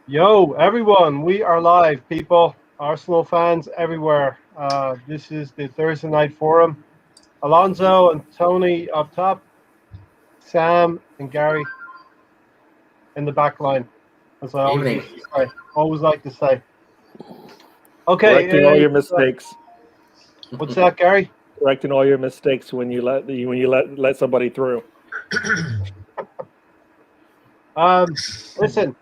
Yo, everyone, we are live, people. Arsenal fans everywhere. This is the Thursday Night Forum. Alonso and Tony up top, Sam and Gary in the back line, as I always Evening. used to say. Always like to say. Okay, Correcting all your mistakes. what's that, Gary? Correcting all your mistakes when you let somebody through. Listen,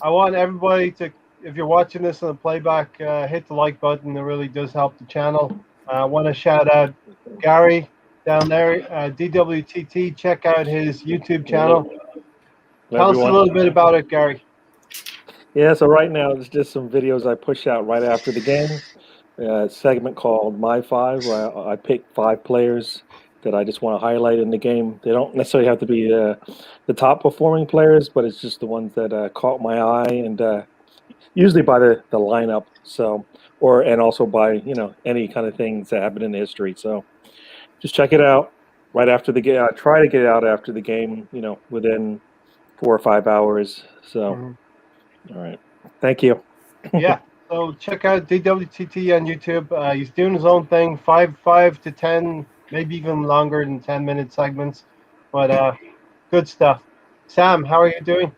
I want everybody to, if you're watching this on the playback, hit the like button. It really does help the channel. I want to shout out Gary down there, DWTT. Check out his YouTube channel. Tell us a little bit about it, Gary. Yeah, so right now it's just some videos I push out right after the game. A segment called My Five, where I pick 5 players that I just want to highlight in the game. They don't necessarily have to be the top performing players, but it's just the ones that caught my eye, and usually by the lineup. So, and also by any kind of things that happen in the history. So, just check it out right after the game. I try to get it out after the game. Within 4 or 5 hours. So, All right, thank you. Yeah. So check out DWTT on YouTube. He's doing his own thing, 5 to 10, maybe even longer than 10-minute segments, but good stuff. Sam, how are you doing?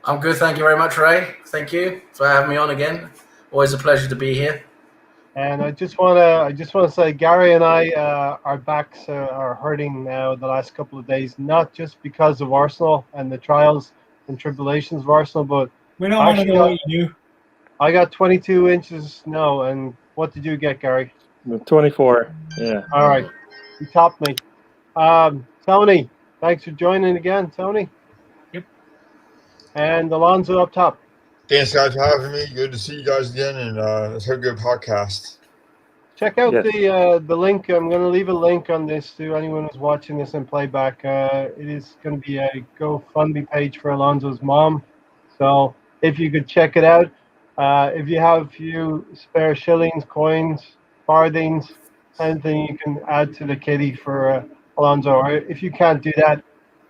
I'm good, thank you very much, Ray. Thank you for having me on again. Always a pleasure to be here. And I just want to say, Gary and I, our backs are hurting now the last couple of days, not just because of Arsenal and the trials and tribulations of Arsenal, but we don't want to know what you do. I got 22 inches of snow, and what did you get, Gary? 24. Yeah. All right, you topped me. Tony, thanks for joining again, Tony. Yep. And Alonso up top. Thanks, guys, for having me. Good to see you guys again, and it's a good podcast. Check out the link. I'm going to leave a link on this to anyone who's watching this in playback. It is going to be a GoFundMe page for Alonso's mom. So if you could check it out. If you have a few spare shillings, coins, farthings, anything you can add to the kitty for Alonso. Or if you can't do that,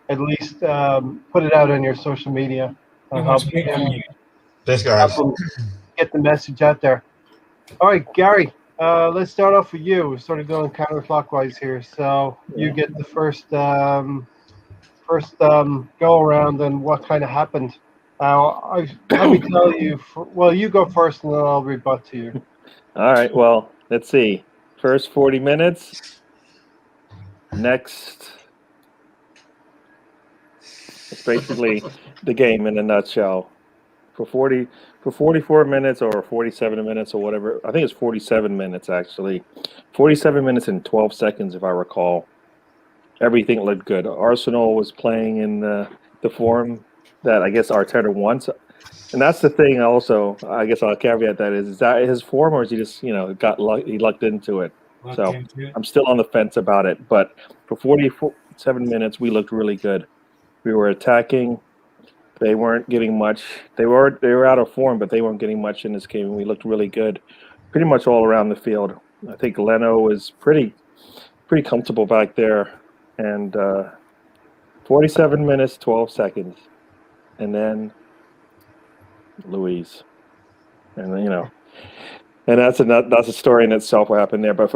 at least put it out on your social media. Thanks, guys. Get the message out there. All right, Gary, let's start off with you. We're sort of going counterclockwise here. So you get the first go around and what kind of happened. Let me tell you, you go first and then I'll rebut to you. All right, well, let's see. First 40 minutes. Next. It's basically the game in a nutshell. For 44 minutes or 47 minutes or whatever. I think it's 47 minutes, actually. 47 minutes and 12 seconds, if I recall. Everything looked good. Arsenal was playing in the form that I guess Arteta wants, and that's the thing. Also, I guess I'll caveat that is that his form, or is he just he lucked into it? I'm still on the fence about it. But for 47 minutes, we looked really good. We were attacking. They weren't getting much. They were out of form, but they weren't getting much in this game. We looked really good, pretty much all around the field. I think Leno was pretty comfortable back there, and 47 minutes, 12 seconds. And then Luis, and and that's a story in itself what happened there. But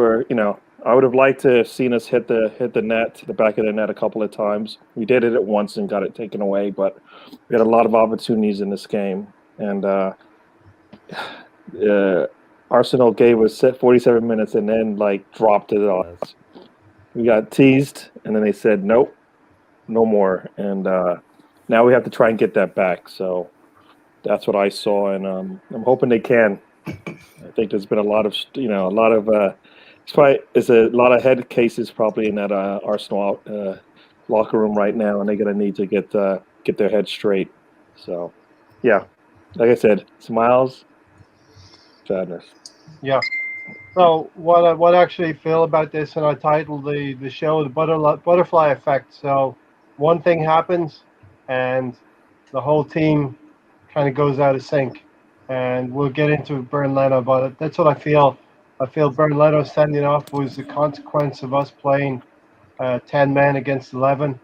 I would have liked to have seen us hit the net, the back of the net a couple of times. We did it at once and got it taken away, but we had a lot of opportunities in this game. And Arsenal gave us 47 minutes and then dropped it on us. We got teased, and then they said nope, no more, and now we have to try and get that back. So that's what I saw, and I'm hoping they can. I think there's been a lot of it's a lot of head cases probably in that Arsenal locker room right now, and they're gonna need to get their head straight. So yeah, like I said, smiles, sadness. Yeah. So what I actually feel about this, and I titled the show "The Butterfly Effect." So one thing happens, and the whole team kind of goes out of sync. And we'll get into Bernd Leno, but that's what I feel. I feel Bernd Leno sending off was a consequence of us playing 10 men against 11.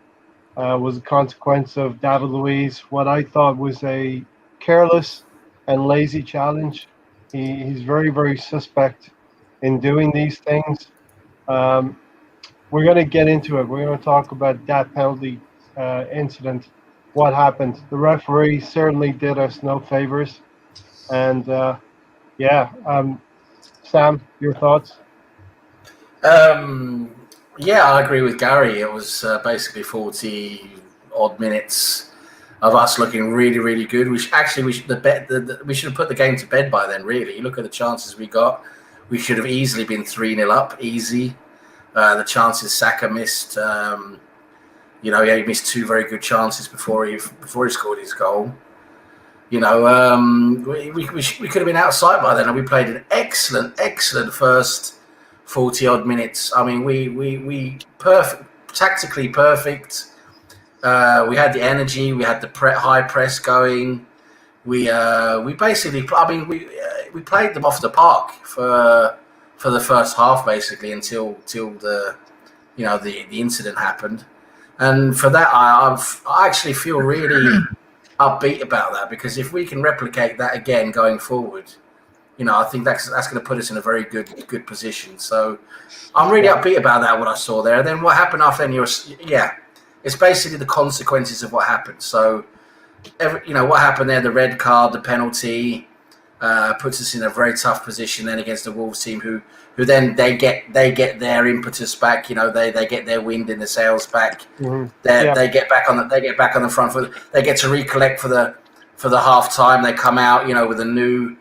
Was a consequence of David Luiz, what I thought was a careless and lazy challenge. He's very, very suspect in doing these things. Um, we're going to get into it. We're going to talk about that penalty incident, what happened. The referee certainly did us no favors. And Sam, your thoughts? Yeah, I agree with Gary. It was basically 40 odd minutes of us looking really, really good. We should have put the game to bed by then. Really, you look at the chances we got. We should have easily been 3-0 up, easy. The chances Saka missed, he missed two very good chances before he scored his goal. We could have been outside by then, and we played an excellent first 40 odd minutes. I mean, we tactically perfect. We had the energy, we had the high press going. We basically, we played them off the park for the first half basically until the incident happened, and for that I actually feel really upbeat about that, because if we can replicate that again going forward, I think that's going to put us in a very good position. So I'm really upbeat about that, what I saw there. And then what happened after then, it's basically the consequences of what happened. So what happened there, the red card, the penalty, puts us in a very tough position then against the Wolves team, who then they get their impetus back. They get their wind in the sails back. Mm-hmm. They get back on the front foot. They get to recollect for the half time. They come out with a new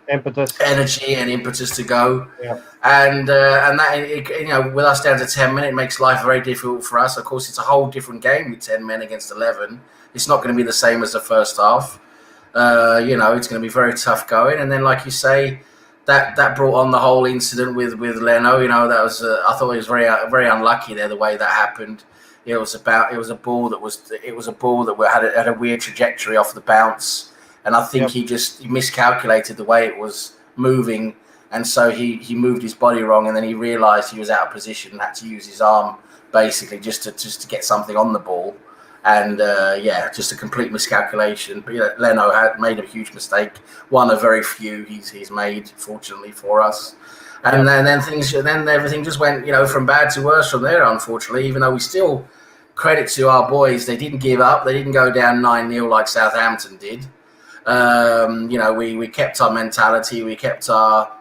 impetus, energy and impetus to go. Yeah. And that with us down to 10 men, it makes life very difficult for us. Of course, it's a whole different game with 10 men against 11. It's not going to be the same as the first half. It's going to be very tough going. And then, like you say, that brought on the whole incident with Leno. That was I thought it was very very unlucky there, the way that happened. It was a ball that had a weird trajectory off the bounce, and I think he miscalculated the way it was moving, and so he moved his body wrong, and then he realised he was out of position and had to use his arm basically just to get something on the ball. And just a complete miscalculation. But Leno had made a huge mistake, one of very few he's made, fortunately for us. And then everything just went from bad to worse from there, unfortunately. Even though we still credit to our boys, they didn't give up, they didn't go down 9-0 like Southampton did. We kept our mentality, we kept our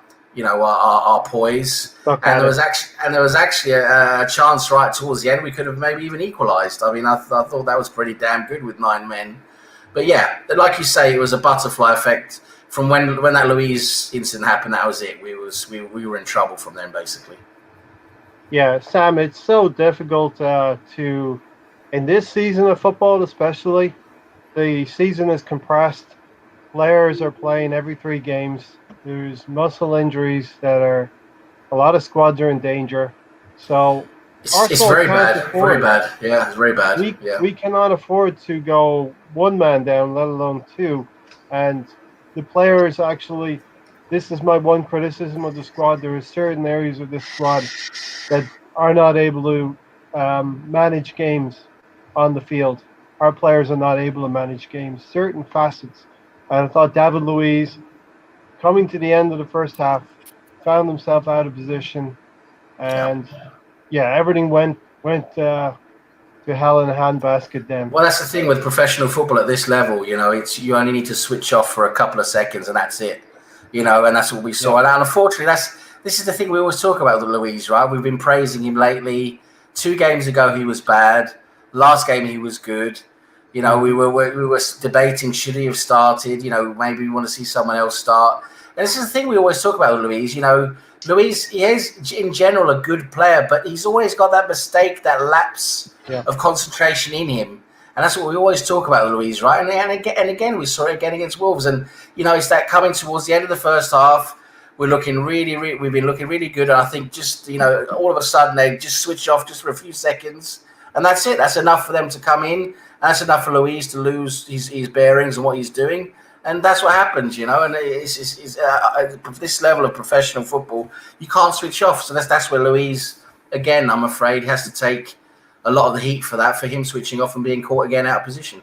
poise, and there was actually a chance right towards the end we could have maybe even equalised. I mean, I thought that was pretty damn good with 9 men. But yeah, like you say, it was a butterfly effect from when that Luiz incident happened. That was it. We were in trouble from then, basically. Yeah, Sam, it's so difficult in this season of football, especially. The season is compressed. Players are playing every 3 games. There's muscle injuries a lot of squads are in danger. So it's very bad. Very bad. Yeah, it's very bad. We cannot afford to go 1 man down, let alone 2. And the players actually, this is my one criticism of the squad. There are certain areas of this squad that are not able to manage games on the field. Our players are not able to manage games, certain facets. And I thought David Luiz, coming to the end of the first half, found himself out of position, and everything went to hell in a handbasket then. Well, that's the thing with professional football at this level. It's you only need to switch off for a couple of seconds, and that's it. And that's what we saw. And unfortunately, this is the thing we always talk about with Luiz, right? We've been praising him lately. 2 games ago, he was bad. Last game, he was good. We were debating, should he have started? Maybe we want to see someone else start. And this is the thing we always talk about with Luiz. Luiz, he is in general a good player, but he's always got that mistake, that lapse of concentration in him. And that's what we always talk about with Luiz, right? And again, we saw it again against Wolves. And, it's that coming towards the end of the first half, we've been looking really good. And I think just, all of a sudden they just switch off just for a few seconds. And that's it. That's enough for them to come in. That's enough for Luiz to lose his bearings and what he's doing. And that's what happens, And this level of professional football, you can't switch off. So that's where Luiz, again, I'm afraid, has to take a lot of the heat for that, for him switching off and being caught again out of position.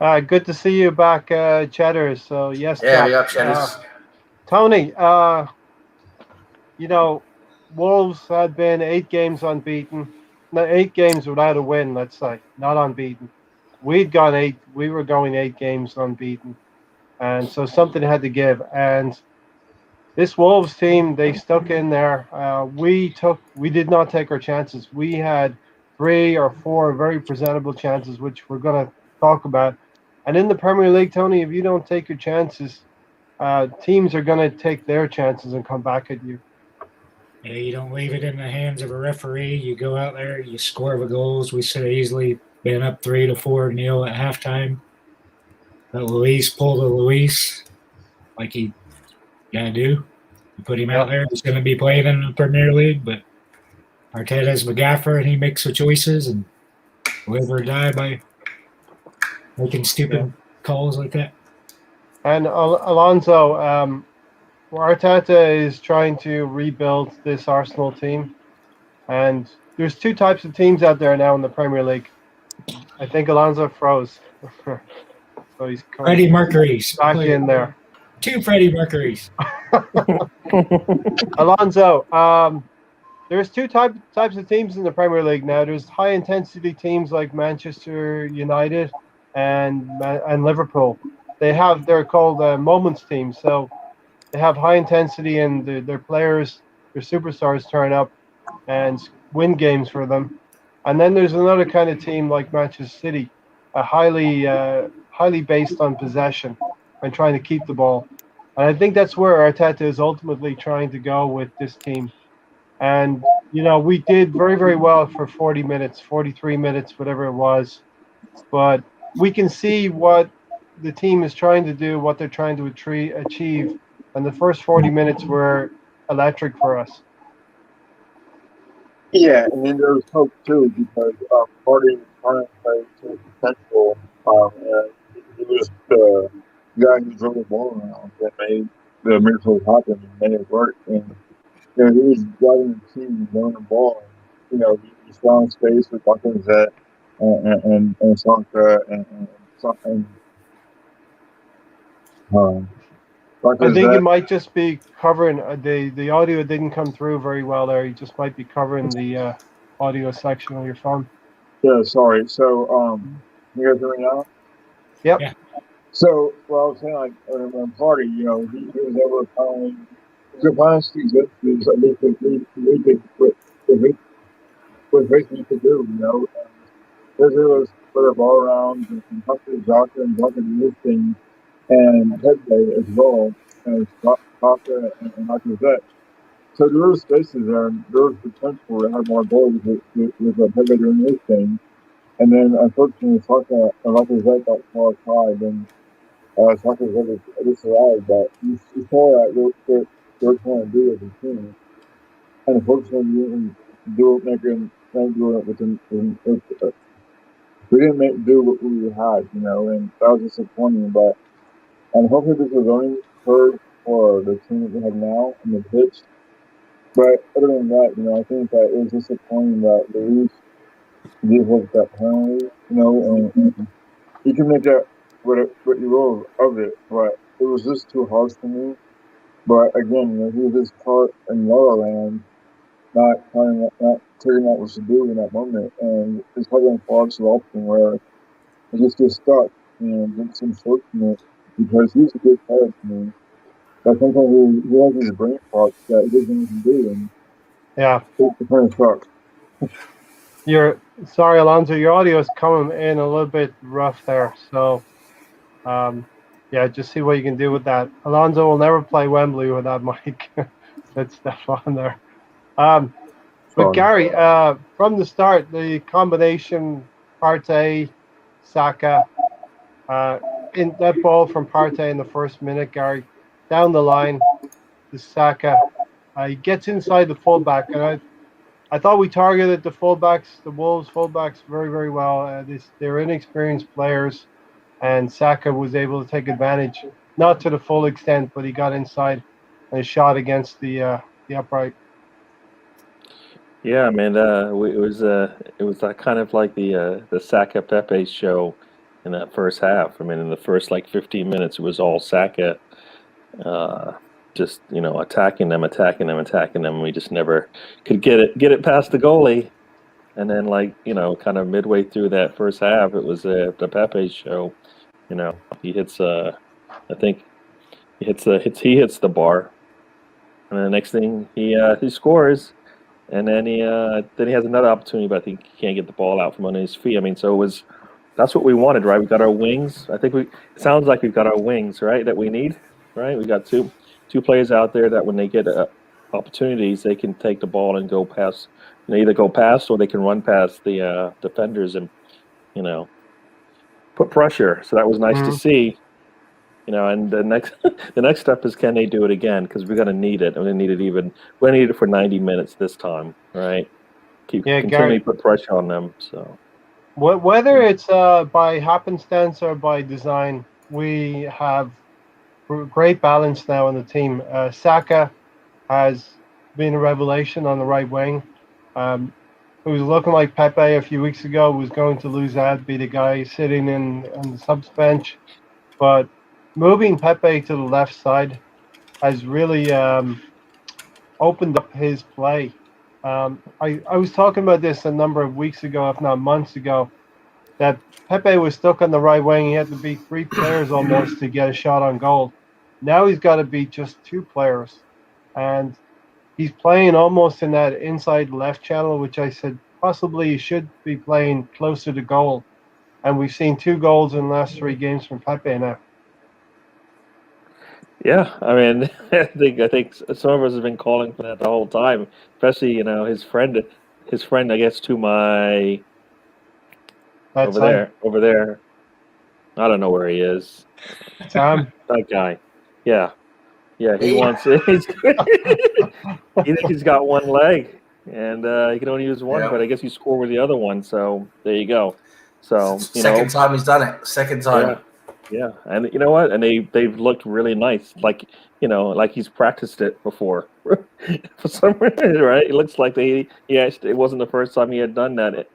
Good to see you back, Cheddar. So yes, Yeah, Jack. we have Cheddars. Tony, Wolves had been 8 games unbeaten. No, 8 games without a win, let's say, not unbeaten. We'd gone 8. We were going 8 games unbeaten, and so something had to give. And this Wolves team, they stuck in there. We did not take our chances. We had 3 or 4 very presentable chances, which we're going to talk about. And in the Premier League, Tony, if you don't take your chances, teams are going to take their chances and come back at you. Yeah, you don't leave it in the hands of a referee. You go out there, you score the goals. We should have easily been up 3-4-0 at halftime. But Luis pulled a Luis like he got to do. You put him out there. He's going to be playing in the Premier League, but Arteta's the gaffer, and he makes the choices and live or die by making stupid calls like that. And Alonso, Arteta is trying to rebuild this Arsenal team, and there's 2 types of teams out there now in the Premier League. I think Alonso froze, so he's Freddie Mercury's back in there. 2 Freddie Mercury's. Alonso, there's 2 types of teams in the Premier League now. There's high intensity teams like Manchester United and Liverpool. They're called moments teams. So they have high intensity and their players, their superstars turn up and win games for them. And then there's another kind of team like Manchester City, highly based on possession and trying to keep the ball. And I think that's where Arteta is ultimately trying to go with this team. And, we did very, very well for 40 minutes, 43 minutes, whatever it was. But we can see what the team is trying to do, what they're trying to achieve. And the first 40 minutes were electric for us. Yeah, and then there's hope too because Party was trying to play to his potential. And he was the guy who drove the ball around that made the miracles happen and made it work. And he was driving the team and running the ball. And, he found space with Lacazette and Sanka and I think it might just be covering the audio didn't come through very well there. You just might be covering the audio section on your phone. Yeah, sorry. So, you guys hear me now? Yep. Yeah. So, I was saying, like, when Party, he was able to finally, the finance things that is at least what he could do, There's those put a ball around and Husker Jocker and Jocker do things and Headway as well as Kaka and Lacazette. So there were spaces there and there was potential to have more goals with Headway doing this thing. And then unfortunately Saka and Lacazette got qualified and Saka was disallowed, but you saw that they're trying to do as a team. And unfortunately we didn't do it we didn't do what we had, and that was disappointing. But hopefully this is a learning curve for the team that we have now on the pitch. But other than that, I think that it was disappointing that the Leafs gave us that penalty, and you can make that what you will of it, but it was just too harsh for me. But again, he was just caught in La La Land, not figuring out what to do in that moment, and it's having far so often where he just gets stuck, and it's unfortunate because he's a good player to me. But sometimes he has these brain parts that he doesn't even do, and it kind of sucks. Sorry, Alonso, your audio is coming in a little bit rough there. So, just see what you can do with that. Alonso will never play Wembley with that mic. That's stuff on there. But Gary, from the start, the combination Partey, Saka, in that ball from Partey in the first minute, Gary, down the line, the Saka, he gets inside the fullback, and I thought we targeted the fullbacks, the Wolves fullbacks, very, very well. They're inexperienced players, and Saka was able to take advantage, not to the full extent, but he got inside and shot against the upright. Yeah, man. It was kind of like the Saka Pepe show. in that first half. I mean, in the first 15 minutes, it was all Saka, just attacking them. We just never could get it past the goalie. And then, kind of midway through that first half, it was the Pepe show. He hits I think he hits the bar, and then the next thing he scores, and then he has another opportunity, but I think he can't get the ball out from under his feet. I mean, so that's what we wanted, right? We got our wings. I think it sounds like we've got our wings, right? That we need, right? We got two players out there that when they get opportunities, they can take the ball and go past. Either go past or they can run past the defenders and put pressure. So that was nice to see. And the next step is, can they do it again? Because we're going to need it. We're going to need it for 90 minutes this time, right? Continue to put pressure on them. So, whether it's by happenstance or by design, we have great balance now on the team. Saka has been a revelation on the right wing. It was looking like Pepe a few weeks ago was going to lose out, be the guy sitting on the subs bench. But moving Pepe to the left side has really opened up his play. I was talking about this a number of weeks ago, if not months ago, that Pepe was stuck on the right wing. He had to beat 3 players almost to get a shot on goal. Now he's got to beat just 2 players. And he's playing almost in that inside left channel, which I said possibly he should be playing closer to goal. And we've seen 2 goals in the last 3 games from Pepe now. Yeah, I mean, I think some of us have been calling for that the whole time, especially his friend. I guess to my over there. I don't know where he is. Sam, that guy. Yeah. He wants it. He thinks he's got one leg, and he can only use one. Yeah. But I guess you score with the other one. So there you go. So second time he's done it. Second time. Yeah, and you know what? And they've looked really nice, like he's practiced it before for some reason, right? It looks like it wasn't the first time he had done that,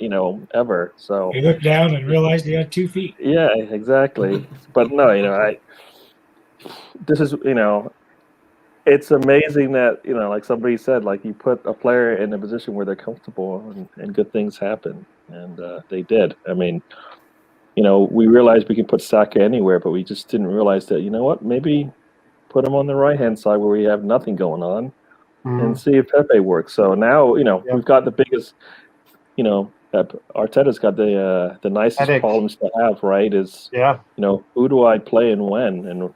ever. So he looked down and realized he had 2 feet. Yeah, exactly. But no, this is it's amazing that like somebody said, like you put a player in a position where they're comfortable and good things happen, and they did. I mean. We realized we can put Saka anywhere, but we just didn't realize that, maybe put him on the right-hand side where we have nothing going on and see if Pepe works. So now, we've got the biggest, Arteta's got the nicest problems to have, right, is, who do I play and when and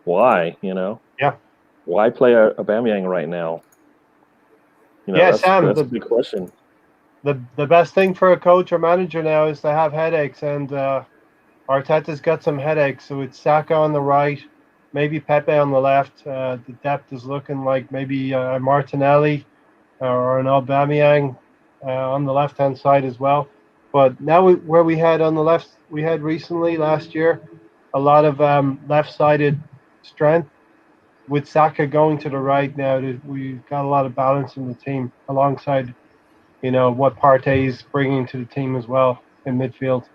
why, Yeah. Why play Aubameyang right now? Sam, that's a big question. The best thing for a coach or manager now is to have headaches, and Arteta's got some headaches. So it's Saka on the right, maybe Pepe on the left. The depth is looking like maybe Martinelli or an Aubameyang on the left-hand side as well. But now where we had on the left, we had recently last year a lot of left-sided strength. With Saka going to the right now, we've got a lot of balance in the team alongside what Partey's bringing to the team as well in midfield.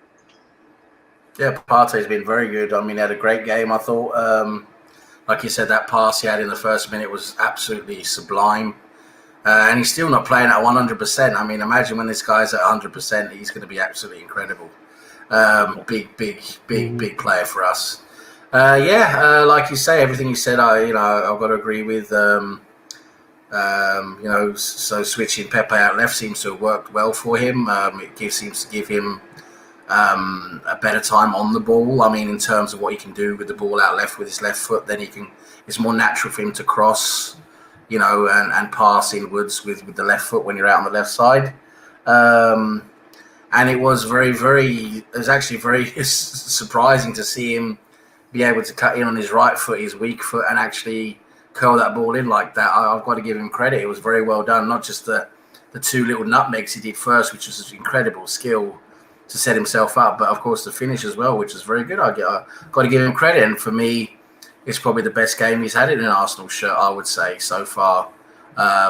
Yeah, Partey's been very good. I mean, he had a great game, I thought. Like you said, that pass he had in the first minute was absolutely sublime. And he's still not playing at 100%. I mean, imagine when this guy's at 100%, he's going to be absolutely incredible. Big player for us. Like you say, everything you said, I've got to agree with. So switching Pepe out left seems to have worked well for him. It seems to give him a better time on the ball. I mean, in terms of what he can do with the ball out left with his left foot, then it's more natural for him to cross, and pass inwards with the left foot when you're out on the left side. And it was actually very surprising to see him be able to cut in on his right foot, his weak foot, and actually curl that ball in like that. I've got to give him credit. It was very well done. Not just the 2 little nutmegs he did first, which was incredible skill to set himself up, but of course the finish as well, which is very good. I've got to give him credit. And for me, it's probably the best game he's had in an Arsenal shirt, I would say, so far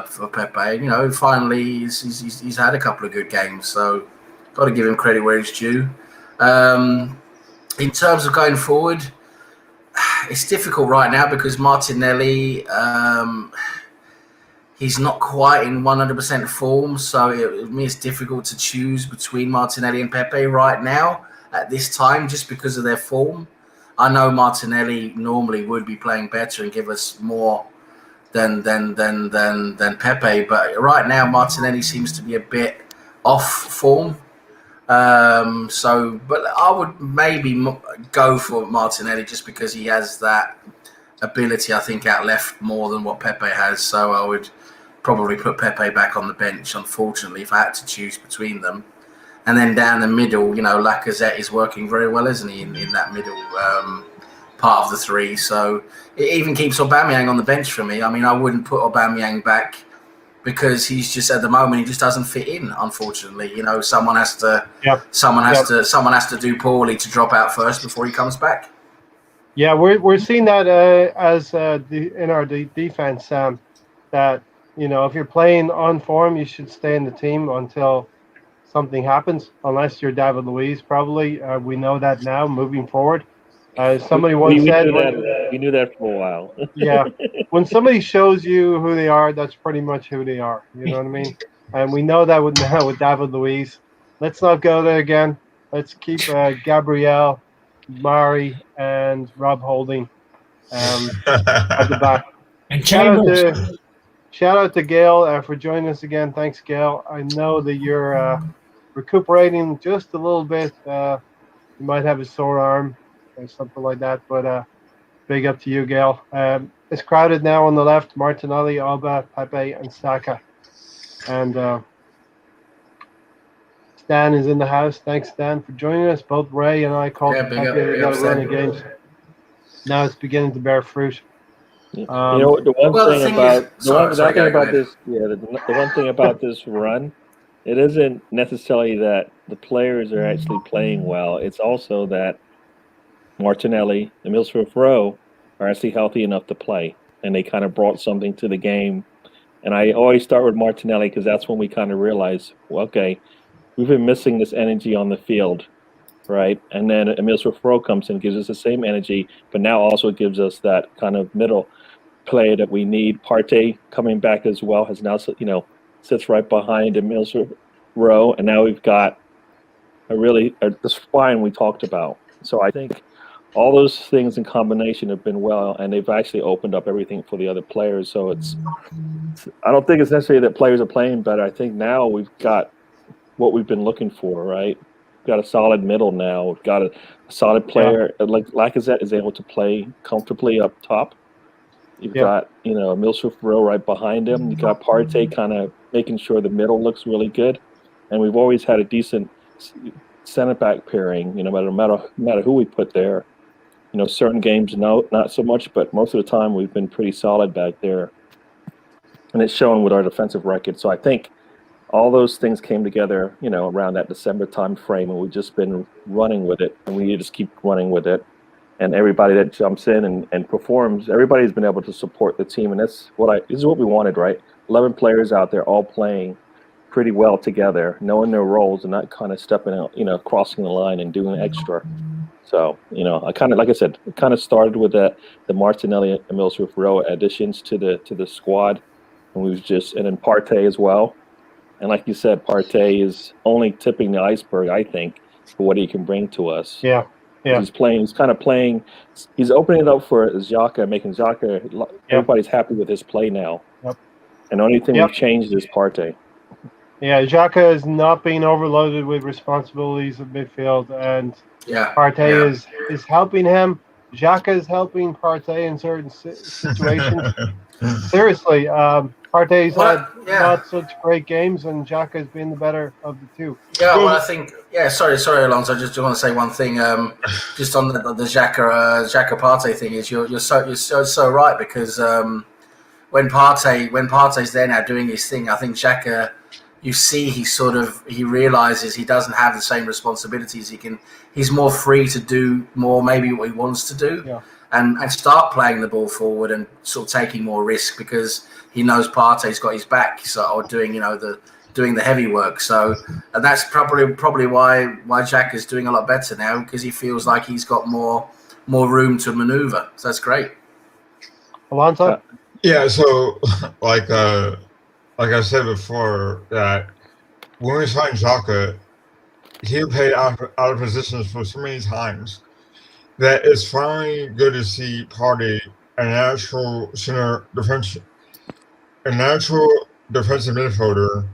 for Pepe. Finally he's had a couple of good games, so got to give him credit where it's due. in terms of going forward, it's difficult right now because Martinelli, he's not quite in 100% form. So it means it's difficult to choose between Martinelli and Pepe right now at this time, just because of their form. I know Martinelli normally would be playing better and give us more than Pepe, but right now Martinelli seems to be a bit off form. But I would maybe go for Martinelli just because he has that ability, I think, out left more than what Pepe has. So I would probably put Pepe back on the bench, unfortunately, if I had to choose between them. And then down the middle, Lacazette is working very well, isn't he, in that middle part of the three. So it even keeps Aubameyang on the bench for me. I mean, I wouldn't put Aubameyang back because he's just, at the moment, he just doesn't fit in, unfortunately. Someone has to do poorly to drop out first before he comes back. Yeah, we're seeing that in our defense, Sam, that, if you're playing on form, you should stay in the team until something happens, unless you're David Luiz, probably. We know that now, moving forward. Somebody once said... We knew that for a while. Yeah. When somebody shows you who they are, that's pretty much who they are. You know what I mean? And we know that with David Luiz. Let's not go there again. Let's keep Gabriel, Mari, and Rob Holding at the back. And Chambers. Shout out to Gail for joining us again. Thanks, Gail. I know that you're recuperating just a little bit. You might have a sore arm or something like that, but big up to you, Gail. It's crowded now on the left: Martinelli, Alba, Pepe, and Saka. And Stan is in the house. Thanks, Stan, for joining us. Both Ray and I called Pepe. We got a run of games. Now it's beginning to bear fruit. The one thing about this run, it isn't necessarily that the players are actually playing well. It's also that Martinelli and Smith-Rowe are actually healthy enough to play, and they kind of brought something to the game. And I always start with Martinelli because that's when we kind of realize, well, okay, we've been missing this energy on the field, right? And then Emile Smith-Rowe comes in, gives us the same energy, but now also gives us that kind of middle play that we need. Partey coming back as well has now, sits right behind Emile Smith-Rowe, and now we've got the spine we talked about. So I think all those things in combination have been well, and they've actually opened up everything for the other players. So I don't think it's necessarily that players are playing better. I think now we've got what we've been looking for, right? We've got a solid middle now. We've got a solid player. Like Lacazette is able to play comfortably up top. You've got, Emile Smith-Rowe right behind him. You've got Partey kind of making sure the middle looks really good. And we've always had a decent center back pairing, no matter who we put there. Certain games, no, not so much, but most of the time we've been pretty solid back there. And it's shown with our defensive record. So I think all those things came together, around that December time frame, and we've just been running with it, and we just keep running with it. And everybody that jumps in and performs, everybody's been able to support the team, and this is what we wanted, right? 11 players out there all playing pretty well together, knowing their roles and not kind of stepping out, crossing the line and doing extra. So, I kind of, like I said, it kind of started with the Martinelli and Smith-Rowe additions to the squad, and and then Partey as well. And like you said, Partey is only tipping the iceberg, I think, for what he can bring to us. Yeah. He's opening it up for Xhaka, making Xhaka, everybody's happy with his play now. Yep. And the only thing we've changed is Partey. Yeah, Xhaka is not being overloaded with responsibilities of midfield, and Partey is helping him. Xhaka is helping Partey in certain situations. Seriously, Partey's had not such great games, and Xhaka has been the better of the two. Yeah, well, I think. Yeah, sorry, Alonso. I just want to say one thing. Just on the Xhaka Partey thing is you're so right, because when Partey's there now doing his thing, I think Xhaka, you see, he realizes he doesn't have the same responsibilities. He's more free to do more, maybe what he wants to do, and start playing the ball forward and sort of taking more risk, because he knows Partey's got his back, or doing doing the heavy work. So, and that's probably why Jack is doing a lot better now, because he feels like he's got more room to maneuver. So that's great. Alonso? Yeah, so like I said before, that when we signed Xhaka, he played out of positions for so many times that it's finally good to see Partey, a natural defensive midfielder,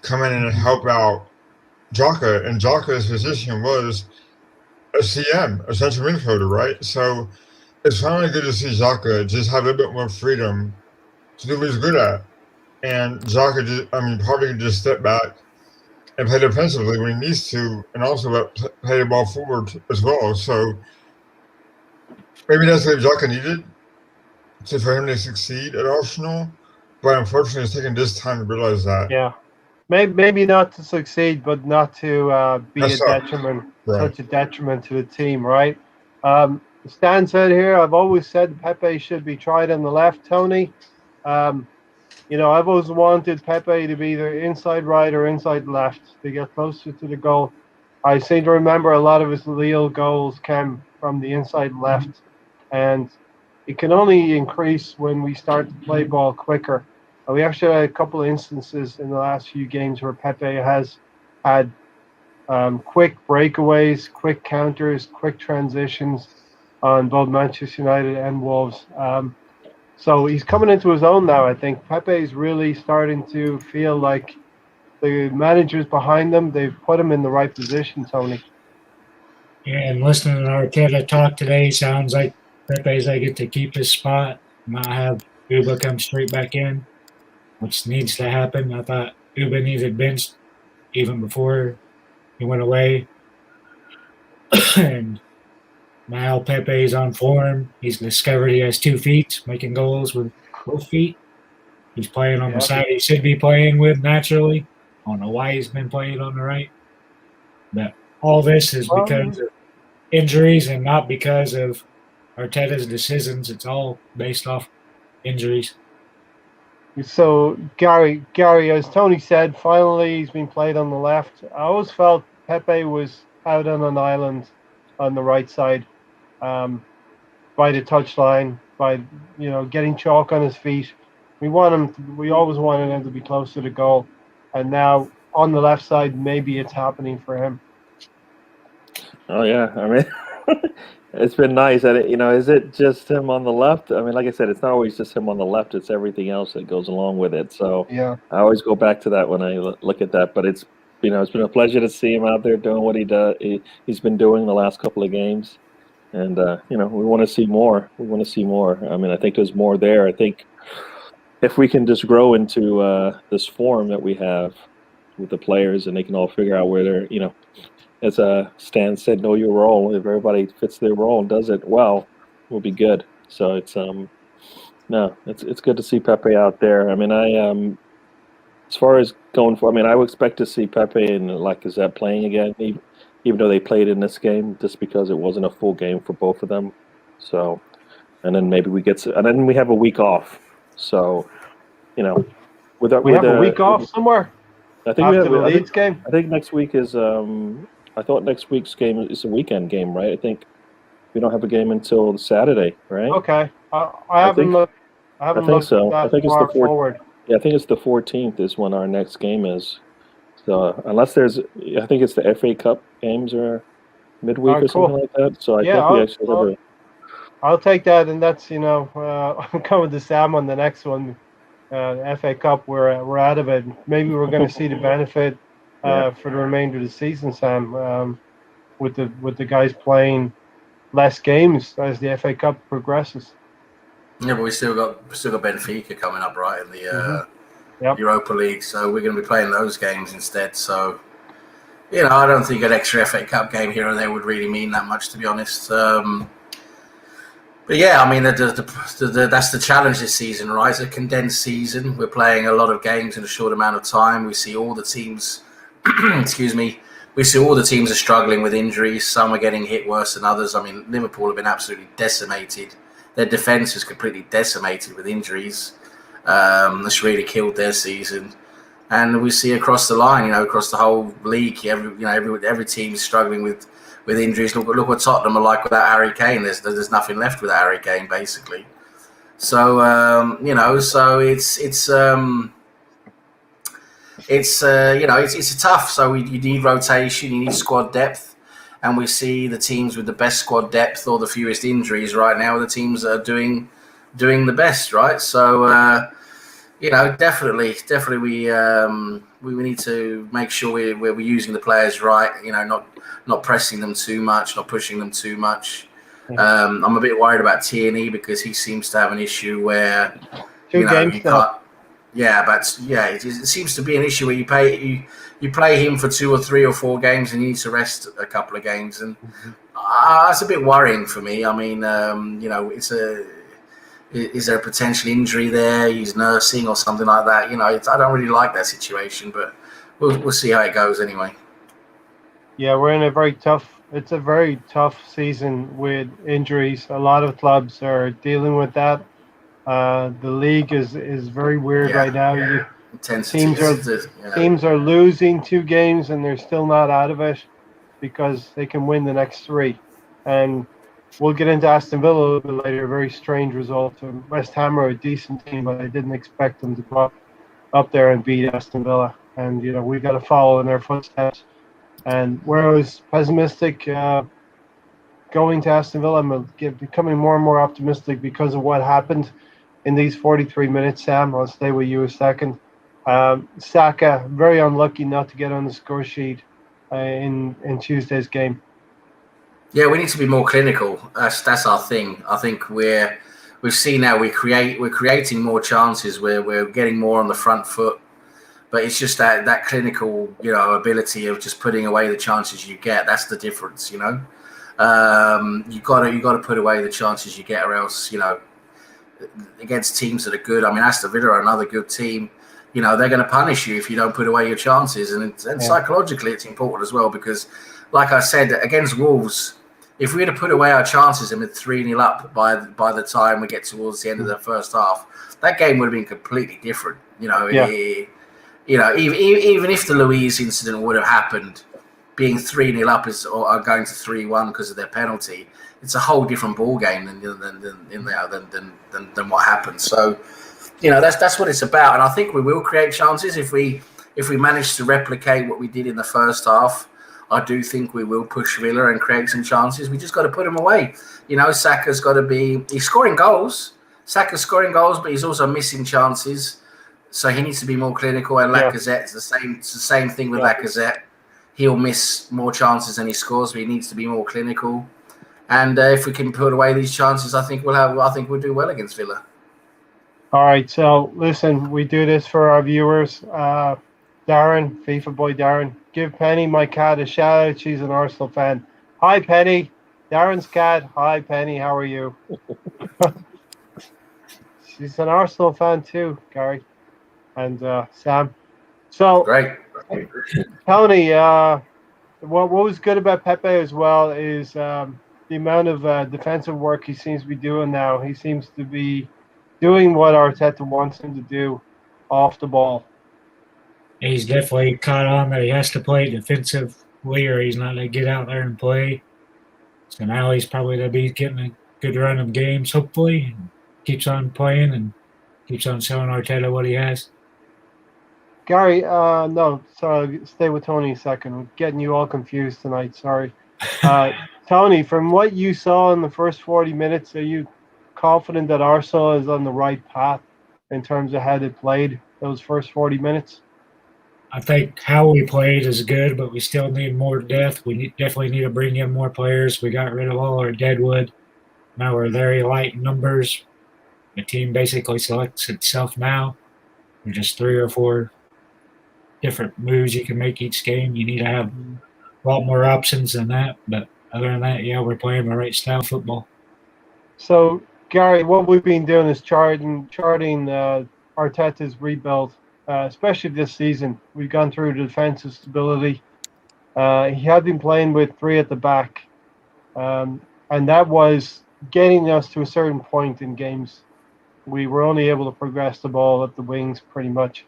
come in and help out Xhaka. And Xhaka's position was a CM, a central midfielder, right? So it's finally good to see Xhaka just have a bit more freedom to do what he's good at. And Partey can just step back and play defensively when he needs to, and also play the ball forward as well. So maybe that's what Xhaka needed for him to succeed at Arsenal. But unfortunately, it's taken this time to realize that. Yeah. Maybe not to succeed, but not to be That's a right. detriment, Right. such a detriment to the team, right? Stan said here, I've always said Pepe should be tried on the left, Tony. I've always wanted Pepe to be either inside right or inside left to get closer to the goal. I seem to remember a lot of his Lille goals came from the inside left, and it can only increase when we start to play ball quicker. We actually had a couple of instances in the last few games where Pepe has had quick breakaways, quick counters, quick transitions on both Manchester United and Wolves. So he's coming into his own now, I think. Pepe is really starting to feel like the managers behind them, they've put him in the right position, Tony. Yeah, and listening to Arteta talk today, sounds like Pepe's I get to keep his spot, not have Uba come straight back in, which needs to happen. I thought Uba needed benched even before he went away. And now Pepe's on form. He's discovered he has 2 feet, making goals with both feet. He's playing on the side he should be playing with naturally. I don't know why he's been playing on the right. But all this is because of injuries and not because of Arteta's decisions. It's all based off injuries. So Gary, as Tony said, finally he's been played on the left. I always felt Pepe was out on an island on the right side, by the touchline, by getting chalk on his feet. We always wanted him to be close to the goal, and now on the left side, maybe it's happening for him. Oh yeah, I mean, it's been nice. Is it just him on the left? I mean, like I said, it's not always just him on the left. It's everything else that goes along with it. So yeah, I always go back to that when I look at that. But it's been a pleasure to see him out there doing what he does. He's been doing the last couple of games, and we want to see more. We want to see more. I mean, I think there's more there. I think if we can just grow into this form that we have with the players, and they can all figure out where they're, as Stan said, know your role. If everybody fits their role and does it well, we'll be good. So it's good to see Pepe out there. I mean, as far as going for, I mean, I would expect to see Pepe and Lacazette playing again, even though they played in this game, just because it wasn't a full game for both of them. So, and then maybe and then we have a week off. So, we have a week off somewhere. I think after the Leeds game. I think next week is. I thought next week's game is a weekend game, right? I think we don't have a game until Saturday, right? Okay, I haven't looked. I think so. I think it's the 4th. Forward. Yeah, I think it's the 14th is when our next game is. So unless I think it's the FA Cup games or midweek or something like that. So I think we actually have a. I'll take that, and that's I'm coming to Sam on the next one. FA Cup, we're out of it. Maybe we're going to see the benefit for the remainder of the season, Sam, with the guys playing less games as the FA Cup progresses. Yeah, but we still got Benfica coming up, right, in the Europa League, so we're going to be playing those games instead. So, I don't think an extra FA Cup game here or there would really mean that much, to be honest. But yeah, I mean, that's the challenge this season, right? It's a condensed season. We're playing a lot of games in a short amount of time. We see all the teams, we see all the teams are struggling with injuries. Some are getting hit worse than others. I mean, Liverpool have been absolutely decimated. Their defence is completely decimated with injuries. That's really killed their season. And we see across the line, across the whole league, every team is struggling with injuries. Look what Tottenham are like without Harry Kane. There's nothing left without Harry Kane, basically. So so it's tough. So you need rotation, you need squad depth, and we see the teams with the best squad depth or the fewest injuries right now are the teams that are doing the best, right? So definitely we need to make sure we're using the players right. Not pressing them too much, not pushing them too much. I'm a bit worried about Tierney because he seems to have an issue where Two games you now. can't. Yeah, but it seems to be an issue where you play him for 2 or 3 or 4 games and he needs to rest a couple of games, and that's a bit worrying for me. I mean, is there a potential injury there? He's nursing or something like that. I don't really like that situation, but we'll see how it goes anyway. Yeah, we're in it's a very tough season with injuries. A lot of clubs are dealing with that. The league is very weird right now. Teams are losing 2 games and they're still not out of it because they can win the next 3. And we'll get into Aston Villa a little bit later. A very strange result. West Ham are a decent team, but I didn't expect them to go up there and beat Aston Villa. And we got to follow in their footsteps. And where I was pessimistic going to Aston Villa, I'm becoming more and more optimistic because of what happened in these 43 minutes. Sam, I'll stay with you a second. Saka, very unlucky not to get on the score sheet in Tuesday's game. Yeah, we need to be more clinical. That's our thing. I think we've seen now we're creating more chances. We're getting more on the front foot. But it's just that clinical, ability of just putting away the chances you get. That's the difference, you got to put away the chances you get, or else, against teams that are good. I mean, Aston Villa are another good team. They're going to punish you if you don't put away your chances, and psychologically, it's important as well because, like I said, against Wolves, if we had to put away our chances and we're 3-0 up by the time we get towards the end of the first half, that game would have been completely different. Even if the Luiz incident would have happened, being 3-0 up or going to 3-1 because of their penalty, it's a whole different ball game than what happened. So, that's what it's about. And I think we will create chances if we manage to replicate what we did in the first half. I do think we will push Villa and create some chances. We just got to put them away. Saka's got to he's scoring goals. Saka's scoring goals, but he's also missing chances. So he needs to be more clinical, and Lacazette's the same. It's the same thing with Lacazette. He'll miss more chances than he scores, but he needs to be more clinical. And if we can put away these chances, I think we'll do well against Villa. All right. So listen, we do this for our viewers. Darren, FIFA boy Darren, give Penny, my cat, a shout out. She's an Arsenal fan. Hi, Penny. Darren's cat. Hi, Penny. How are you? She's an Arsenal fan too, Gary. And Sam. So, great. Tony, what was good about Pepe as well is the amount of defensive work he seems to be doing now. He seems to be doing what Arteta wants him to do off the ball. He's definitely caught on that he has to play defensively or he's not going to get out there and play. So now he's probably going to be getting a good run of games, hopefully, and keeps on playing and keeps on showing Arteta what he has. Gary, no, sorry, stay with Tony a second. I'm getting you all confused tonight, sorry. Tony, from what you saw in the first 40 minutes, are you confident that Arsenal is on the right path in terms of how they played those first 40 minutes? I think how we played is good, but we still need more depth. We definitely need to bring in more players. We got rid of all our deadwood. Now we're very light in numbers. The team basically selects itself now. We're just 3 or 4 different moves you can make each game. You need to have a lot more options than that. But other than that, yeah, we're playing the right style of football. So, Gary, what we've been doing is charting Arteta's rebuild, especially this season. We've gone through the defensive stability. He had been playing with 3 at the back, and that was getting us to a certain point in games. We were only able to progress the ball at the wings pretty much.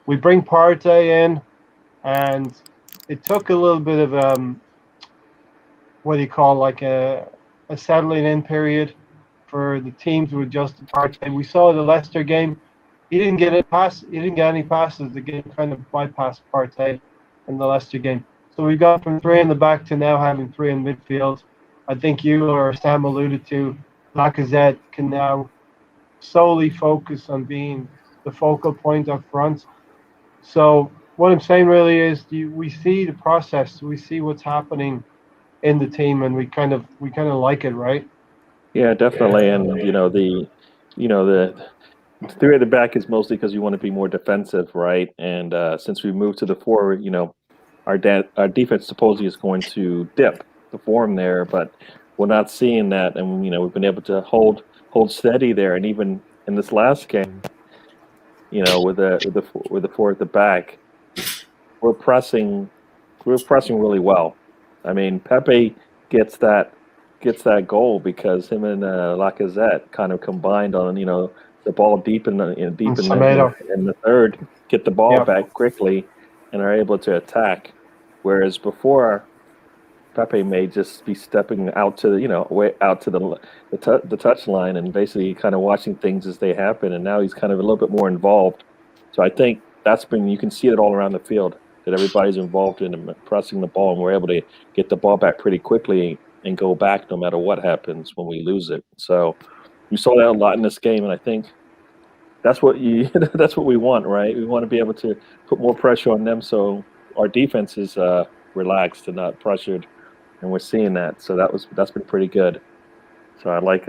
we bring Partey in, and it took a little bit of what do you call, like a settling in period for the team to adjust to Partey. We saw the Leicester game. He didn't get a pass. He didn't get any passes. The game kind of bypassed Partey in the Leicester game. So we got from 3 in the back to now having 3 in midfield. I think you or Sam alluded to Lacazette can now solely focus on being the focal point up front. So what I'm saying really is we see the process, we see what's happening in the team, and we kind of like it, right? Yeah, definitely. And the 3 at the back is mostly because you want to be more defensive, right? And since we moved to the 4, our defense supposedly is going to dip the form there, but we're not seeing that, and we've been able to hold steady there. And even in this last game, with the 4 at the back, we're pressing really well. I mean, Pepe gets that goal because him and Lacazette kind of combined on the ball deep in the third, get the ball back quickly, and are able to attack. Whereas before, Pepe may just be stepping out to way out to the touch line and basically kind of watching things as they happen. And now he's kind of a little bit more involved. So I think you can see it all around the field that everybody's involved in pressing the ball, and we're able to get the ball back pretty quickly and go back no matter what happens when we lose it. So we saw that a lot in this game, and I think that's what that's what we want, right? We want to be able to put more pressure on them so our defense is relaxed and not pressured, and we're seeing that. So that's been pretty good. So I like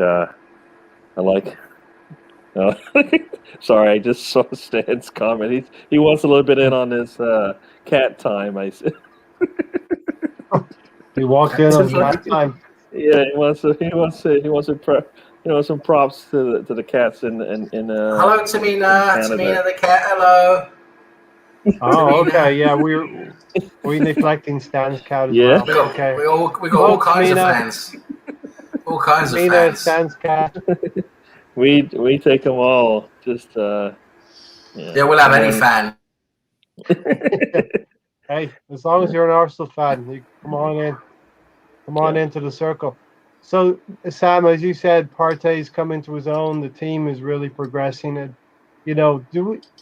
sorry, I just saw Stan's comment. He wants a little bit in on his cat time. I said. He walked in on cat time. Yeah, he wants some props to the cats in hello, Tamina. Tamina the cat. Hello. Oh, okay. Yeah, we're neglecting Stan's cat as well. We got, okay. We got all kinds of fans. All kinds of fans. Stan's cat. We take them all. Just we'll have any fan. Hey, as long as you're an Arsenal fan, you come on into the circle. So, Sam, as you said, Partey's coming to his own. The team is really progressing. And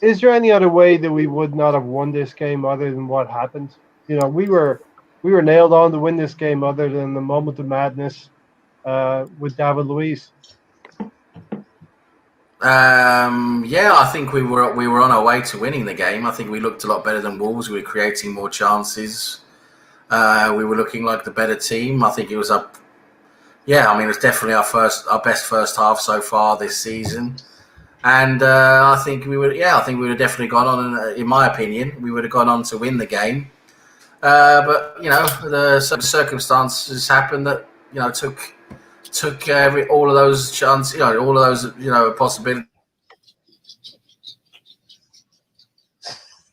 is there any other way that we would not have won this game other than what happened? We were nailed on to win this game other than the moment of madness with David Luiz. I think we were on our way to winning the game. I think we looked a lot better than Wolves. We were creating more chances. We were looking like the better team. I think it was up. Yeah, I mean, it was definitely our best first half so far this season. And I think we would have definitely gone on. In my opinion, we would have gone on to win the game. But the circumstances happened that took all of those chances, all of those possibilities.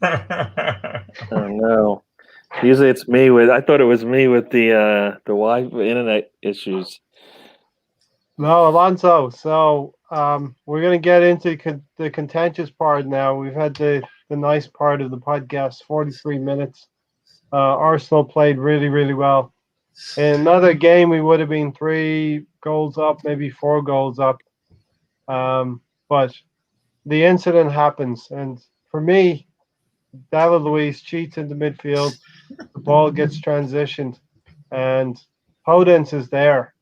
Oh no! Usually it's me I thought it was me with the internet issues. No, Alonso. So we're going to get into the contentious part now. We've had the nice part of the podcast, 43 minutes. Arsenal played really, really well. In another game, we would have been 3 goals up, maybe 4 goals up. But the incident happens. And for me, David Luiz cheats into midfield. The ball gets transitioned. And Podence is there.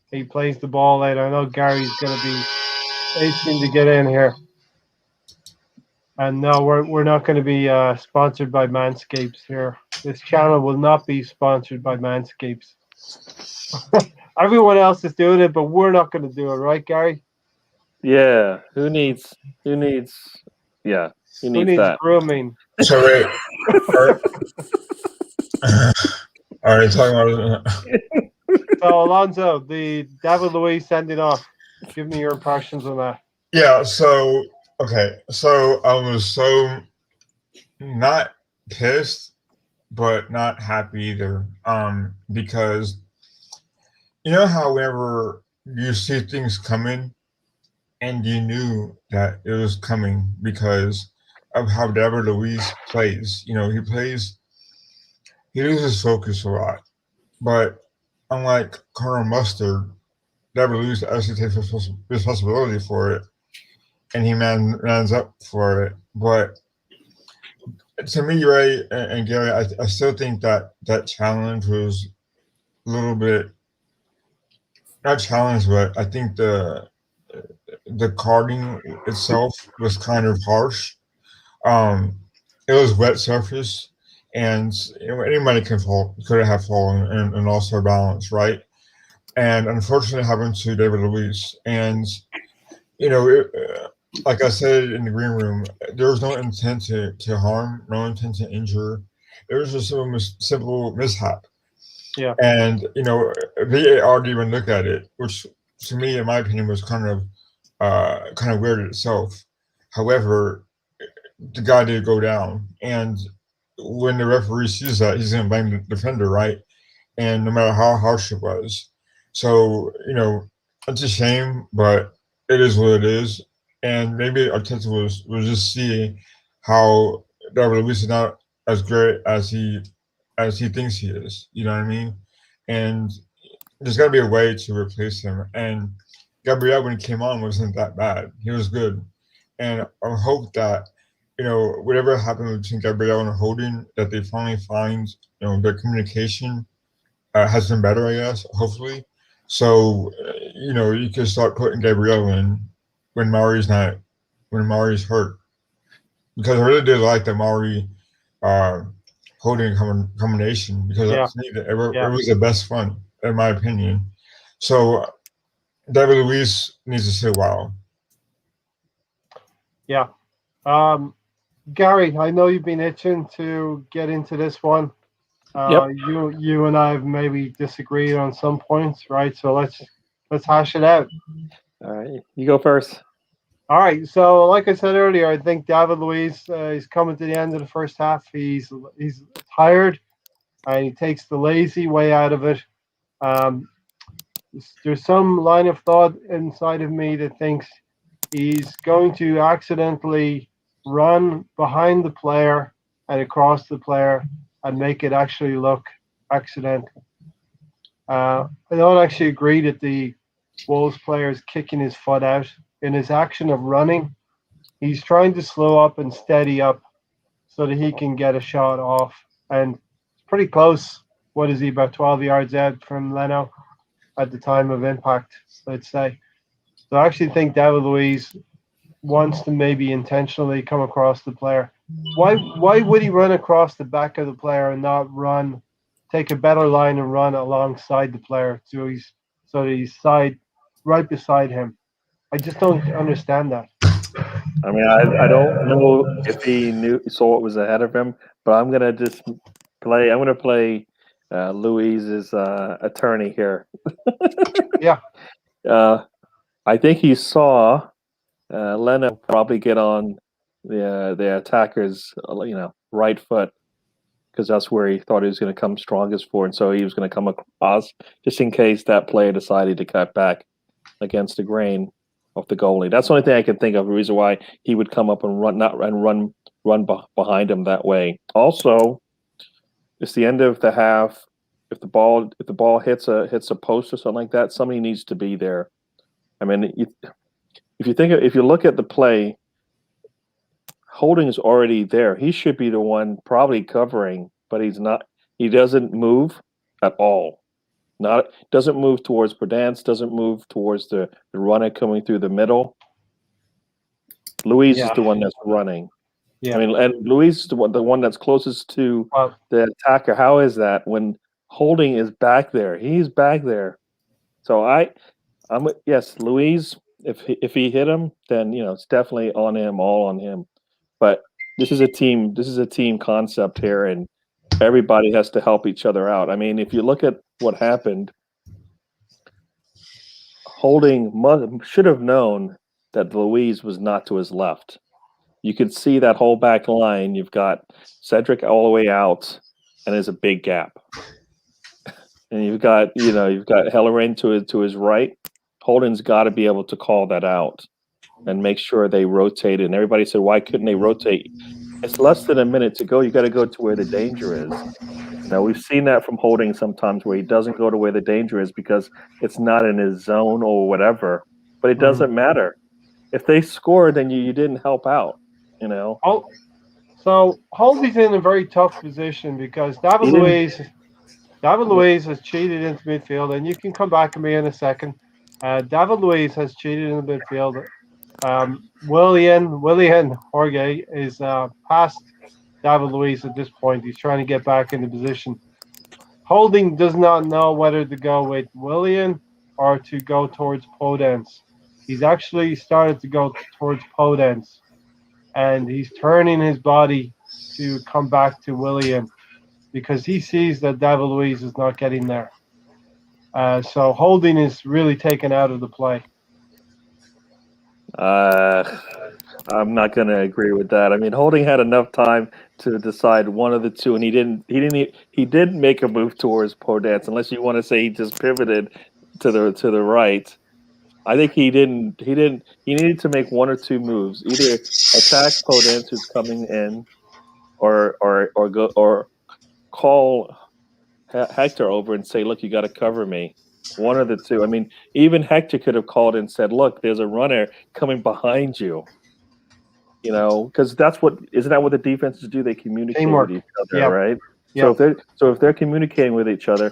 He plays the ball out. I know Gary's going to be itching to get in here. And no, we're not going to be sponsored by Manscapes here. This channel will not be sponsored by Manscapes. Everyone else is doing it, but we're not going to do it, right, Gary? Yeah. Who needs that? Grooming? So wait, are you talking about? So Alonso, the David Luiz sending off. Give me your impressions on that. Yeah. So okay. So I was so not pissed, but not happy either. Because how whenever you see things coming, and you knew that it was coming because of how David Luiz plays. You know, he loses focus a lot. But unlike Colonel Mustard, David Luiz actually takes responsibility for it, and he mans up for it. But to me, Ray and Gary, I still think that challenge was a little bit not challenge, but I think the carding itself was kind of harsh. Um, it was wet surface, and anybody could have fallen and lost their balance, right? And unfortunately, it happened to David Luiz. And you know, like I said in the green room, there was no intent to harm, no intent to injure. It was just a simple mishap. Yeah. And you know, VAR didn't even look at it, which to me, in my opinion, was kind of weird in itself. However, the guy did go down, and when the referee sees that, he's going to blame the defender, right? And no matter how harsh it was, so you know, it's a shame, but it is what it is. And maybe Arteta was just seeing how David Luiz is not as great as he thinks he is. You know what I mean? And there's got to be a way to replace him. And Gabriel, when he came on, wasn't that bad. He was good. And I hope that, you know, whatever happened between Gabriel and Holding, that they finally find, you know, their communication has been better, I guess, hopefully. So, you know, you can start putting Gabriel in when Mauri's hurt. Because I really did like the Mauri Holding combination, because to me, it was the best fun, in my opinion. So, David Luiz needs to sit a while. Yeah. Gary, I know you've been itching to get into this one. Yep. You and I have maybe disagreed on some points, right? So let's hash it out. All right, you go first. All right. So, like I said earlier, I think David Luiz is coming to the end of the first half. He's tired, and he takes the lazy way out of it. There's some line of thought inside of me that thinks he's going to accidentally run behind the player and across the player and make it actually look accidental. I don't actually agree that the Wolves player is kicking his foot out. In his action of running, he's trying to slow up and steady up so that he can get a shot off. And it's pretty close. What is he, about 12 yards out from Leno at the time of impact, let's say. So I actually think David Luiz wants to maybe intentionally come across the player. Why would he run across the back of the player and not take a better line and run alongside the player so that he's right beside him? I just don't understand that. I mean, I don't know if he saw what was ahead of him, but I'm gonna just play. I'm gonna play Luiz's attorney here. Yeah. I think he saw Leno probably get on the attacker's right foot, because that's where he thought he was going to come strongest for, and so he was going to come across just in case that player decided to cut back against the grain of the goalie. That's the only thing I can think of, the reason why he would come up and run behind him that way. Also, it's the end of the half. If the ball hits a post or something like that, somebody needs to be there. I mean, if you look at the play, Holding is already there. He should be the one probably covering, but he's not. He doesn't move at all. Doesn't move towards Perdance, doesn't move towards the runner coming through the middle. Luiz is the one that's running. Yeah. I mean, and Luiz is the one that's closest to the attacker. How is that when Holding is back there? He's back there. So yes, Luiz. If he hit him, then it's definitely on him, all on him. But this is a team concept here, and everybody has to help each other out. I mean, if you look at what happened, Holding should have known that Luiz was not to his left. You could see that whole back line. You've got Cedric all the way out, and there's a big gap. And you've got Hellerin to his right. Holding's got to be able to call that out. and make sure they rotate. And everybody said, why couldn't they rotate? It's less than a minute to go. You got to go to where the danger is. Now, we've seen that from Holding sometimes where he doesn't go to where the danger is because it's not in his zone or whatever. But it doesn't matter. If they score, then you didn't help out, you know. Oh, so Holdy's in a very tough position because David He didn't- Luiz has cheated into midfield, and you can come back to me in a second. David Luiz has cheated in the midfield. Willian Jorge is past David Luiz at this point. He's trying to get back into position. Holding does not know whether to go with Willian or to go towards Podence. He's actually started to go towards Podence, and he's turning his body to come back to Willian because he sees that David Luiz is not getting there. So Holding is really taken out of the play. I'm not going to agree with that. I mean, Holding had enough time to decide one of the two, and he didn't make a move towards Podence, unless you want to say he just pivoted to the right. I think he didn't. He needed to make one or two moves, either attack Podence who's coming in, or call Hector over and say, "Look, you got to cover me." One of the two. I mean, even Hector could have called and said, "Look, there's a runner coming behind you." You know, because isn't that what the defenses do? They communicate Teamwork. with each other, right? Yeah. So if they're communicating with each other,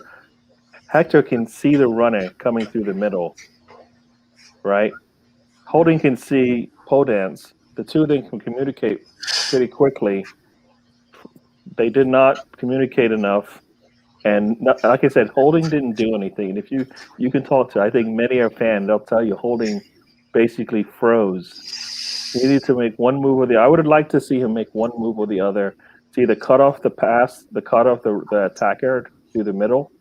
Hector can see the runner coming through the middle, right? Holding can see Podence. The two of them can communicate pretty quickly. They did not communicate enough. And like I said, Holding didn't do anything. And if you can talk to, I think many are fans, they'll tell you Holding basically froze. He needed to make one move or the other. I would have liked to see him make one move or the other. To either cut off the pass, cut off the attacker through the middle,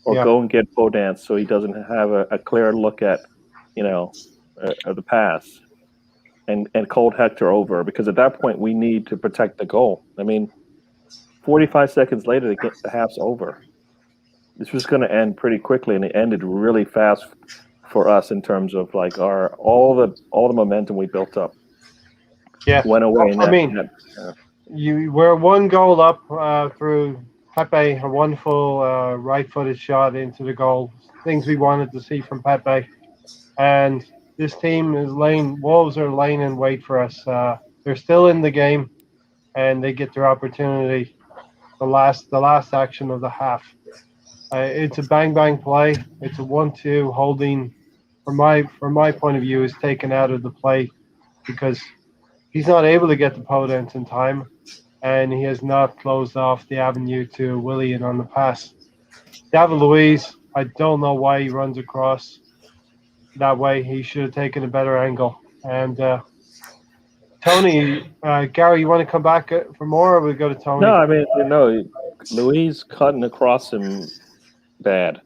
or go and get Podence so he doesn't have a clear look at, the pass. And cold Hector over, because at that point we need to protect the goal. I mean, 45 seconds later, the half's over. This was going to end pretty quickly, and it ended really fast for us in terms of like all the momentum we built up. Went away. You were one goal up through Pepe, a wonderful right-footed shot into the goal. Things we wanted to see from Pepe, and this team is Wolves are laying in wait for us. They're still in the game, and they get their opportunity. The last action of the half. It's a bang play. It's a 1-2. Holding, from my point of view, is taken out of the play because he's not able to get the Podence in time, and he has not closed off the avenue to Willian on the pass. David Luiz, I don't know why he runs across that way. He should have taken a better angle. And Tony, Gary, you want to come back for more, or we go to Tony? No, I mean, Luiz cutting across him, bad.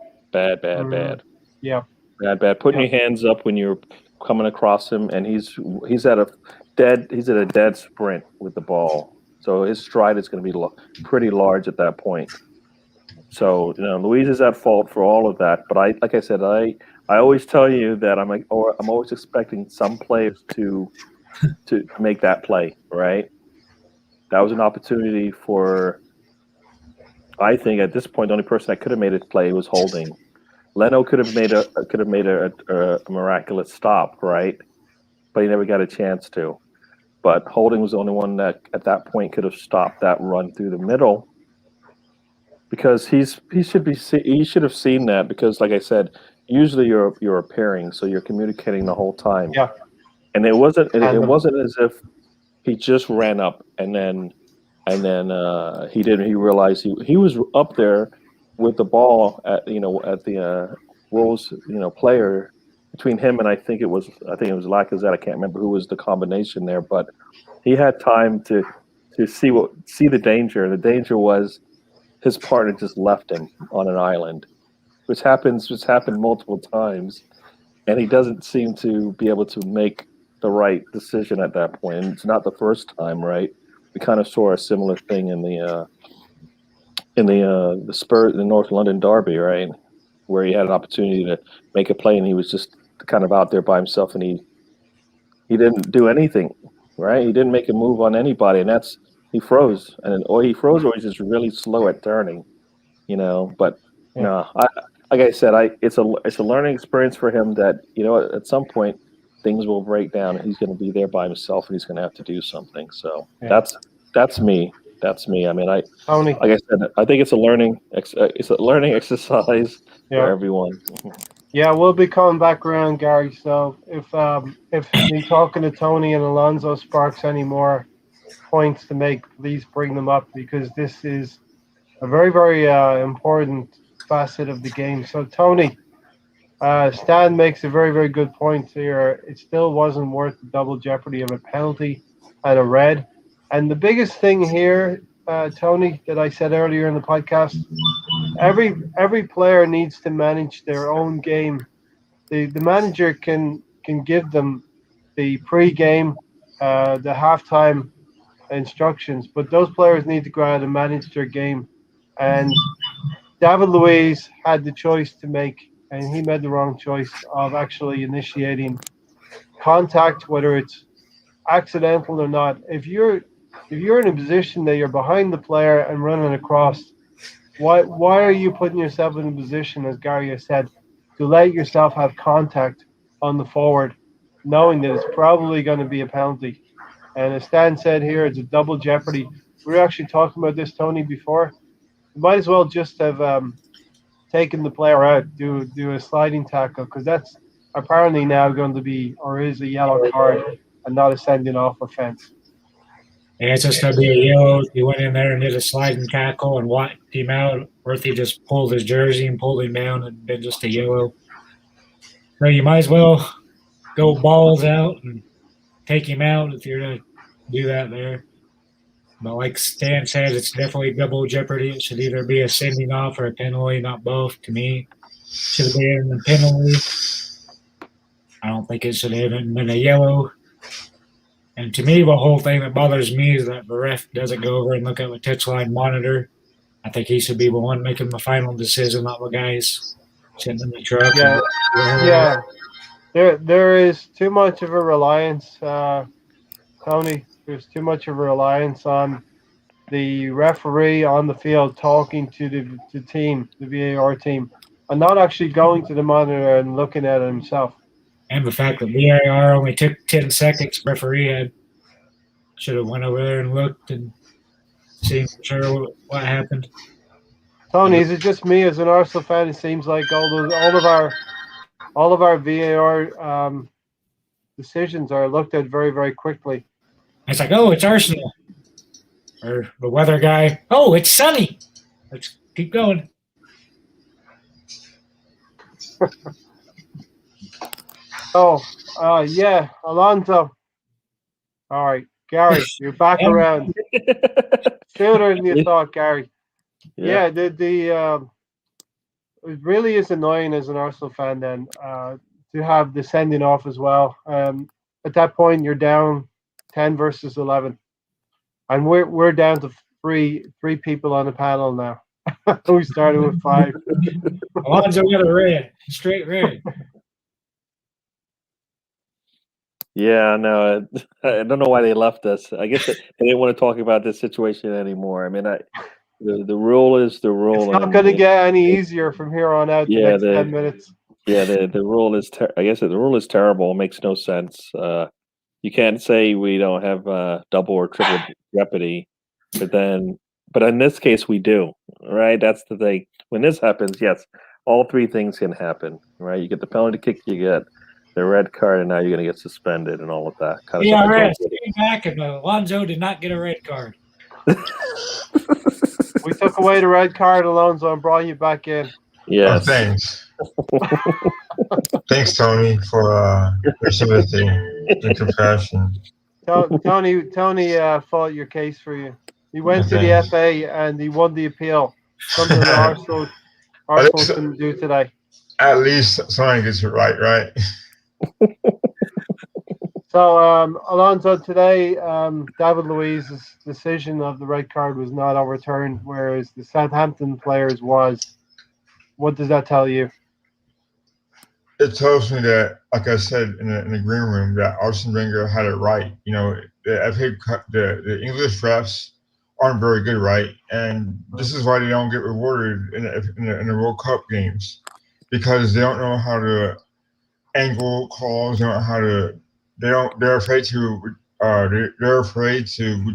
Yeah. Bad. Putting your hands up when you're coming across him, and he's at a dead sprint with the ball. So his stride is going to be pretty large at that point. So Luiz is at fault for all of that. But like I said, I always tell you that I'm always expecting some players to make that play, right? That was an opportunity for. I think at this point, the only person that could have made it play was Holding. Leno could have made a miraculous stop, right? But he never got a chance to. But Holding was the only one that at that point could have stopped that run through the middle, because he should have seen that, because like I said, usually you're appearing, so you're communicating the whole time. Yeah. And it wasn't as if he just ran up and then he realized he was up there with the ball at the Wolves player. Between him and I think it was Lacazette. I can't remember who was the combination there, but he had time to see the danger. The danger was his partner just left him on an island, which happened multiple times, and he doesn't seem to be able to make the right decision at that point. And it's not the first time, right? We kind of saw a similar thing in the Spurs, the North London derby, right, where he had an opportunity to make a play and he was just kind of out there by himself, and He didn't do anything, right? He didn't make a move on anybody, and he froze, or he's just really slow at turning, But no, like I said, it's a learning experience for him that at some point things will break down, and he's going to be there by himself, and he's going to have to do something. So that's me. That's me. I mean, Tony. like I said, I think it's a learning exercise for everyone. Yeah, we'll be coming back around, Gary. So if me talking to Tony and Alonso sparks any more points to make, please bring them up, because this is a very, very important facet of the game. So Tony, Stan makes a very, very good point here. It still wasn't worth the double jeopardy of a penalty and a red. And the biggest thing here, Tony, that I said earlier in the podcast, every player needs to manage their own game. The manager can give them the pre-game, the halftime instructions, but those players need to go out and manage their game. And David Luiz had the choice to make, and he made the wrong choice of actually initiating contact, whether it's accidental or not. If you're in a position that you're behind the player and running across, why are you putting yourself in a position, as Gary has said, to let yourself have contact on the forward, knowing that it's probably going to be a penalty? And as Stan said here, it's a double jeopardy. We were actually talking about this, Tony, before. You might as well just have taken the player out, do a sliding tackle, because that's apparently now going to be, or is, a yellow card and not a sending off offense. Yeah, it's just going to be a yellow. He went in there and did a sliding tackle and wiped him out, or if he just pulled his jersey and pulled him down and been just a yellow. So you might as well go balls out and take him out if you're going to do that there. But like Stan said, it's definitely double jeopardy. It should either be a sending off or a penalty, not both. To me, should have been a penalty. I don't think it should have been a yellow. And to me, the whole thing that bothers me is that the ref doesn't go over and look at the touchline monitor. I think he should be the one making the final decision, not the guys sitting in the truck. Yeah. There is too much of a reliance, Tony. There's too much of a reliance on the referee on the field talking to the team, the VAR team, and not actually going to the monitor and looking at it himself. And the fact that VAR only took 10 seconds, referee should have went over there and looked and seen for sure what happened. Tony, is it just me as an Arsenal fan? It seems like all of our VAR decisions are looked at very, very quickly. It's like, oh, it's Arsenal. Or the weather guy, oh, it's sunny. Let's keep going. Yeah, Alonso. All right, Gary, you're back around. Sooner than you thought, Gary. Yeah, it really is annoying as an Arsenal fan then to have the sending off as well. At that point, you're down 10 versus 11, and we're down to three people on the panel now. We started with 5. Alonso got a red, straight red. Yeah, no, I don't know why they left us. I guess they didn't want to talk about this situation anymore. I mean, the rule is the rule. It's not going to get any easier from here on out. Yeah, the next 10 minutes. Yeah, the rule is. I guess the rule is terrible. It makes no sense. You can't say we don't have double or triple jeopardy, but in this case we do. Right? That's the thing. When this happens, yes, all 3 things can happen. Right? You get the penalty kick, you get the red card, and now you're going to get suspended and all of that kind of stuff. Yeah, came back, and Alonso did not get a red card. We took away the red card, Alonso, and brought you back in. Yes. Oh, thanks. Thanks, Tony, for your sympathy and compassion. Tony fought your case for you. He went to the FA and he won the appeal. Something that Arsenal couldn't do today. At least someone gets it right? So, Alonso, today, David Luiz's decision of the red card was not overturned, whereas the Southampton players was. What does that tell you? it tells me that, like I said in the green room, that Arsene Wenger had it right. You know, the English refs aren't very good, right? And this is why they don't get rewarded in the World Cup games, because they don't know how to angle calls. They don't know how to. They don't. They're afraid to. They're afraid to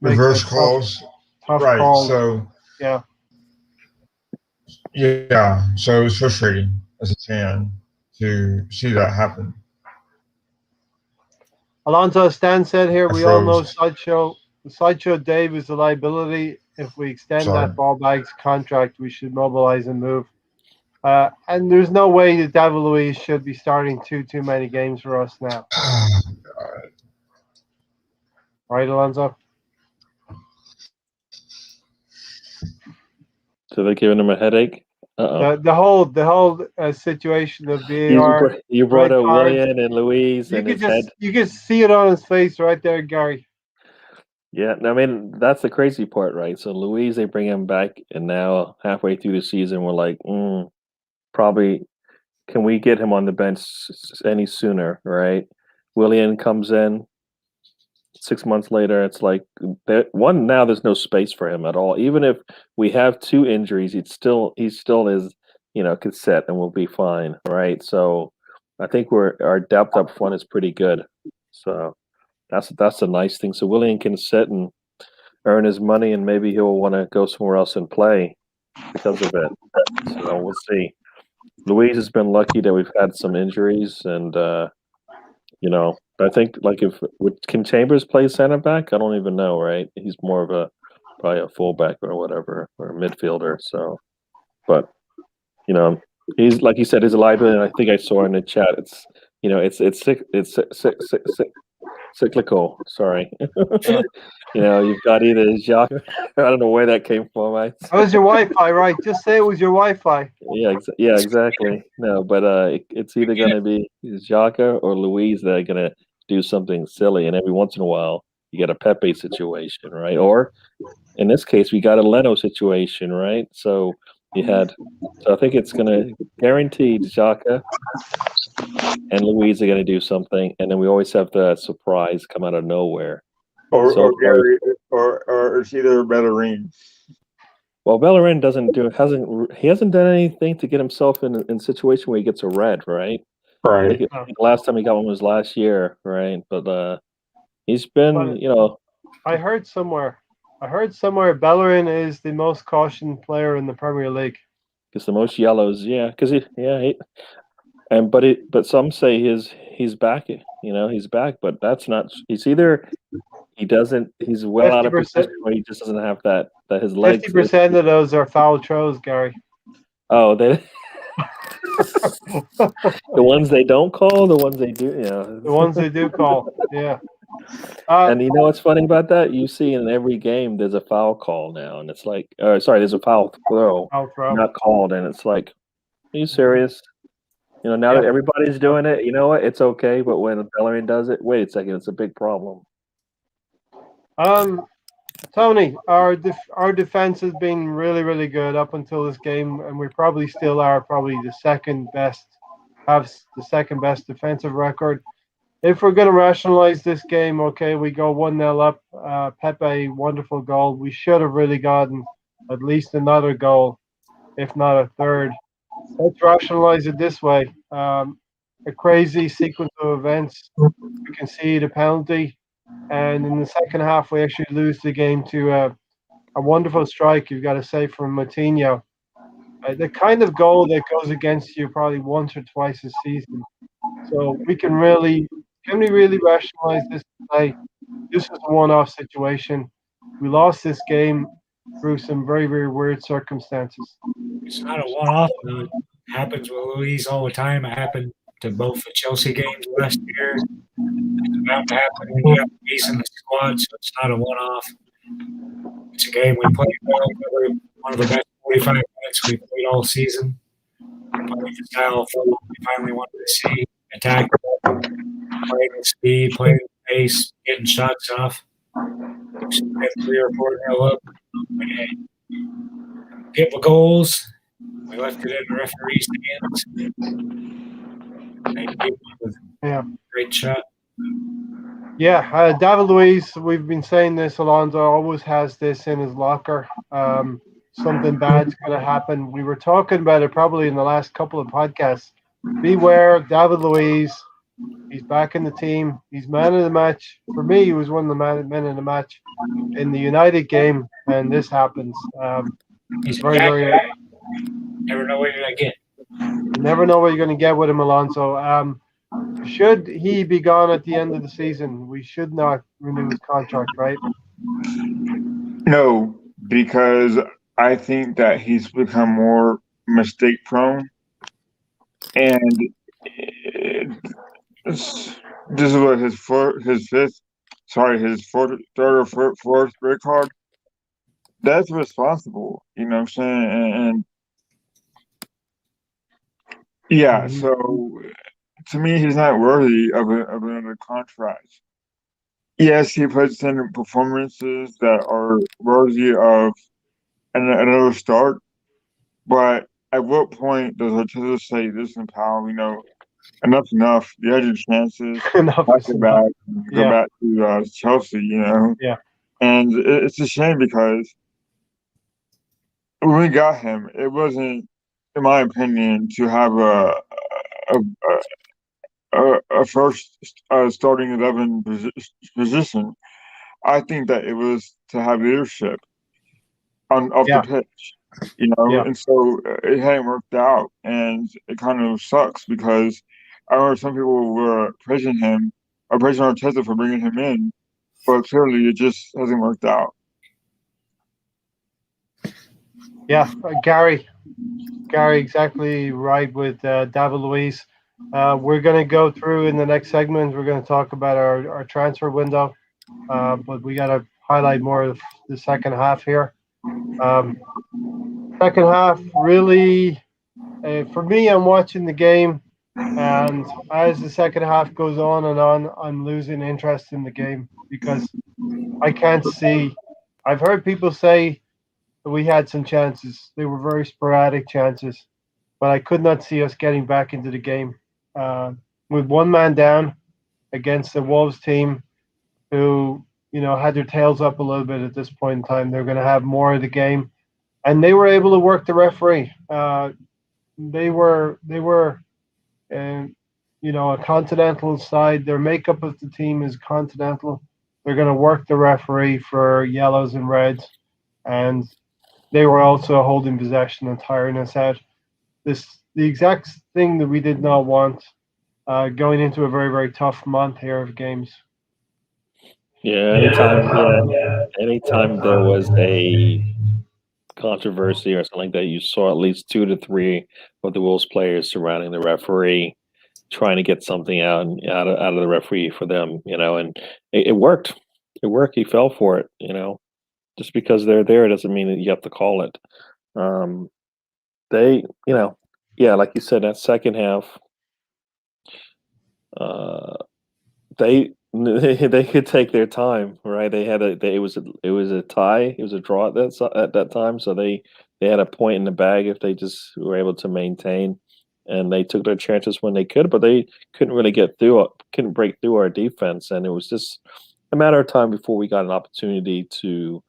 Make reverse the calls. tough Right. calls. So Yeah. yeah. So it's frustrating as a fan to see that happen. Alonso, Stan said here, I we all know froze. Sideshow Dave is a liability. If we extend Sorry. that ball bag's contract, we should mobilize and move. And there's no way that David Luiz should be starting too many games for us now. Right, Alonso? So they're giving him a headache. The whole situation of VAR. You brought red up cards. Willian and Louise and his head. You could see it on his face right there, Gary. Yeah, I mean that's the crazy part, right? So Louise, they bring him back, and now halfway through the season, we're like, probably can we get him on the bench any sooner, right? Willian comes in 6 months later. It's like now there's no space for him at all. Even if we have 2 injuries, he still is, could set and we'll be fine, right? So I think our depth up front is pretty good. So that's a nice thing. So Willian can sit and earn his money, and maybe he'll want to go somewhere else and play because of it. So we'll see. Louise has been lucky that we've had some injuries, and I think can Chambers play center back? I don't even know, right? He's more of probably a fullback or whatever, or a midfielder. So, but he's like you said, he's a liability. And I think I saw in the chat. It's cyclical. Sorry. You've got either Jacques. I don't know where that came from. That was your Wi-Fi, right? Just say it was your Wi-Fi. Yeah, exactly. No, but it's either going to be Xhaka or Louise that are going to do something silly, and every once in a while you get a Pepe situation, right? Or in this case, we got a Leno situation, right? So I think it's going to guarantee Xhaka and Louise are going to do something, and then we always have the surprise come out of nowhere. Or it's either Bellerin. Well, Bellerin hasn't done anything to get himself in a situation where he gets a red, right? Right. I think the last time he got one was last year, right? But he's been, I heard somewhere Bellerin is the most cautioned player in the Premier League. Because the most yellows, but some say he's back, he's back, but that's not. He's either he's well out of position, or he just doesn't have that his legs. 50% of those are foul throws, Gary. Oh, they. The ones they don't call, the ones they do, The ones they do call, yeah. And you know what's funny about that? You see in every game there's a foul call now, and it's like, there's a foul throw not called, and it's like, are you serious? Now that everybody's doing it, you know what? It's okay, but when Bellerin does it, wait a second, it's a big problem. Tony, our defense has been really, really good up until this game, and we probably still are the second best defensive record. If we're going to rationalize this game, okay, we go 1-0 up. Pepe, wonderful goal. We should have really gotten at least another goal, if not a third. Let's rationalize it this way. A crazy sequence of events. We concede a penalty, and in the second half, we actually lose the game to a wonderful strike, you've got to say, from Moutinho. The kind of goal that goes against you probably once or twice a season. So can we really rationalize this play? This was a one-off situation. We lost this game through some very, very weird circumstances. It's not a one-off. It happens with Louise all the time. It happened to both the Chelsea games last year. It's about to happen when you have Louise in the squad, so it's not a one-off. It's a game we played well. Probably one of the best 45 minutes we played all season. We played the style of football we finally wanted to see. Attack, playing with speed, playing with pace, getting shots off. 3 or 4-0 up. Get the goals. We left it in the referee's hands. Yeah. Great shot. Yeah, David Luiz, we've been saying this, Alonso always has this in his locker. Something bad's going to happen. We were talking about it probably in the last couple of podcasts. Beware, David Luiz. He's back in the team. He's man of the match. For me, he was one of the men of the match in the United game, and this happens. He's very, very. Never know what you're going to get. You never know what you're going to get with him, Alonso. Should he be gone at the end of the season, we should not renew his contract, right? No, because I think that he's become more mistake prone, and this is what his third or fourth red card. That's responsible, you know what I'm saying? And yeah, so to me, he's not worthy of another contract. Yes, he puts in performances that are worthy of another start, but at what point does Arteta say, "Listen, pal, enough's enough. You had your chances. Enough Pack is it enough. back, go back to Chelsea." Yeah. And it's a shame because when we got him, it wasn't, in my opinion, to have a first starting 11 position. I think that it was to have leadership off the pitch, and so it hadn't worked out, and it kind of sucks because I remember some people were praising him or praising Arteta for bringing him in, but clearly it just hasn't worked out. Yeah, Gary, exactly right with David Luiz. We're going to go through in the next segment. We're going to talk about our transfer window, but we got to highlight more of the second half here. Second half, really, for me, I'm watching the game, and as the second half goes on and on, I'm losing interest in the game because I can't see. I've heard people say that we had some chances. They were very sporadic chances, but I could not see us getting back into the game. With one man down against the Wolves team who, had their tails up a little bit at this point in time. They're going to have more of the game. And they were able to work the referee. They were a continental side. Their makeup of the team is continental. They're going to work the referee for yellows and reds. And they were also holding possession and tiring us out. The exact thing that we did not want going into a very, very tough month here of games. Yeah, anytime there was a controversy or something like that, you saw at least 2 to 3 of the Wolves players surrounding the referee, trying to get something out of the referee for them, and it worked. It worked. He fell for it, Just because they're there doesn't mean that you have to call it. They, like you said, that second half, they could take their time, right? It was a tie, it was a draw at that time, so they had a point in the bag if they just were able to maintain, and they took their chances when they could, but they couldn't really couldn't break through our defense, and it was just a matter of time before we got an opportunity to,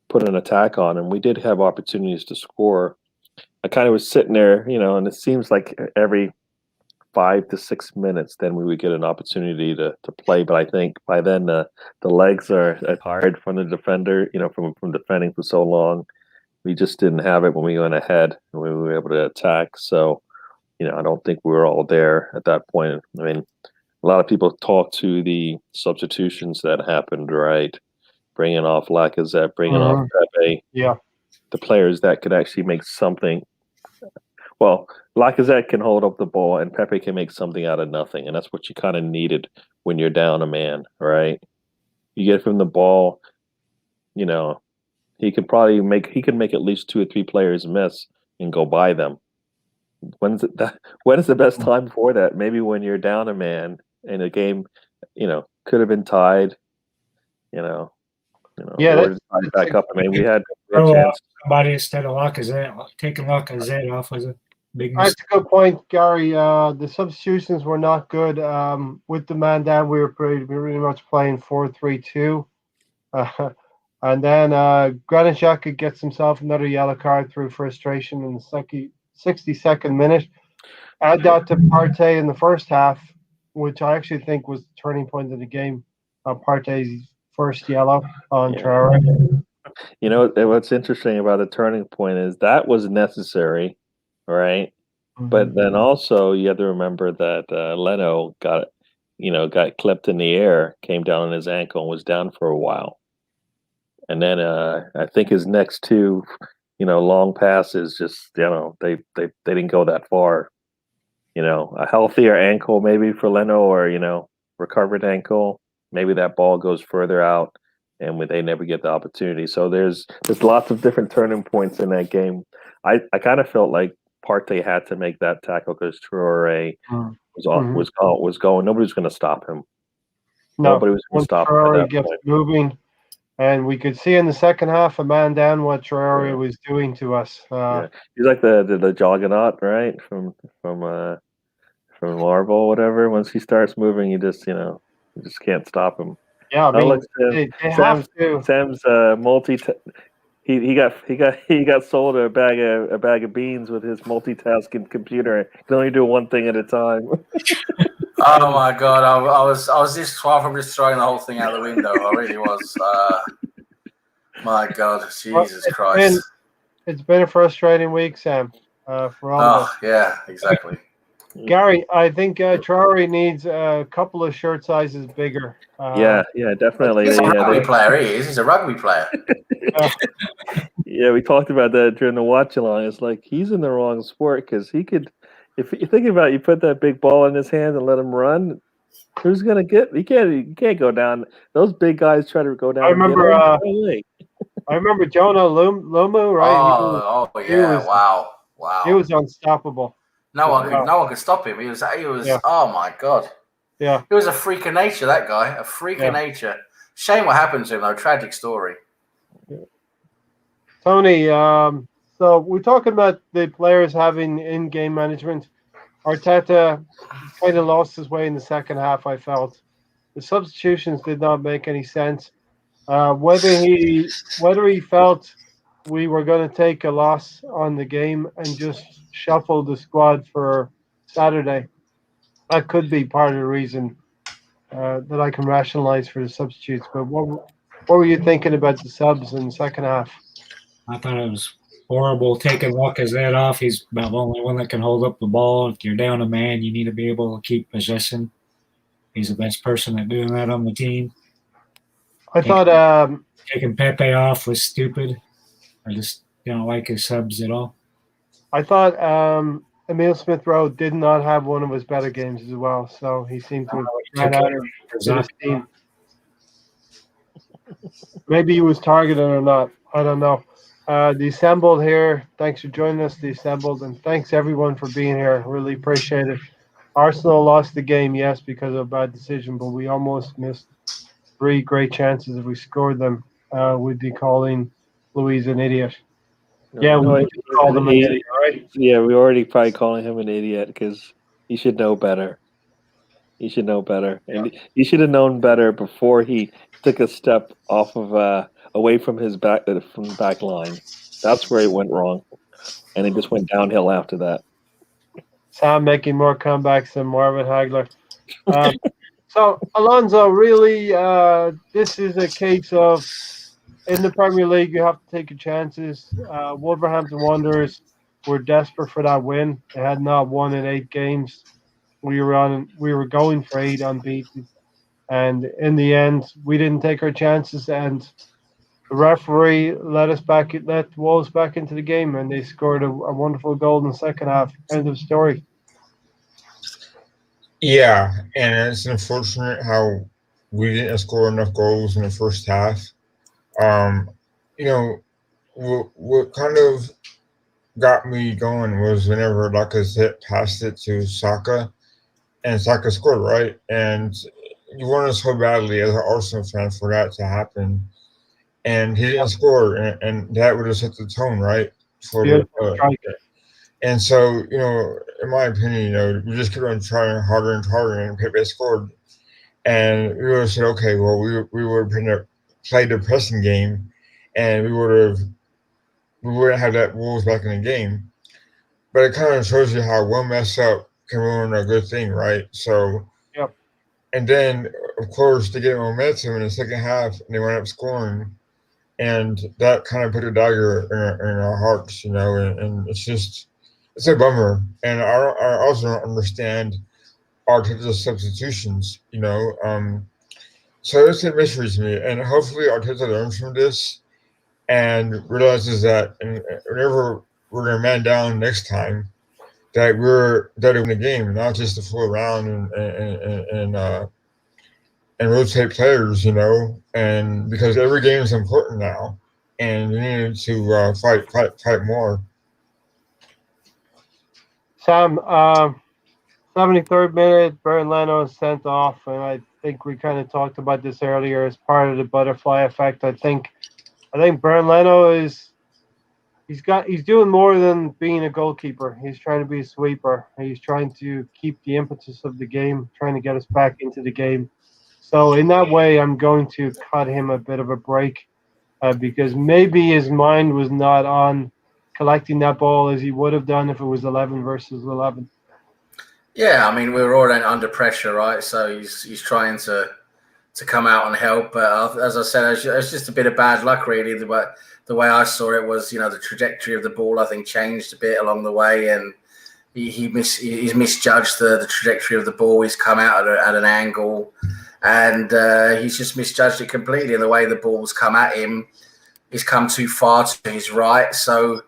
put an attack on, and we did have opportunities to score. I kind of was sitting there, and it seems like every 5 to 6 minutes, then we would get an opportunity to play. But I think by then the legs are tired from the defender, from defending for so long. We just didn't have it when we went ahead and we were able to attack. So, I don't think we were all there at that point. I mean, a lot of people talk to the substitutions that happened, right? Bringing off Lacazette, bringing off Pepe. Yeah. The players that could actually make something. Well, Lacazette can hold up the ball, and Pepe can make something out of nothing, and that's what you kind of needed when you're down a man, right? You get him the ball, he could make at least 2 or 3 players miss and go by them. When is the best time for that? Maybe when you're down a man and the game, could have been tied, Yeah, or tied back up. I mean, we had a chance. somebody instead of Lacazette. Taking Lacazette off was a big That's mistake. a good point, Gary. The substitutions were not good. With the man down, we were pretty much playing 4-3-2. And then Granit Xhaka gets himself another yellow card through frustration in the 62nd minute. Add that to Partey in the first half, which I actually think was the turning point of the game. Partey's first yellow on Traore. You know what's interesting about the turning point is that was necessary, right? But then also you have to remember that Leno got clipped in the air, came down on his ankle, and was down for a while. And then I think his next two, long passes just they didn't go that far. A healthier ankle maybe for Leno, or recovered ankle, maybe that ball goes further out, and they never get the opportunity. So there's lots of different turning points in that game. I kind of felt like Partey had to make that tackle because Traore was going. Nobody was going to stop him. No, Nobody was going to stop him Traore at that gets point. moving, and we could see in the second half, a man down, what Traore was doing to us. He's like the juggernaut, right? From Marvel or whatever. Once he starts moving, you just can't stop him. Yeah, I mean, look, they have to. Sam's he got sold a bag of beans with his multitasking computer. He can only do one thing at a time. Oh my god, I was this far from just throwing the whole thing out the window. I really was. My god, Jesus Christ! It's been a frustrating week, Sam, for all of us. Yeah, exactly. Gary, I think Traore needs a couple of shirt sizes bigger. Yeah, definitely. He's a rugby player. He's a rugby player. Yeah, we talked about that during the watch along. It's like he's in the wrong sport because he could. If you think about it, you put that big ball in his hand and let him run. Who's gonna get? He can't go down. Those big guys try to go down. I remember Jonah Lomu, right? Wow. He was unstoppable. No one could stop him. He was. Yeah. Oh my god. Yeah. He was a freak of nature. That guy, a freak of nature. Shame what happened to him though. Tragic story. Tony, so we're talking about the players having in-game management. Arteta kind of lost his way in the second half, I felt. The substitutions did not make any sense. Whether he felt we were going to take a loss on the game and just shuffle the squad for Saturday, that could be part of the reason that I can rationalize for the substitutes. But what were you thinking about the subs in the second half? I thought it was horrible taking Lacazette off. He's about the only one that can hold up the ball. If you're down a man, you need to be able to keep possession. He's the best person at doing that on the team. I thought taking Pepe off was stupid. I just don't like his subs at all. I thought Emile Smith-Rowe did not have one of his better games as well, so he seemed to have ran out of his team. Maybe he was targeted or not. I don't know. The Assembled here, thanks for joining us, The Assembled, and thanks everyone for being here. Really appreciate it. Arsenal lost the game, yes, because of a bad decision, but we almost missed 3 great chances. If we scored them, we'd be calling Luis an idiot. Yeah, we called him an idiot, right? Yeah, we're already probably calling him an idiot because he should know better. He should know better, and he should have known better before he took a step off of away from his back line. That's where it went wrong, and it just went downhill after that. Sam making more comebacks than Marvin Hagler. So Alonso, really, this is a case of in the Premier League you have to take your chances. Wolverhampton Wanderers were desperate for that win. They had not won in 8 games. We were going for 8 unbeaten, and in the end, we didn't take our chances. And the referee let Wolves back into the game, and they scored a wonderful goal in the second half. End of story. Yeah, and it's unfortunate how we didn't score enough goals in the first half. What kind of got me going was whenever Lacazette passed it to Saka, and Saka scored, right? And you wanted so badly as an Arsenal fan for that to happen. and he didn't score, and that would have set the tone, right? For the and so, in my opinion, we just kept on trying harder and harder, and Pepe scored, and we would have said, okay, well, we would have played the pressing game, and we wouldn't have that Wolves back in the game. But it kind of shows you how one mess up can ruin a good thing, right? So, yep. And then, of course, to get momentum in the second half, they went up scoring, and that kind of put a dagger in our hearts, and it's a bummer. And I also don't understand Arteta's substitutions, so it's a mystery to me. And hopefully Arteta learns from this and realizes that whenever we're going to man down next time, that we're in the game, not just to fool around and rotate players, and because every game is important now, and we need to fight more. Sam, 73rd minute, Bernd Leno is sent off, and I think we kind of talked about this earlier as part of the butterfly effect. I think Bernd Leno he's doing more than being a goalkeeper. He's trying to be a sweeper. He's trying to keep the impetus of the game, trying to get us back into the game. So in that way, I'm going to cut him a bit of a break because maybe his mind was not on collecting that ball as he would have done if it was 11 versus 11. Yeah, I mean, we were all under pressure, right? So he's trying to come out and help. But as I said, it's just a bit of bad luck, really. The way I saw it was, the trajectory of the ball, I think, changed a bit along the way, and he's misjudged the trajectory of the ball. He's come out at an angle, and he's just misjudged it completely. And the way the ball's come at him, he's come too far to his right. So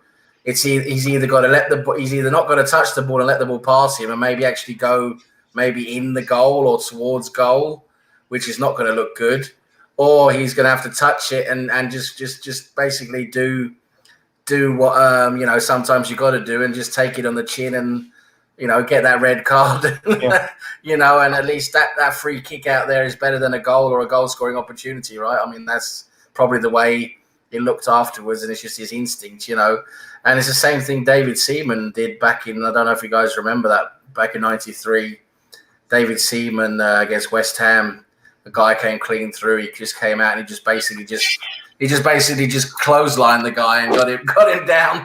he's either got to he's either not going to touch the ball and let the ball pass him, and maybe actually go maybe in the goal or towards goal, which is not going to look good. Or he's going to have to touch it and just basically do what sometimes you got to do and just take it on the chin and get that red card. Yeah. And at least that free kick out there is better than a goal or a goal scoring opportunity, right? I mean, that's probably the way it looked afterwards, and it's just his instinct, And it's the same thing David Seaman did back in, I don't know if you guys remember that, back in '93. David Seaman against West Ham. The guy came clean through. He just came out and he just basically clotheslined the guy and got him down.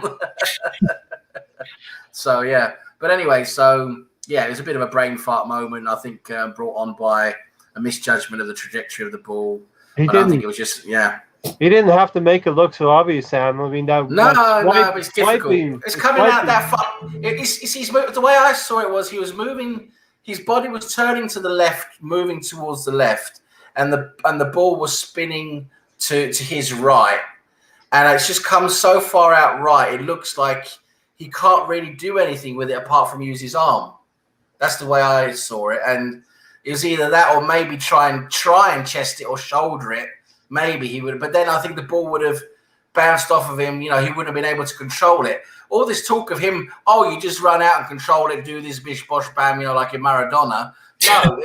So yeah, but anyway, it was a bit of a brain fart moment. I think brought on by a misjudgment of the trajectory of the ball. I don't think it was just He didn't have to make it look so obvious, Sam. I mean, but it's difficult. It's coming out that far. The way I saw it was he was moving. His body was turning to the left, moving towards the left, and the ball was spinning to his right. And it's just come so far out right, it looks like he can't really do anything with it apart from use his arm. That's the way I saw it. And it was either that or maybe try and chest it or shoulder it. Maybe he would, but then I think the ball would have bounced off of him. He wouldn't have been able to control it. All this talk of him, you just run out and control it, do this bish bosh bam, like in Maradona. No,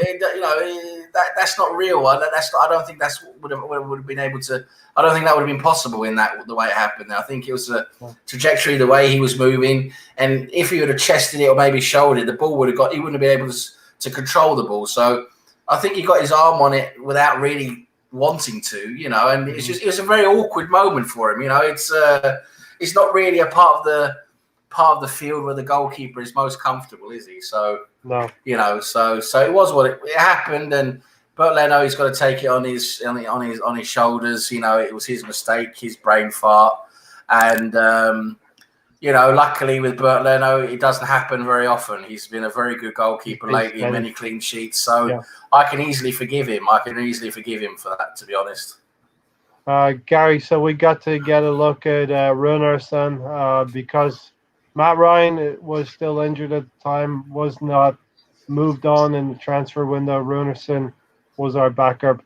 that's not real. I don't think that's would have been able to. I don't think that would have been possible in the way it happened. I think it was a trajectory, the way he was moving, and if he would have chested it or maybe shouldered it, the ball would have he wouldn't have been able to control the ball. So I think he got his arm on it without really wanting to, and it was a very awkward moment for him. It's not really a part of the field where the goalkeeper is most comfortable, is he? So no, so it was what it happened, and Bert Leno, he's got to take it on his shoulders. It was his mistake, his brain fart, and luckily with Bert Leno, it doesn't happen very often. He's been a very good goalkeeper lately, many clean sheets. So I can easily forgive him. For that, to be honest. Gary, so we got to get a look at Runarsson because Matt Ryan was still injured at the time, was not moved on in the transfer window. Runarsson was our backup,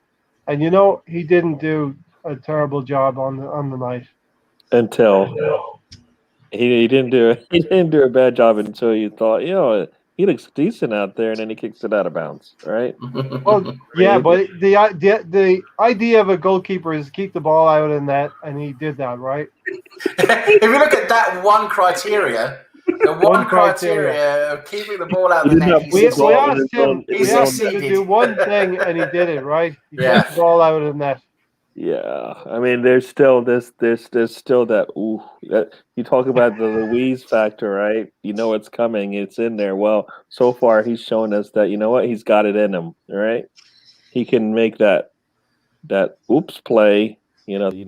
and he didn't do a terrible job on the night. Until he didn't do a bad job until you thought, looks decent out there, and then he kicks it out of bounds. Right? Well, yeah, but the idea of a goalkeeper is keep the ball out of net, and he did that, right? If you look at that one criteria, the one criteria of keeping the ball out of the net, We asked him to succeeded. do one thing, and he did it, right? He Yeah. kept the ball out of the net. Yeah, I mean, there's still there's still that ooh. That, you talk about the Louise factor, right? You know it's coming. It's in there. Well, so far he's shown us that you know what he's got it in him. Right? He can make that oops play. You know, you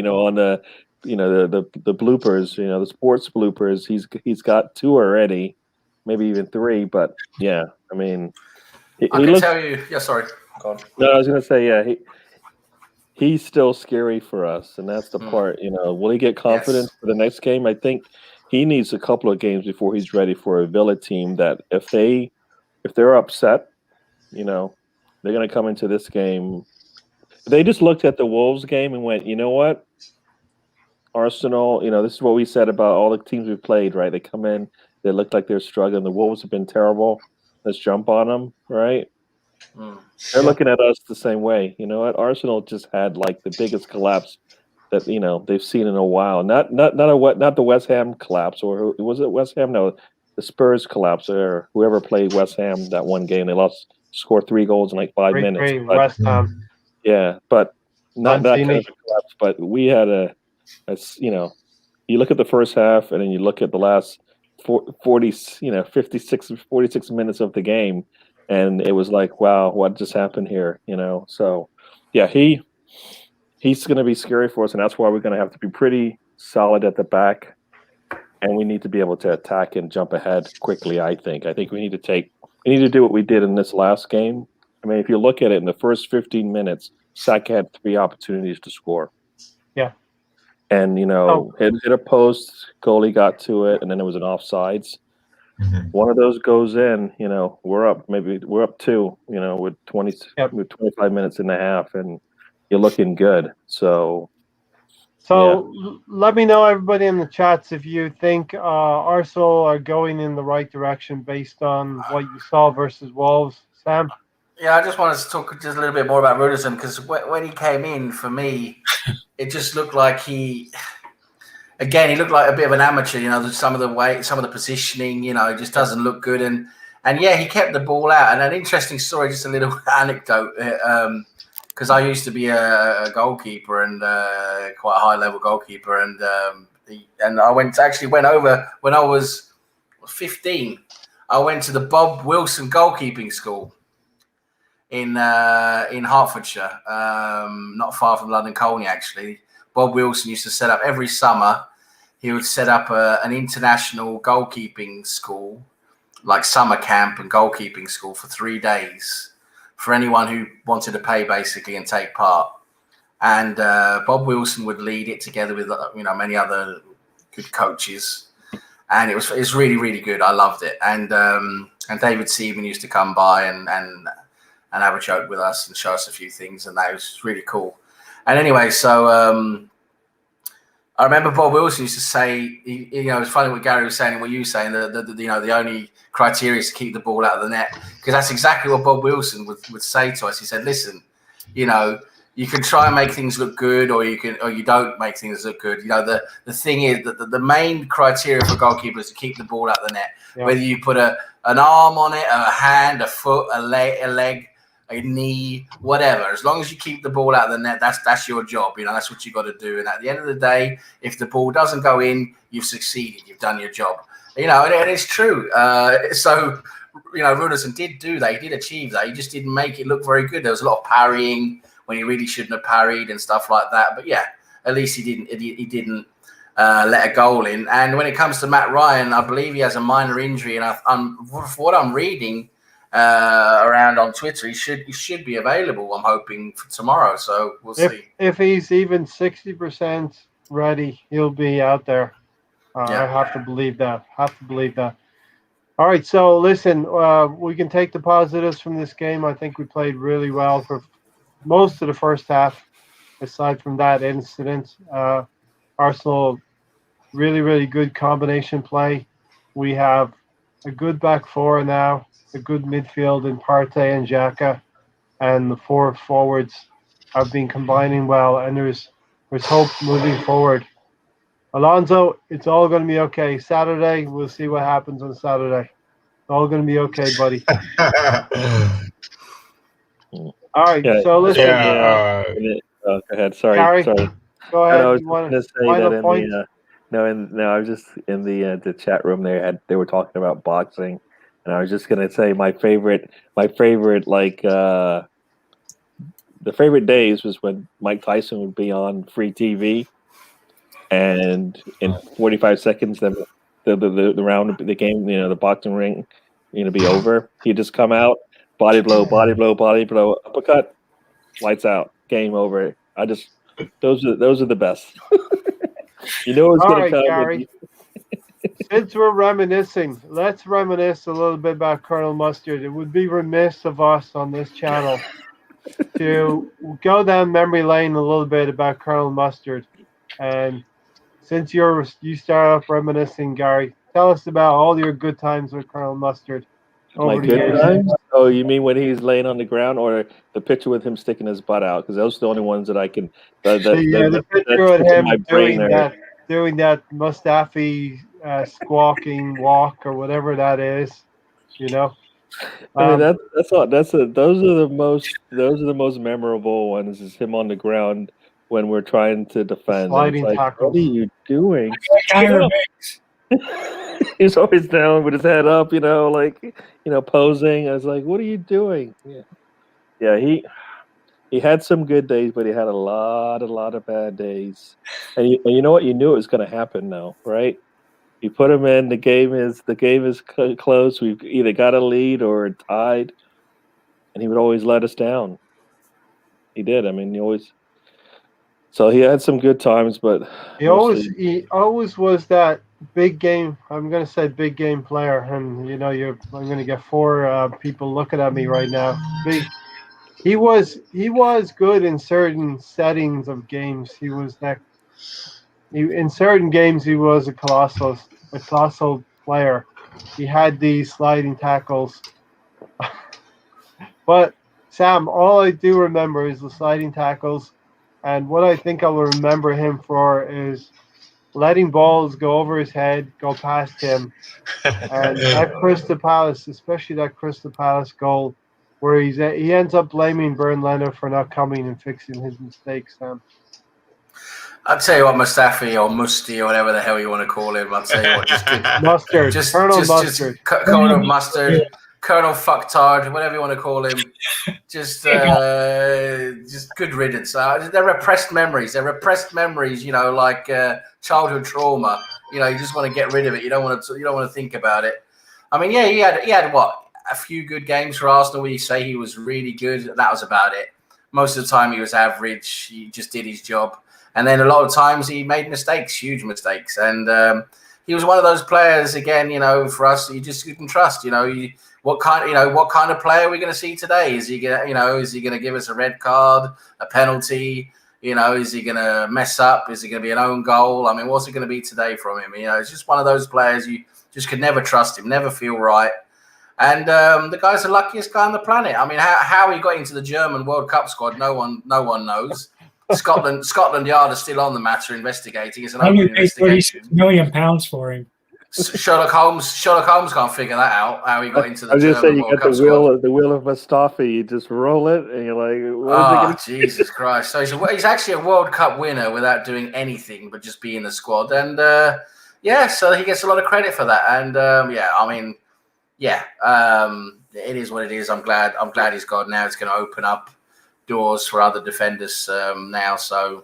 know on the the bloopers. You know the sports bloopers. He's got 2 already, maybe even 3. But yeah, I mean, I can tell you. Yeah, sorry. Go on. No, I was gonna say yeah. He's still scary for us, and that's the part. You know, will he get confidence for the next game? I think he needs a couple of games before he's ready for a Villa team. That if they're upset, you know, they're going to come into this game. They just looked at the Wolves game and went, you know what, Arsenal. You know, this is what we said about all the teams we played. Right? They come in, they look like they're struggling. The Wolves have been terrible. Let's jump on them. Right? They're looking at us the same way. You know what? Arsenal just had like the biggest collapse that you know they've seen in a while. Not the West Ham collapse, or was it West Ham? No, the Spurs collapse, or whoever played West Ham that one game. They scored 3 goals in like 5 minutes. But, West Ham. Yeah, but not that kind of a collapse. But we had a you know, you look at the first half and then you look at the last 46 minutes of the game. And it was like, wow, what just happened here? You know, so yeah, he's going to be scary for us, and that's why we're going to have to be pretty solid at the back, and we need to be able to attack and jump ahead quickly. I think we need to do what we did in this last game. I mean, if you look at it in the first 15 minutes, Saka had 3 opportunities to score. Yeah, and you know, hit a post, goalie got to it, and then there was an offsides. One of those goes in, you know, we're up 2, you know, with 25 minutes and a half, and you're looking good. So let me know, everybody in the chats, if you think Arsenal are going in the right direction based on what you saw versus Wolves. Sam? Yeah, I just wanted to talk just a little bit more about Ruderson, because when he came in, for me, it just looked like he looked like a bit of an amateur. You know, some of the weight, some of the positioning, you know, it just doesn't look good. And yeah, he kept the ball out. And an interesting story, just a little anecdote, because I used to be a goalkeeper and quite a high level goalkeeper, and I went over when I was 15. I went to the Bob Wilson goalkeeping school in Hertfordshire, not far from London Colney, actually. Bob Wilson used to set up every summer. He would set up an international goalkeeping school, like summer camp and goalkeeping school for 3 days for anyone who wanted to pay, basically, and take part. And Bob Wilson would lead it together with many other good coaches, and it's really, really good. I loved it. And David Seaman used to come by and have a joke with us and show us a few things, and that was really cool. And anyway, so I remember Bob Wilson used to say, it's funny what Gary was saying and what you were saying, the only criteria is to keep the ball out of the net, because that's exactly what Bob Wilson would say to us. He said, listen, you know, you can try and make things look good, or you don't make things look good. You know, the thing is that the main criteria for a goalkeeper is to keep the ball out of the net. Yeah. Whether you put an arm on it, a hand, a foot, a leg, a knee, whatever. As long as you keep the ball out of the net, that's your job. You know, that's what you got to do. And at the end of the day, if the ball doesn't go in, you've succeeded. You've done your job. You know, and it's true. So, you know, Ruderson did do that. He did achieve that. He just didn't make it look very good. There was a lot of parrying when he really shouldn't have parried and stuff like that. But yeah, at least he didn't let a goal in. And when it comes to Matt Ryan, I believe he has a minor injury. And from what I'm reading around on Twitter, he should be available, I'm hoping, for tomorrow. So we'll see. If he's even 60% ready, he'll be out there. I have to believe that. All right, so listen, we can take the positives from this game. I think we played really well for most of the first half, aside from that incident. Arsenal, really, really good combination play. We have a good back four now, a good midfield in Partey and Xhaka, and the four forwards have been combining well, and there's hope moving forward. Alonso, it's all going to be okay. Saturday, we'll see what happens on Saturday. It's all going to be okay, buddy. All right, Yeah, so listen. Yeah. Go ahead. Sorry. Gary, Sorry. go ahead. I was You just want going a to say final that in point? I was just in the chat room. They were talking about boxing, and I was just going to say my favorite like the favorite days was when Mike Tyson would be on free TV, and in 45 seconds, the round, the game, the boxing ring, be over. He'd just come out, body blow, uppercut, lights out, game over. Those are the best. You know it's All going to right, come. Gary. Since we're reminiscing, let's reminisce a little bit about Colonel Mustard. It would be remiss of us on this channel to go down memory lane a little bit about Colonel Mustard. And since you start off reminiscing, Gary, tell us about all your good times with Colonel Mustard over My the good years. times? Oh, you mean when he's laying on the ground, or the picture with him sticking his butt out? Because those are the only ones that I can. The picture of that's in him my brain doing that Mustafi squawking walk or whatever that is, I mean that's all. Those are the most memorable ones. Is him on the ground when we're trying to defend. sliding It's like, tackles. what are you doing? Tyler He's always down with his head up, posing. I was like, what are you doing? Yeah. He had some good days, but he had a lot of bad days. And you know what? You knew it was going to happen now, right? You put him in. The game is close. We've either got a lead or tied, and he would always let us down. He did. I mean, he always. So he had some good times, but he always was that big game. I'm going to say big game player, and I'm going to get four people looking at me right now. He was good in certain settings of games. In certain games he was a colossal player. He had these sliding tackles. But Sam, all I do remember is the sliding tackles, and what I think I will remember him for is letting balls go over his head, go past him, and that Crystal Palace, especially that Crystal Palace goal, where he ends up blaming Bern Leonard for not coming and fixing his mistakes. Sam, I'll tell you what, Mustafi or Musti or whatever the hell you want to call him. I'll tell you what, just good. Mustard, Colonel Mustard, Colonel Mustard, Colonel Fucktard, whatever you want to call him. Just good riddance. They're repressed memories. Like childhood trauma. You just want to get rid of it. You don't want to think about it. I mean, yeah, he had what, a few good games for Arsenal where you say he was really good. That was about it. Most of the time he was average. He just did his job. And then a lot of times he made mistakes, huge mistakes. And he was one of those players, again, for us, you just couldn't trust. What kind of player are we going to see today? Is he going to give us a red card, a penalty? Is he going to mess up? Is it going to be an own goal? I mean, what's it going to be today from him? It's just one of those players you just could never trust him, never feel right. And the guy's the luckiest guy on the planet. I mean, how he got into the German World Cup squad, no one knows. Scotland Yard is still on the matter, investigating. It's an open investigation. £36 million for him. Sherlock Holmes can't figure that out. How he got into the German World Cup squad. The wheel of Mustafi. You just roll it, and you're like, Jesus Christ! So he's actually a World Cup winner without doing anything but just being in the squad. And so he gets a lot of credit for that. And it is what it is. I'm glad he's gone now. It's going to open up doors for other defenders now. So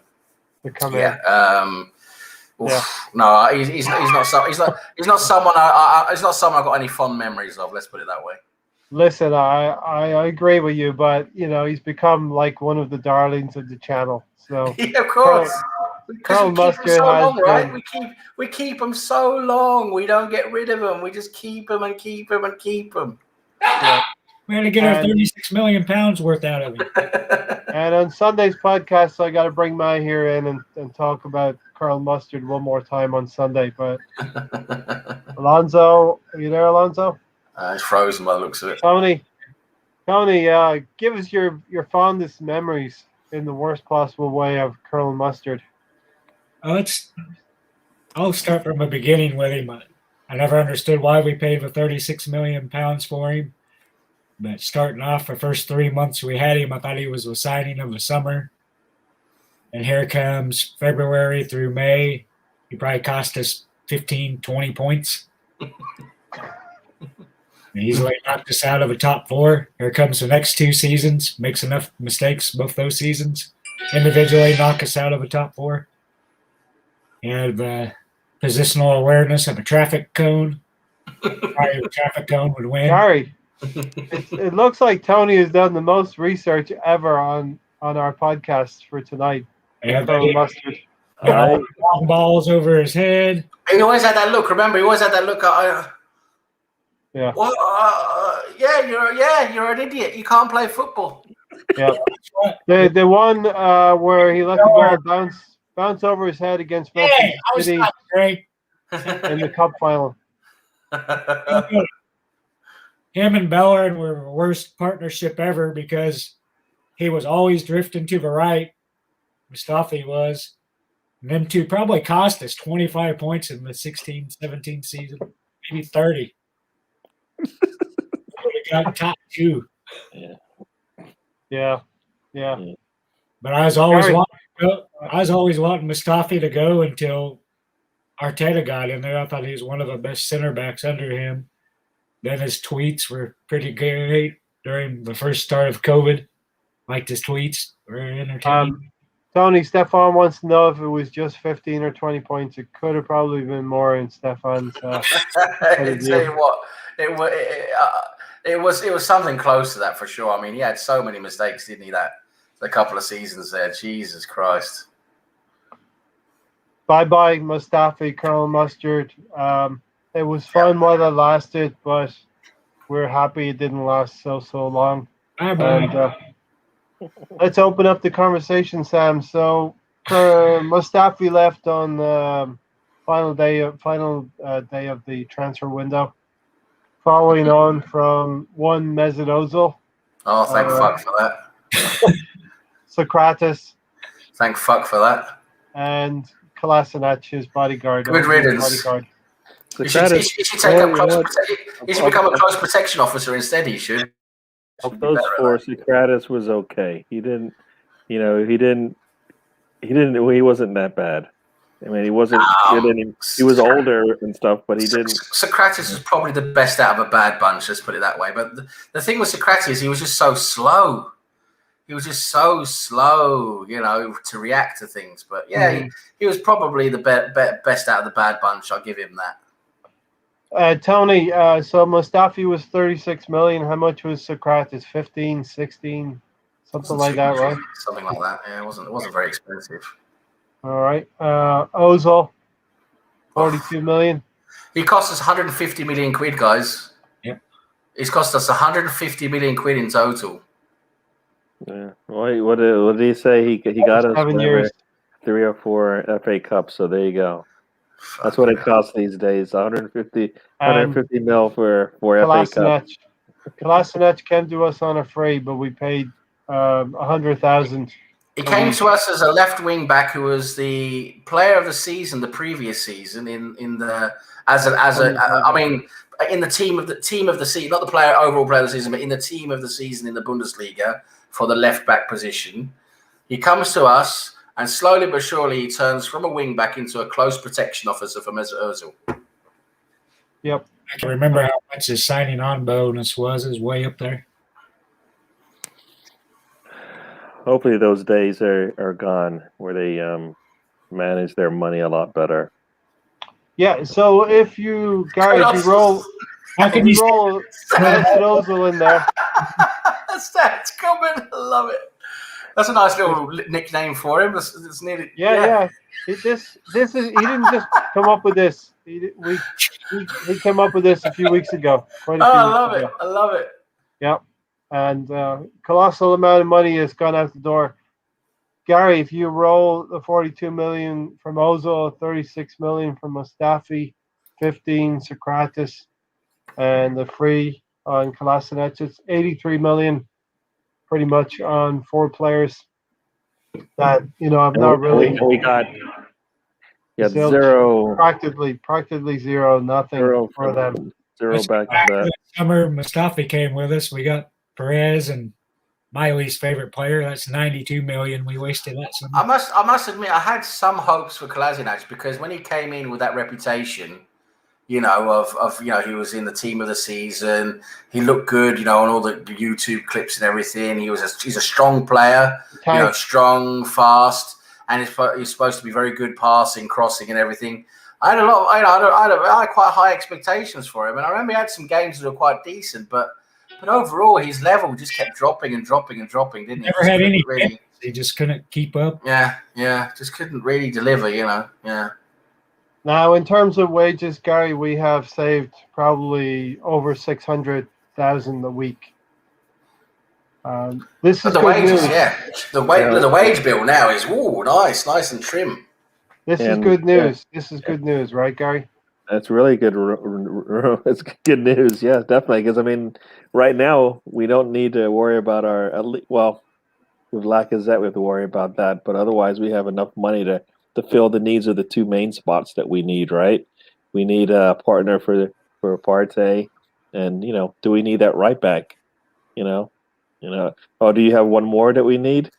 no, he's not someone I've got any fond memories of. Let's put it that way. Listen, I agree with you, but he's become like one of the darlings of the channel. So yeah, of course. Colonel Mustard so long, right? We keep them so long. We don't get rid of them. We just keep them and keep them and keep them. Yeah. We had to get our 36 million pounds worth out of him. And on Sunday's podcast, I got to bring Mai here in and talk about Colonel Mustard one more time on Sunday. But Alonso, are you there, Alonso? It's frozen by the looks of it. Tony, give us your fondest memories in the worst possible way of Colonel Mustard. I'll start from the beginning with him. I never understood why we paid the 36 million pounds for him. But starting off the first 3 months we had him, I thought he was the signing of the summer. And here comes February through May. He probably cost us 15, 20 points. Easily knocked us out of the top 4. Here comes the next 2 seasons. Makes enough mistakes both those seasons. Individually knock us out of the top 4. He had the positional awareness of a traffic cone. Probably the traffic cone would win. Gary, it looks like Tony has done the most research ever on our podcast for tonight. Yeah, Colonel Mustard. Long balls over his head. He always had that look. Remember, he always had that look. Yeah. Well, you're an idiot. You can't play football. Yeah. The one where he let the ball bounce over his head against Manchester City great. in the cup final. Him and Bellerin were the worst partnership ever because he was always drifting to the right. Mustafi was. And them two probably cost us 25 points in the 16-17 season, maybe 30. We got top 2. Yeah. But I was always wanting Mustafi to go until Arteta got in there. I thought he was one of the best center backs under him. Then his tweets were pretty great during the first start of COVID. Liked his tweets. Very entertaining. Tony, Stefan wants to know if it was just 15 or 20 points. It could have probably been more in Stefan's. I tell you what, it was something close to that for sure. I mean, he had so many mistakes, didn't he? That a couple of seasons there. Jesus Christ. Bye, Mustafi, Colonel Mustard. It was fun while it lasted, but we're happy it didn't last so long. And let's open up the conversation, Sam. So Mustafi left on the final day of the transfer window, following on from one Mesut Ozil. Oh, thank fuck for that. Socrates. Thank fuck for that. And Kolasinac, his bodyguard. Good riddance. He should become a close protection officer instead. He should. Of those 4, Socrates was okay. He wasn't that bad. I mean, he wasn't good. He was older and stuff, but he didn't. Socrates was probably the best out of a bad bunch. Let's put it that way. But the thing with Socrates, he was just so slow. He was just so slow, to react to things. But yeah, he was probably the best out of the bad bunch. I'll give him that. Tony, so Mustafi was 36 million. How much was Socrates? 15, 16, something like that, right? Something like that. Yeah, it wasn't very expensive. All right. Ozil, 42 million. He cost us 150 million quid, guys. Yep. He's cost us 150 million quid in total. Yeah. What did he say? He got us 7 years. 3 or 4 FA Cups. So there you go. That's what it costs these days. 150 mil for FA Cup. Kolasinac came to us on a free, but we paid 100,000. He came to us as a left wing back who was the player of the season the previous season in the team of the season, not the overall player of the season, but in the team of the season in the Bundesliga for the left back position. He comes to us. And slowly but surely, he turns from a wing back into a close protection officer for Mesut Ozil. Yep. I can remember how much his signing on bonus was. It was way up there. Hopefully those days are gone where they manage their money a lot better. Yeah, so if you roll Ozil in there. That's coming. I love it. That's a nice little nickname for him. It's nearly, yeah. He didn't just come up with this. He came up with this a few weeks ago. I love it. Yeah. and colossal amount of money has gone out the door. Gary, if you roll the 42 million from Ozil, 36 million from Mustafi, 15 Socrates, and the free on Kolasinac, it's 83 million pretty much on 4 players that I've not really. We got Zilch, zero, practically zero, nothing zero for them. Zero back to that. Summer Mustafi came with us. We got Perez and my least favorite player. That's 92 million we wasted that summer. I must admit, I had some hopes for Kolasinac because when he came in with that reputation, he was in the team of the season. He looked good, on all the YouTube clips and everything. He's a strong player, strong, fast, and he's supposed to be very good passing, crossing, and everything. I had quite high expectations for him, and I remember he had some games that were quite decent, but overall his level just kept dropping and dropping and dropping, didn't he? Never had any. Really, he just couldn't keep up. Yeah, just couldn't really deliver, Yeah. Now, in terms of wages, Gary, we have saved probably over 600,000 a week. This is the good wages, news. yeah. The wage bill now is nice and trim. This is good news. This is good news, right, Gary? That's really good. It's good news. Yeah, definitely. Because right now we don't need to worry about with Lacazette, we have to worry about that. But otherwise, we have enough money to fill the needs of the 2 main spots that we need. Right? We need a partner for Partey, and do we need that right back? Oh, do you have one more that we need?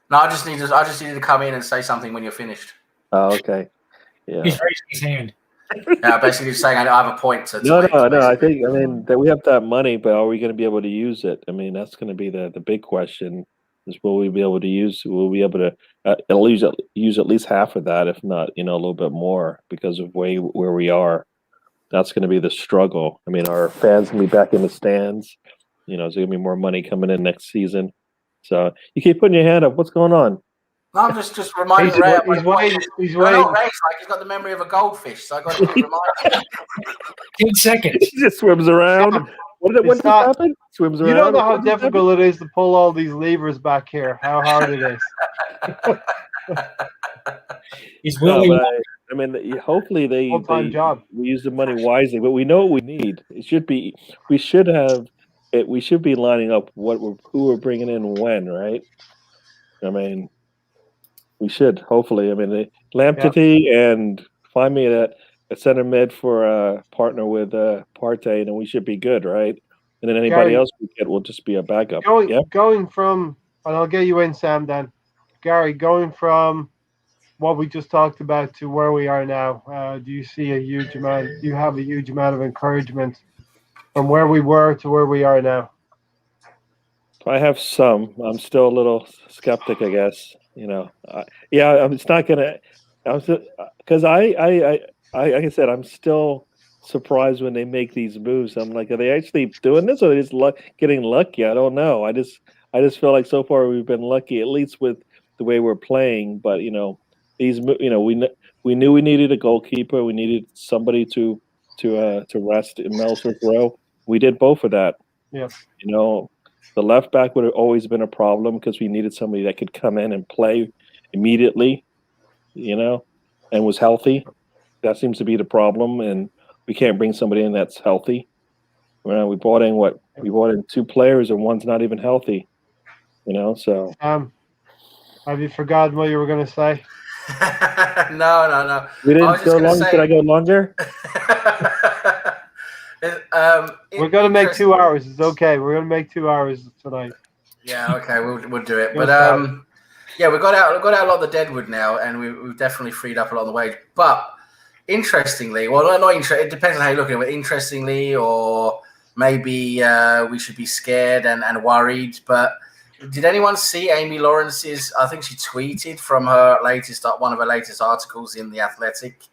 No, I just needed to come in and say something when you're finished. Oh, okay. Yeah. He's raising his hand. Yeah, basically just saying I have a point to No. make, I think that we have that money, but are we going to be able to use it? That's going to be the big question. Is will we be able to use? Will we be able to at least use at least half of that, if not a little bit more, because of where we are. That's going to be the struggle. Our fans can be back in the stands. There's going to be more money coming in next season. So you keep putting your hand up. What's going on? No, I'm just reminding Ray. He's waiting. Ray's like he's got the memory of a goldfish, so I got to keep reminding him. 10 seconds. He just swims around. What just happened? Swims around. You don't know how difficult it is to pull all these levers back here. How hard it is. He's willing. Hopefully full-time job. We use the money wisely, but we know what we need. We should be lining up who we're bringing in when, right? We should hopefully. Lamptey and find me a center mid for a partner with Partey, and then we should be good, right? And then anybody else we get will just be a backup. Going from, and I'll get you in, Sam. Then, Gary, going from what we just talked about to where we are now, do you see a huge amount? Do you have a huge amount of encouragement from where we were to where we are now? I have some. I'm still a little skeptic, I guess. It's not gonna. Because like I said, I'm still surprised when they make these moves. I'm like, are they actually doing this, or are they just getting lucky? I don't know. I just feel like so far we've been lucky, at least with the way we're playing. But we knew we needed a goalkeeper. We needed somebody to rest in Mel Smith-Rowe. We did both of that. Yeah. The left back would have always been a problem because we needed somebody that could come in and play immediately, and was healthy. That seems to be the problem, and we can't bring somebody in that's healthy. We brought in We brought in 2 players, and one's not even healthy. So. Have you forgotten what you were going to say? No. We didn't go longer. Should I go longer? We're going to make 2 hours. It's okay. We're going to make 2 hours tonight. Yeah, okay, we'll do it. But we got out a lot of the deadwood now, and we've definitely freed up a lot of the wage. But interestingly, well, not interesting. It depends on how you look at it. But interestingly, or maybe we should be scared and worried. But did anyone see Amy Lawrence's? I think she tweeted from one of her latest articles in The Athletic.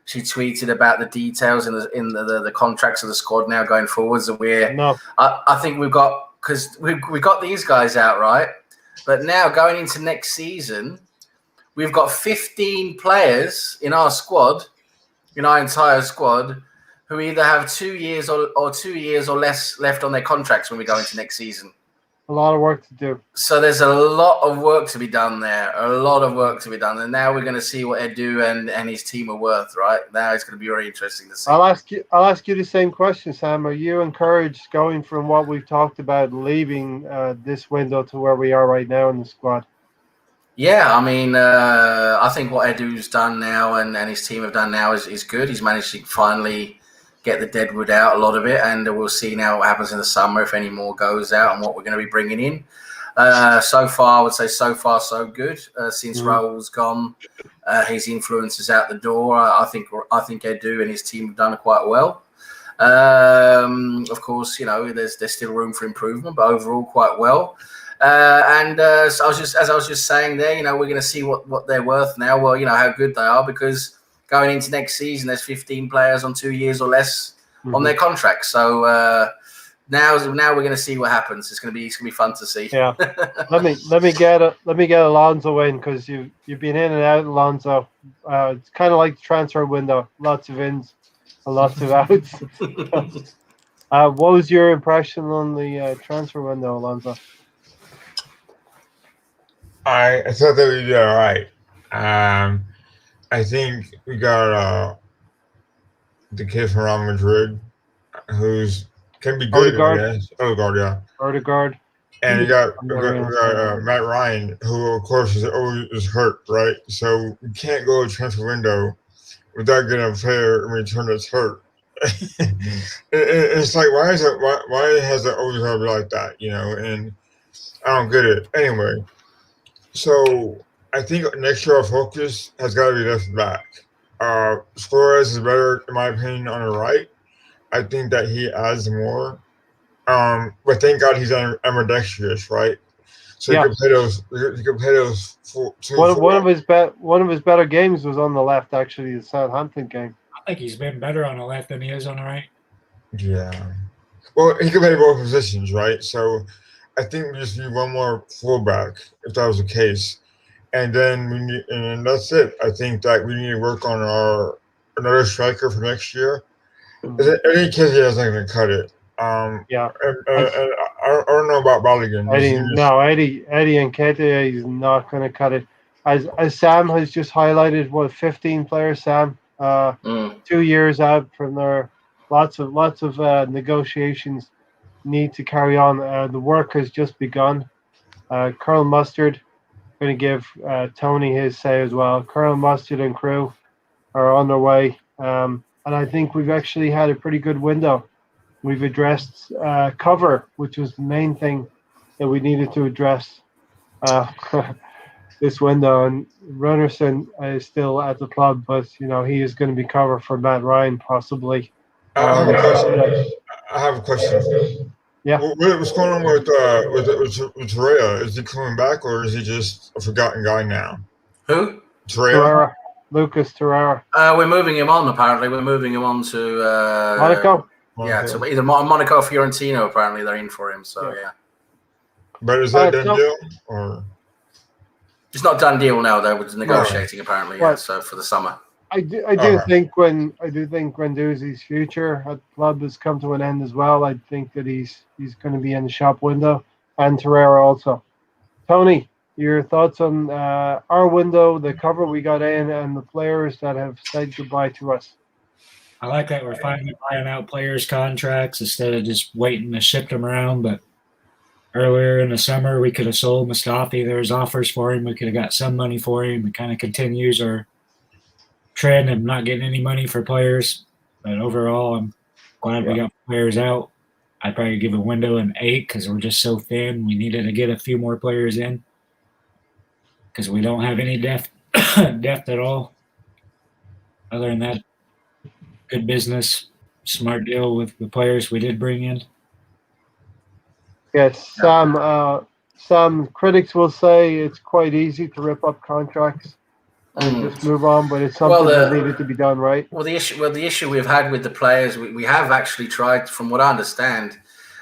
She tweeted about the details in the contracts of the squad now going forwards. And I think we've got, because we got these guys out, right? But now going into next season, we've got 15 players in our squad, in our entire squad, who either have 2 years or 2 years or less left on their contracts when we go into next season. A lot of work to do. So there's a lot of work to be done there. A lot of work to be done, and now we're going to see what Edu and his team are worth. Right now, it's going to be very interesting to see. I'll ask you the same question, Sam. Are you encouraged going from what we've talked about, leaving this window to where we are right now in the squad? Yeah, I mean, I think what Edu's done now and his team have done now is good. He's managed to finally get the deadwood out, a lot of it, and we'll see now what happens in the summer, if any more goes out, and what we're going to be bringing in. So far, I would say so far so good. Since Raul's gone, his influence is out the door. I think Edu and his team have done quite well. Of course, there's still room for improvement, but overall quite well. So I was just saying there, we're going to see what they're worth now. Well, how good they are, because going into next season, there's 15 players on 2 years or less on their contracts. So now we're going to see what happens. It's going to be fun to see. Yeah. let me get Alonso in, because you've been in and out, Alonso. It's kind of like the transfer window. Lots of ins, and lots of outs. What was your impression on the transfer window, Alonso? I thought that we did all right. I think we got the kid from Real Madrid, who's can be good. Odegaard, yeah. Odegaard. And we got Matt Ryan, who of course is always hurt, right? So you can't go to transfer window without getting a player in return that's hurt. It's like, why has it always got to be like that? And I don't get it. Anyway, so I think next year our focus has got to be left back. Suarez is better, in my opinion, on the right. I think that he adds more. But thank God he's ambidextrous, right? So he can play those. He can play those. One of his better games was on the left, actually, the Southampton game. I think he's been better on the left than he is on the right. Yeah. Well, he can play both positions, right? So I think we just need one more fullback, if that was the case. And then and that's it. I think that we need to work on another striker for next year. Any kid here isn't going to cut it. Yeah. And I don't know about Balogun. Eddie and Nketiah is not going to cut it. As Sam has just highlighted, 15 players, Sam. 2 years out from there. Lots of negotiations need to carry on. The work has just begun. Colonel Mustard going to give Tony his say as well. Colonel Mustard and crew are on their way. And I think we've actually had a pretty good window. We've addressed cover, which was the main thing that we needed to address this window. And Runnerson is still at the club, but he is going to be cover for Matt Ryan possibly. I have a question. Yeah. What's going on with Torreira? Is he coming back, or is he just a forgotten guy now? Who? Torreira. Lucas Torreira. We're moving him on, apparently. We're moving him on to Monaco. Yeah, to either Monaco or Fiorentino. Apparently, they're in for him. So yeah. But is that done deal, or it's not done deal now? Though, we're negotiating apparently. Yeah, so for the summer. I do think Guendouzi's future at the club has come to an end as well. I think that he's going to be in the shop window, and Torreira also. Tony, your thoughts on our window, the cover we got in, and the players that have said goodbye to us? I like that we're finally buying out players' contracts instead of just waiting to ship them around. But earlier in the summer, we could have sold Mustafi. There was offers for him. We could have got some money for him. It kind of continues our trend of not getting any money for players. But overall, I'm glad we got players out. I'd probably give a window an 8 because we're just so thin. We needed to get a few more players in because we don't have any depth at all. Other than that, good business, smart deal with the players we did bring in. Yes, some critics will say it's quite easy to rip up contracts and just move on, but it's something that needed to be done, right? Well, the issue we've had with the players, we have actually tried, from what I understand,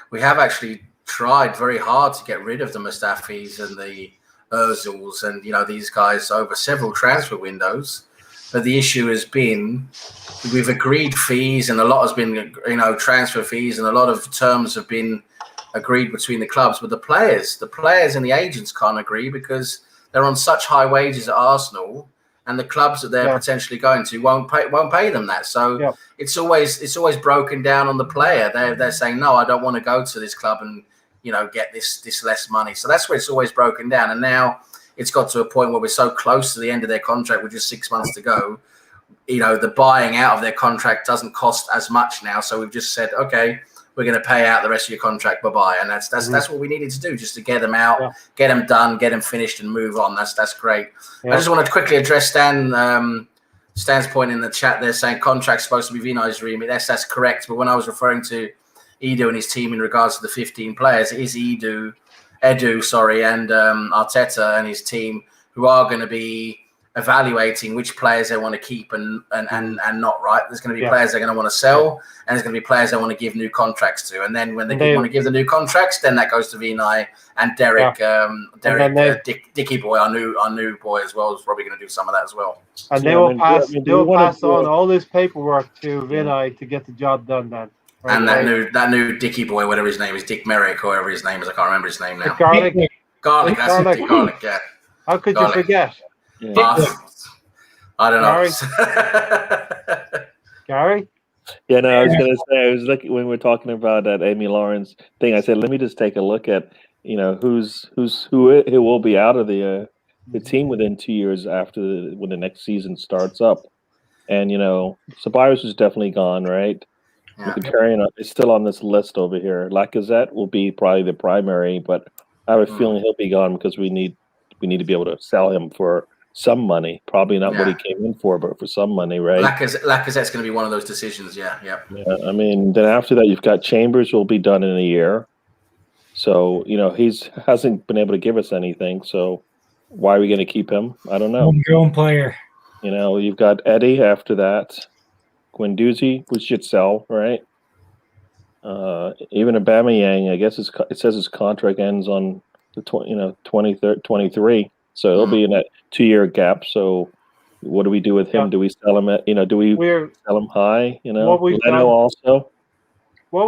we have actually tried very hard to get rid of the Mustafis and the Ozils and these guys over several transfer windows. But the issue has been we've agreed fees, and a lot has been transfer fees, and a lot of terms have been agreed between the clubs, but the players and the agents can't agree because they're on such high wages at Arsenal, and the clubs that they're potentially going to won't pay them that. So it's always broken down on the player. They're saying, no, I don't want to go to this club and get this less money. So that's where it's always broken down. And now it's got to a point where we're so close to the end of their contract with just 6 months to go. The buying out of their contract doesn't cost as much now. So we've just said, okay, we're going to pay out the rest of your contract. Bye-bye. And that's what we needed to do, just to get them out, get them done, get them finished and move on. That's great. I just wanted to quickly address Stan's point in the chat there saying contract's supposed to be Vinay's remit. That's correct. But when I was referring to Edu and his team in regards to the 15 players, it is Edu, and Arteta and his team who are going to be evaluating which players they want to keep and not. Right, there's going to be players they're going to want to sell, and there's going to be players they want to give new contracts to. And then when they want to give the new contracts, then that goes to Vinay and Derek. Dicky boy, our new boy as well, is probably going to do some of that as well. And they will pass on all this paperwork to Vinay to get the job done. Then. Right, and that new Dicky boy, whatever his name is, Dick Merrick, or whatever his name is, I can't remember his name now. Garlic. That's it, Garlic. Yeah. How could you forget? I don't know. Gary? Yeah, no, I was going to say, I was looking when we were talking about that Amy Lawrence thing. I said, let me just take a look at, who will be out of the team within 2 years after when the next season starts up. And Ceballos is definitely gone, right? Yeah. Mkhitaryan is still on this list over here. Lacazette will be probably the primary, but I have a feeling he'll be gone because we need to be able to sell him for some money. Probably not what he came in for, but for some money, right? Lacazette's going to be one of those decisions. Yeah. I mean, then after that, you've got Chambers will be done in a year. So he's hasn't been able to give us anything. So why are we going to keep him? I don't know. Homegrown player. You've got Eddie after that. Guendouzi, we should sell, right? Even Aubameyang, I guess it says his contract ends on the 23, so it'll be in that 2 year gap. So what do we do with him? Do we sell him at sell him high? What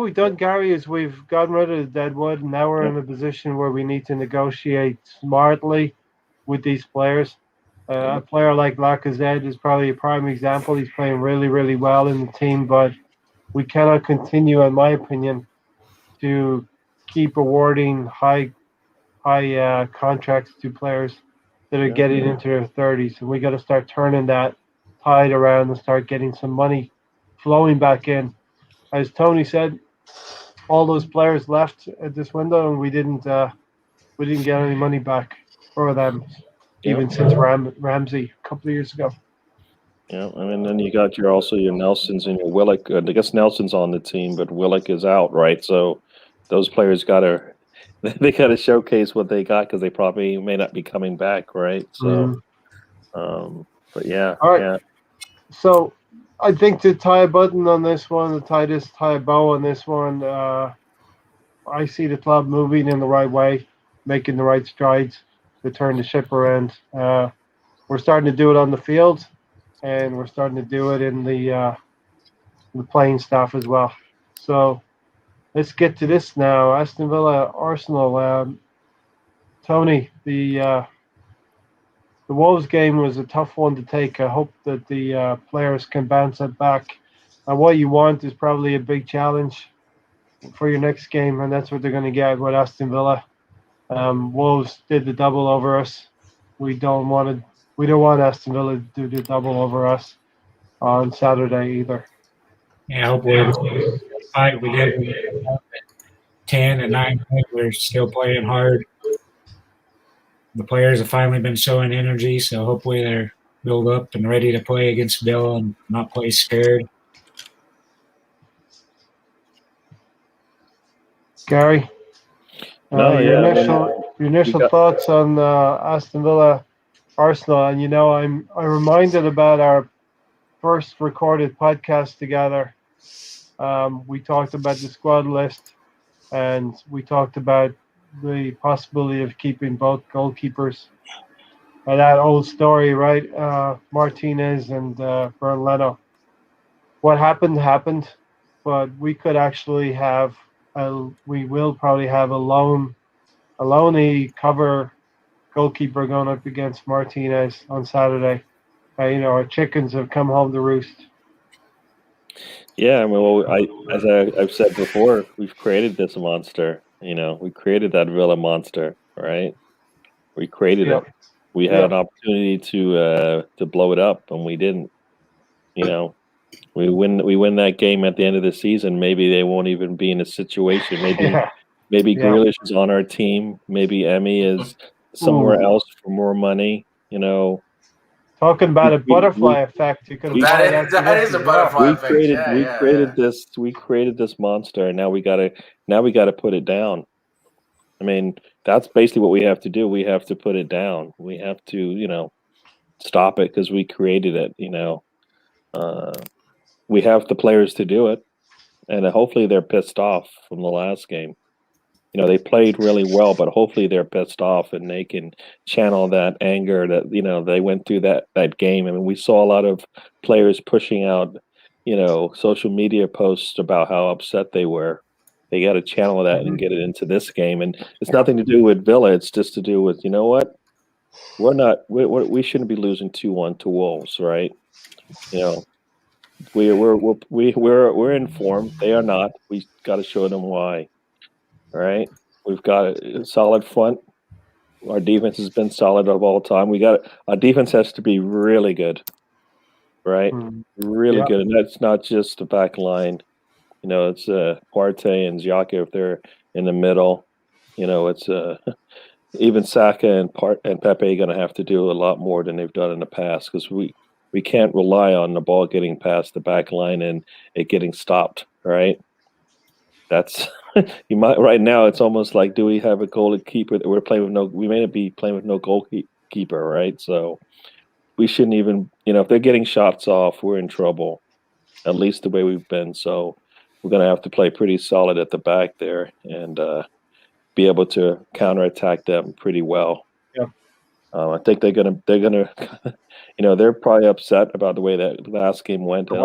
we've done, Gary, is we've gotten rid of the deadwood, and now we're in a position where we need to negotiate smartly with these players. A player like Lacazette is probably a prime example. He's playing really, really well in the team, but we cannot continue, in my opinion, to keep awarding high contracts to players that are getting into their 30s. And we got to start turning that tide around and start getting some money flowing back in. As Tony said, all those players left at this window, and we didn't get any money back for them. Even since Ramsey a couple of years ago. Yeah, I mean, then you got your Nelsons and your Willock. I guess Nelson's on the team, but Willock is out, right? So those players gotta showcase what they got because they probably may not be coming back, right? So, but yeah, all right. Yeah. So I think to tie a button on this one, tie a bow on this one. I see the club moving in the right way, making the right strides to turn the ship around. We're starting to do it on the field, and we're starting to do it in the playing staff as well. So let's get to this now. Aston Villa, Arsenal. Tony, the Wolves game was a tough one to take. I hope that the players can bounce it back. And what you want is probably a big challenge for your next game, and that's what they're going to get with Aston Villa. Wolves did the double over us. We don't want Aston Villa to do the double over us on Saturday either. Yeah, hopefully we get 10 and 9. We're still playing hard. The players have finally been showing energy, so hopefully they're built up and ready to play against Villa and not play scared. Gary? Your initial thoughts on Aston Villa, Arsenal, and I'm reminded about our first recorded podcast together. We talked about the squad list, and we talked about the possibility of keeping both goalkeepers. And that old story, right? Martinez and Bernd Leno. What happened, but we could actually have we will probably have a lonely cover goalkeeper going up against Martinez on Saturday. Our chickens have come home to roost. Yeah, I mean, well, I've said before, we've created this monster. We created that Villa monster, right? We created Yeah. it. We had an opportunity to blow it up, and we didn't. We win that game at the end of the season. Maybe they won't even be in a situation. Maybe Grealish is on our team. Maybe Emmy is somewhere else for more money. Talking about a butterfly effect, you could apply that. That is a butterfly effect. We created this monster, and now we gotta put it down. I mean, that's basically what we have to do. We have to put it down. We have to, stop it because we created it. We have the players to do it, and hopefully they're pissed off from the last game. They played really well, but hopefully they're pissed off and they can channel that anger that, they went through that game. I mean, we saw a lot of players pushing out, social media posts about how upset they were. They got to channel that and get it into this game. And it's nothing to do with Villa. It's just to do with, what? We shouldn't be losing 2-1 to Wolves, right? We're in form. They are not. We got to show them why. Right, we've got a solid front. Our defense has been solid of all time. Our defense has to be really good, right? Really good, and that's not just the back line. It's Partey and Xhaka if they're in the middle. It's even Saka and Pepe are going to have to do a lot more than they've done in the past because we can't rely on the ball getting past the back line and it getting stopped, right? That's you might right now. It's almost like, do we have a goalkeeper that we're playing with no? We may not be playing with no goalkeeper, right? So we shouldn't even. If they're getting shots off, we're in trouble. At least the way we've been. So we're going to have to play pretty solid at the back there and be able to counterattack them pretty well. Yeah. I think they're gonna. They're probably upset about the way that last game went. I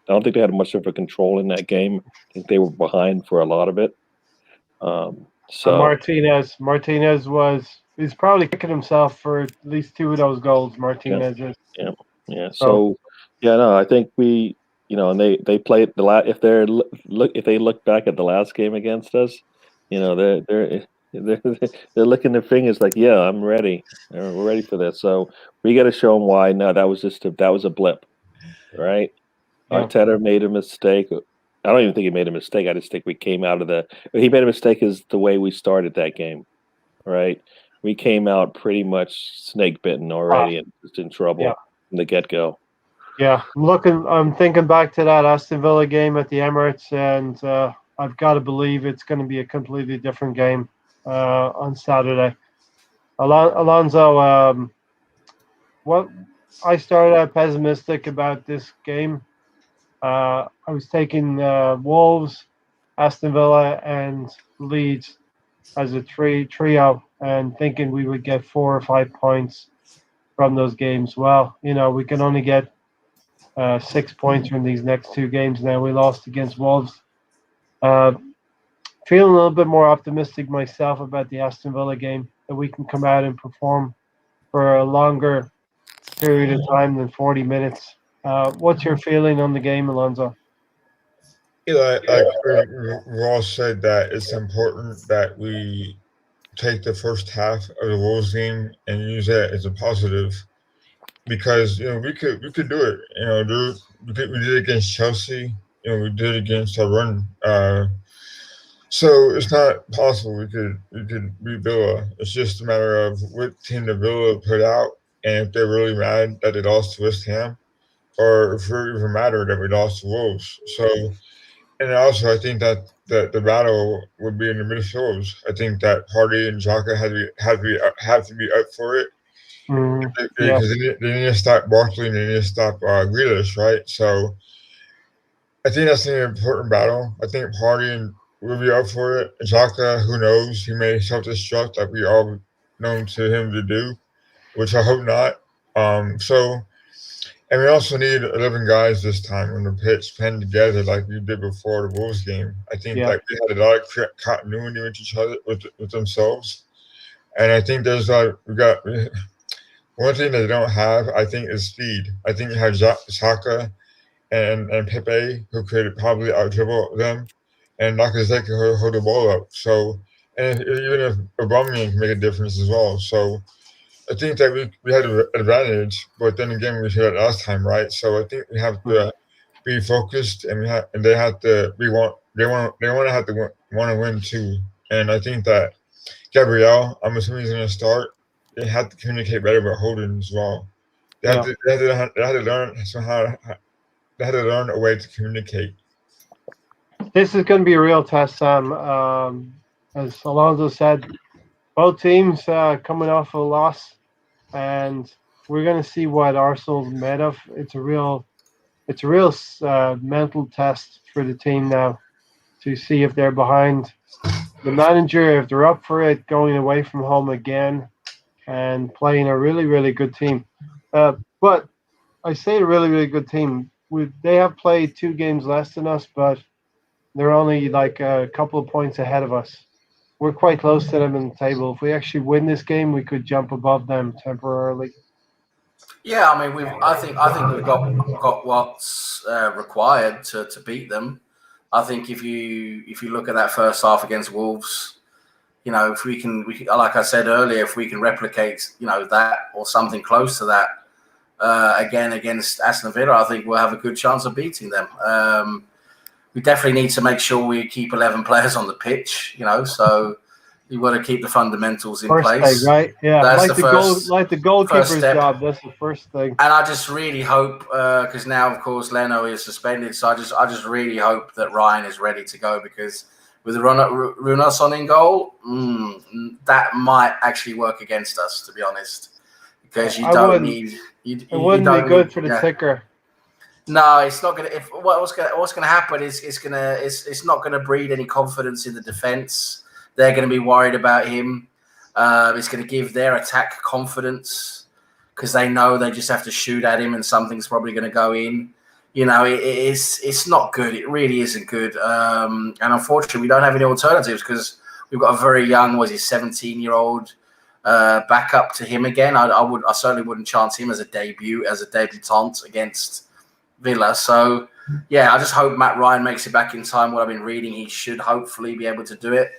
don't think they had much of a control in that game. I think they were behind for a lot of it. So Martinez he's probably kicking himself for at least 2 of those goals. Martinez is. Yeah. So I think we, and they played if they look back at the last game against us, they're licking their fingers like, yeah, I'm ready. We're ready for this. So we got to show them why. No, that was a blip, right? Arteta made a mistake. I don't even think he made a mistake. I just think we came out of he made a mistake is the way we started that game, right? We came out pretty much snake bitten already and just in trouble from the get-go. Yeah, I'm thinking back to that Aston Villa game at the Emirates, and I've got to believe it's going to be a completely different game on Saturday. Alonso, I started out pessimistic about this game. I was taking Wolves, Aston Villa, and Leeds as a trio, and thinking we would get 4 or 5 points from those games. Well, we can only get 6 points from these next 2 games now. We lost against Wolves. Feeling a little bit more optimistic myself about the Aston Villa game, that we can come out and perform for a longer period of time than 40 minutes. What's your feeling on the game, Alonso? Like we all said that it's important that we take the first half of the Wolves game and use that as a positive because we could do it. We did it against Chelsea. We did it against our run. So it's not possible we could beat Villa. It's just a matter of what team the Villa put out and if they're really mad that they lost to West Ham, or if it even matter that we lost to Wolves. So, and also I think that the battle would be in the midfields. I think that Partey and Xhaka have to be up for it because they need to stop Barkley and they need to stop Grealish, right? So I think that's an important battle. I think Partey will be up for it. Xhaka, who knows? He may self-destruct like we all known to him to do, which I hope not. And we also need 11 guys this time on the pitch playing together like we did before the Wolves game. I think that we had a lot of continuity with each other, with themselves. And I think there's we got one thing they don't have, I think, is speed. I think you have Saka and Pepe, who could probably out-dribble them, and Lacazette could hold the ball up. So, and even if Aubameyang can make a difference as well. So I think that we had an advantage, but then again, we said it last time, right? So I think we have to be focused, and they have to want to win too. And I think that Gabriel, I'm assuming he's going to start. They have to communicate better with Holden as well. They had to learn somehow. They had to learn a way to communicate. This is going to be a real test, Sam. As Alonso said, both teams coming off a loss, and we're going to see what Arsenal's made of. It's a real mental test for the team now to see if they're behind the manager, if they're up for it, going away from home again and playing a really, really good team. But I say a really, really good team. They have played 2 games less than us, but they're only like a couple of points ahead of us. We're quite close to them in the table. If we actually win this game, we could jump above them temporarily. Yeah, I mean, I think we've got what's required to beat them. I think if you look at that first half against Wolves, you know, if we can, like I said earlier, if we can replicate, you know, that or something close to that again against Aston Villa, I think we'll have a good chance of beating them. We definitely need to make sure we keep 11 players on the pitch, you know, so you've got to keep the fundamentals in place. Thing, right? Yeah, that's the goalkeeper's job. That's the first thing. And I just really hope, because now, of course, Leno is suspended, so I just really hope that Ryan is ready to go, because with Runarsson in goal, that might actually work against us, to be honest, because it wouldn't be good for the ticker. No, it's not gonna. What's gonna happen is it's not gonna breed any confidence in the defense. They're gonna be worried about him. It's gonna give their attack confidence because they know they just have to shoot at him and something's probably gonna go in. You know, it's not good. It really isn't good. And unfortunately, we don't have any alternatives because we've got a very young, 17-year-old backup to him again. I certainly wouldn't chance him as a debutant against Villa. So yeah, I just hope Matt Ryan makes it back in time. What I've been reading, he should hopefully be able to do it.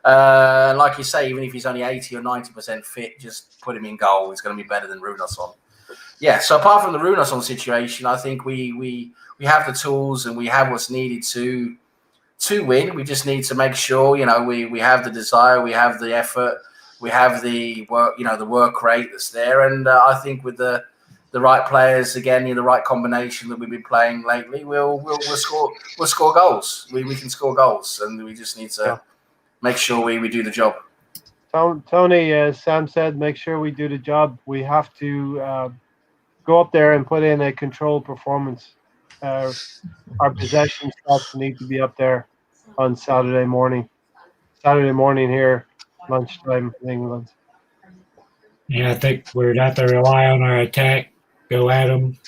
Like you say, even if he's only 80 or 90% fit, just put him in goal. It's going to be better than Runarsson. Yeah. So apart from the Runarsson situation, I think we have the tools and we have what's needed to win. We just need to make sure, you know, we have the desire, we have the effort, we have the work, you know, the work rate that's there. And I think with the right players, again, in the right combination that we've been playing lately, we'll score goals. We can score goals, and we just need to make sure we do the job. Tony, as Sam said, make sure we do the job. We have to go up there and put in a controlled performance. Our possession stats need to be up there on Saturday morning. Saturday morning here, lunchtime in England. Yeah, I think we'd have to rely on our attack. Go at them,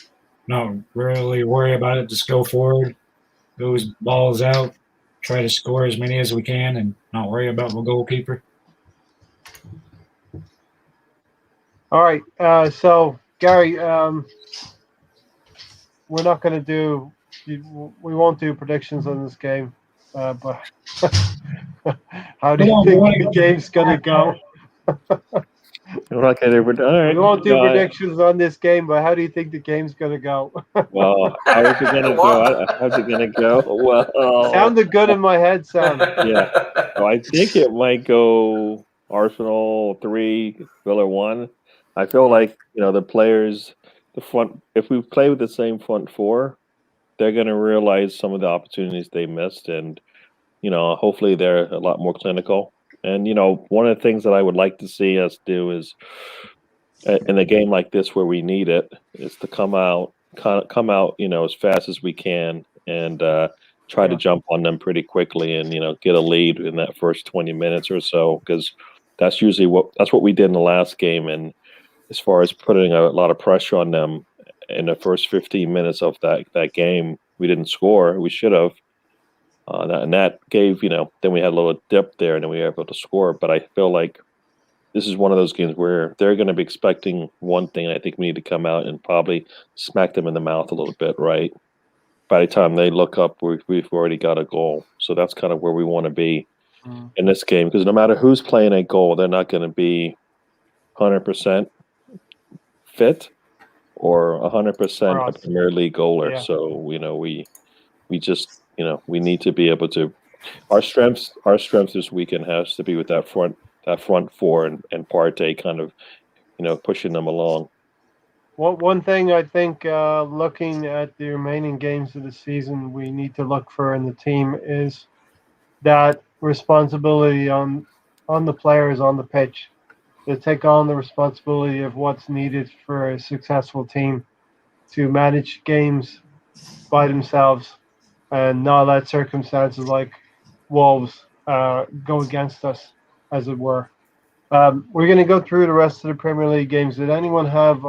not really worry about it. Just go forward, those balls out, try to score as many as we can, and not worry about the goalkeeper. All right. So Gary, we're not going to do. We won't do predictions on this game. But how do you think the game's going to go? Okay, all right. We won't do predictions on this game, but how do you think the game's going to go? Well, how is it going to go? How's it going to go? Well, sounded good in my head, Sam. Yeah. Well, I think it might go Arsenal 3, Villa 1. I feel like, you know, the players, the front. If we play with the same front four, they're going to realize some of the opportunities they missed, and you know, hopefully they're a lot more clinical. And, you know, one of the things that I would like to see us do is in a game like this where we need it is to come out, you know, as fast as we can and try to jump on them pretty quickly and, you know, get a lead in that first 20 minutes or so, because that's usually what we did in the last game. And as far as putting a lot of pressure on them, in the first 15 minutes of that game, we didn't score. We should have. And that gave, then we had a little dip there, and then we were able to score. But I feel like this is one of those games where they're going to be expecting one thing, and I think we need to come out and probably smack them in the mouth a little bit, right? By the time they look up, we've already got a goal. So that's kind of where we want to be in this game, because no matter who's playing a goal, they're not going to be 100% fit or 100% a Premier League goaler. Yeah. So, we just, we need to be able to. Our strength this weekend has to be with that front four and Partey kind of, pushing them along. Well, one thing I think, looking at the remaining games of the season, we need to look for in the team is that responsibility on the players on the pitch. To take on the responsibility of what's needed for a successful team to manage games by themselves and not let circumstances like Wolves go against us, as it were. We're going to go through the rest of the Premier League games. Did anyone have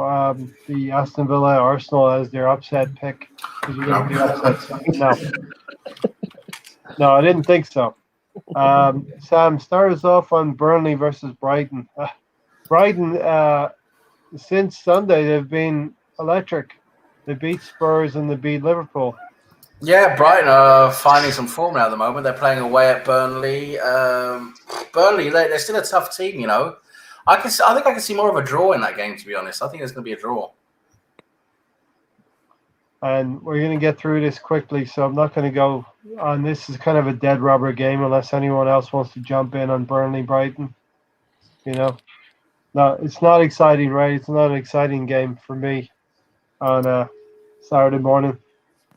the Aston Villa Arsenal as their upset pick? Because we're going to do upsets. No, I didn't think so. Sam, start us off on Burnley versus Brighton. Brighton, since Sunday, they've been electric. They beat Spurs and they beat Liverpool. Yeah, Brighton are finding some form now at the moment. They're playing away at Burnley. Burnley, they're still a tough team, I think I can see more of a draw in that game, to be honest. I think there's going to be a draw. And we're going to get through this quickly, so I'm not going to go on. This is kind of a dead rubber game unless anyone else wants to jump in on Burnley-Brighton. No, it's not exciting, right? It's not an exciting game for me on a Saturday morning.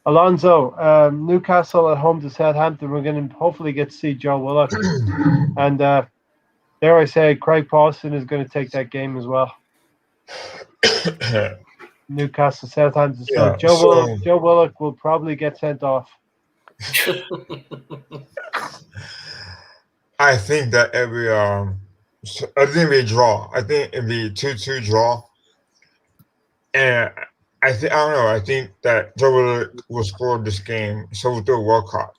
Alonso, Newcastle at home to Southampton. We're going to hopefully get to see Joe Willock. And dare I say, Craig Pawson is going to take that game as well. Newcastle, Southampton. So Joe Willock will probably get sent off. I think that I think it'll be a draw. I think it'll be a 2-2 draw. And I don't know. I think that Joe Willock will score this game, so we'll do a Walcott.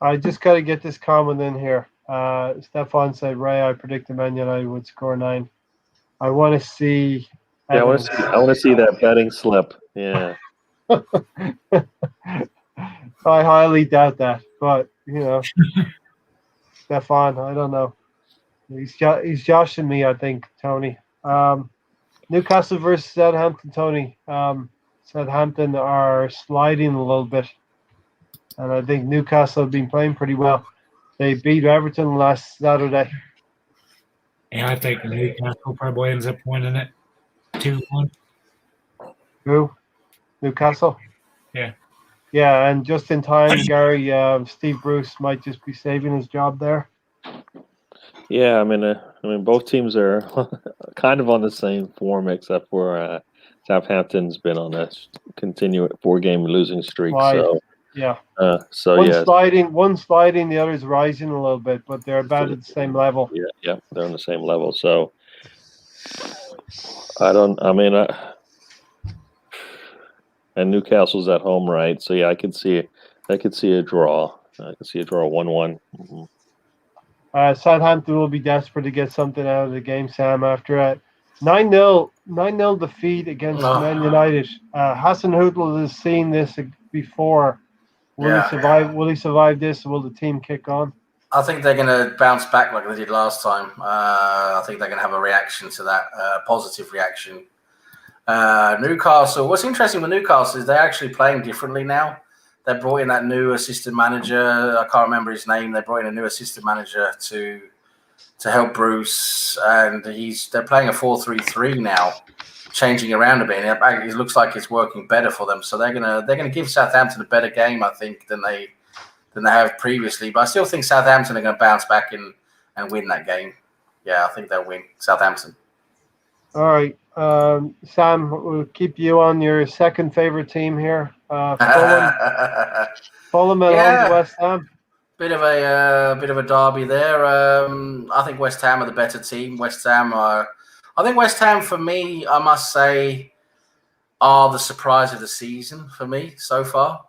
I just got to get this comment in here. Stefan said, Ray, I predicted Man United would score 9. I want to see. Yeah, I want to see that betting slip. Yeah. I highly doubt that, but Stefan, I don't know. He's joshing me, I think, Tony. Newcastle versus Southampton, Tony. Southampton are sliding a little bit, and I think Newcastle have been playing pretty well. They beat Everton last Saturday. Yeah, I think Newcastle probably ends up winning it 2-1. Who? Newcastle? Yeah. Yeah, and just in time, Gary, Steve Bruce might just be saving his job there. Yeah, I mean, both teams are kind of on the same form, except for Southampton's been on a continuous 4-game losing streak. So yeah, one sliding, the other's rising a little bit, but they're about at the same level. Yeah, they're on the same level. So and Newcastle's at home, right? So yeah, I could see a draw. I could see a draw 1-1. Mm-hmm. Southampton will be desperate to get something out of the game, Sam, after a 9-0 defeat against Man United. Hassan Huttl has seen this before. Will he survive? Will he survive this? Will the team kick on? I think they're going to bounce back like they did last time. I think they're going to have a reaction to that, positive reaction. Newcastle. What's interesting with Newcastle is they're actually playing differently now. They brought in that new assistant manager. I can't remember his name. They brought in a new assistant manager to help Bruce, and they're playing a 4-3-3 now, changing around a bit. It looks like it's working better for them. So they're gonna give Southampton a better game, I think, than they have previously. But I still think Southampton are going to bounce back and win that game. Yeah, I think they'll win. Southampton. All right, Sam, we'll keep you on your second favorite team here. Fulham at home to West Ham. Bit of a derby there. I think West Ham are the better team. West Ham are I think West Ham, for me, I must say, are the surprise of the season for me so far.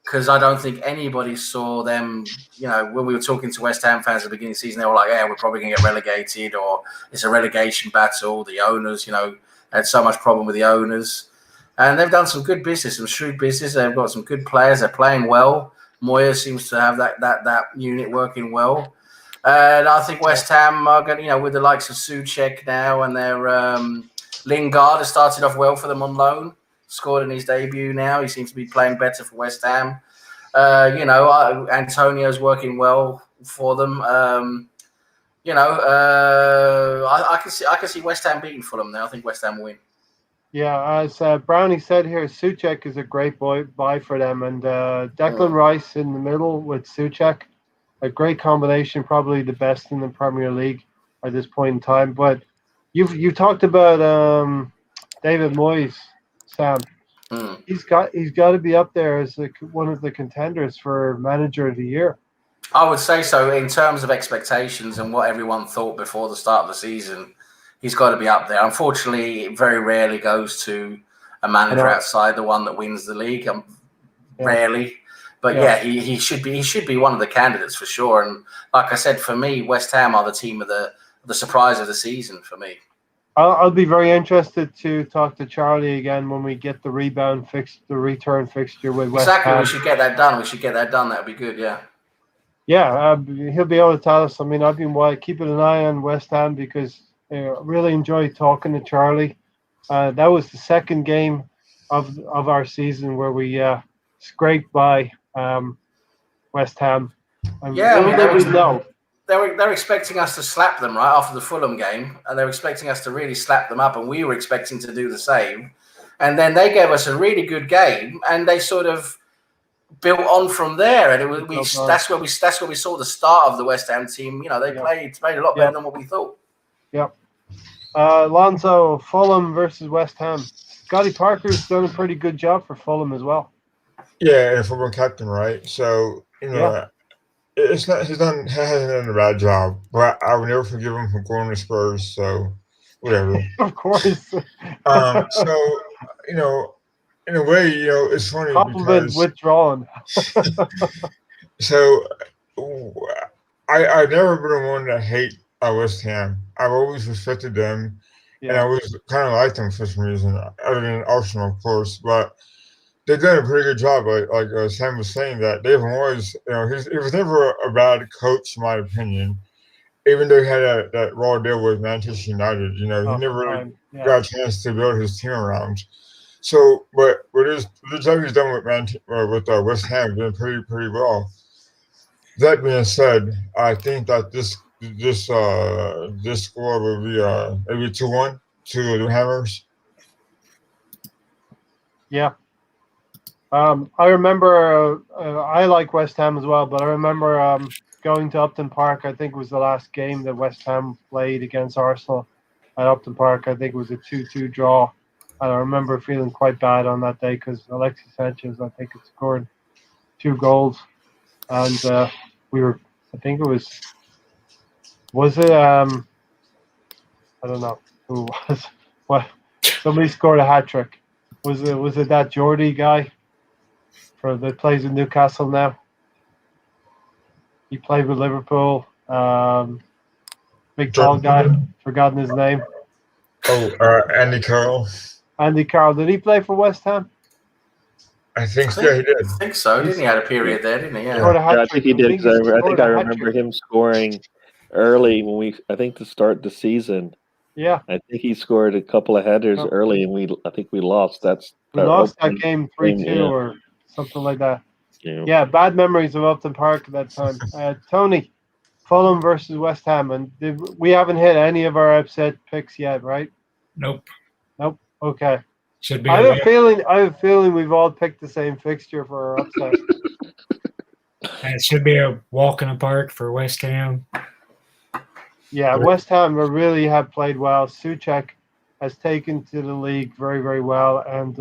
Because I don't think anybody saw them, when we were talking to West Ham fans at the beginning of the season, they were like, yeah, we're probably going to get relegated, or it's a relegation battle. The owners, had so much problem with the owners. And they've done some good business, some shrewd business. They've got some good players. They're playing well. Moyes seems to have that unit working well. And I think West Ham are going, with the likes of Souček now, and their Lingard has started off well for them on loan. Scored in his debut now. He seems to be playing better for West Ham. Antonio's working well for them. I can see West Ham beating Fulham now. I think West Ham will win. Yeah, as Brownie said here, Souček is a great buy for them, and Declan Rice in the middle with Souček, a great combination, probably the best in the Premier League at this point in time. But you talked about David Moyes, Sam. He's got to be up there as one of the contenders for Manager of the Year. I would say so in terms of expectations and what everyone thought before the start of the season. He's got to be up there. Unfortunately, it very rarely goes to a manager outside the one that wins the league. Rarely, but he should be one of the candidates for sure. And like I said, for me, West Ham are the team of the surprise of the season for me. I'll be very interested to talk to Charlie again when we get the return fixture with West Ham. Exactly, we should get that done. That would be good, yeah. Yeah, he'll be able to tell us. I mean, I've been keeping an eye on West Ham because I really enjoyed talking to Charlie. That was the second game of our season where we scraped by West Ham. They're expecting us to slap them right after the Fulham game, and they're expecting us to really slap them up, and we were expecting to do the same. And then they gave us a really good game, and they sort of built on from there. And that's where we saw the start of the West Ham team. They played a lot better than what we thought. Yep. Alonso, Fulham versus West Ham. Scotty Parker's done a pretty good job for Fulham as well. Yeah, and football captain, right? So it's not he hasn't done a bad job, but I would never forgive him for going to Spurs. So whatever. Of course. So in a way, it's funny Compliment because withdrawn. So I've never been one to hate West Ham. I've always respected them, and I always kind of liked them for some reason, other than Arsenal, of course. But they've done a pretty good job. Like Sam was saying, that David Moyes, he was never a bad coach, in my opinion. Even though he had that raw deal with Manchester United, he never really got a chance to build his team around. So, but the job he's done with West Ham has been pretty well. That being said, I think that this score will be maybe 2-1 to the Hammers. Yeah. I remember I like West Ham as well, but I remember going to Upton Park. I think it was the last game that West Ham played against Arsenal at Upton Park. I think it was a 2-2 draw. And I remember feeling quite bad on that day because Alexis Sanchez, I think, had scored 2 goals. And I think it was it, I don't know who it was. What? Somebody scored a hat-trick. Was it that Geordie guy that plays in Newcastle now? He played with Liverpool. Big tall guy. Forgotten his name. Oh, Andy Carroll. Andy Carroll. Did he play for West Ham? I think so. Yeah, he did. I think so. Didn't he had a period there, didn't he? Yeah. I think he did. I think I remember him scoring early to start the season. Yeah. I think he scored a couple of headers early, and I think we lost. We lost that game 3-2 or something like that. Yeah, bad memories of Upton Park at that time. Tony, Fulham versus West Ham, and we haven't hit any of our upset picks yet, right? Nope. Okay. Should be. I have a feeling we've all picked the same fixture for our upset. It should be a walk in the park for West Ham. Yeah, West Ham really have played well. Souček has taken to the league very, very well, and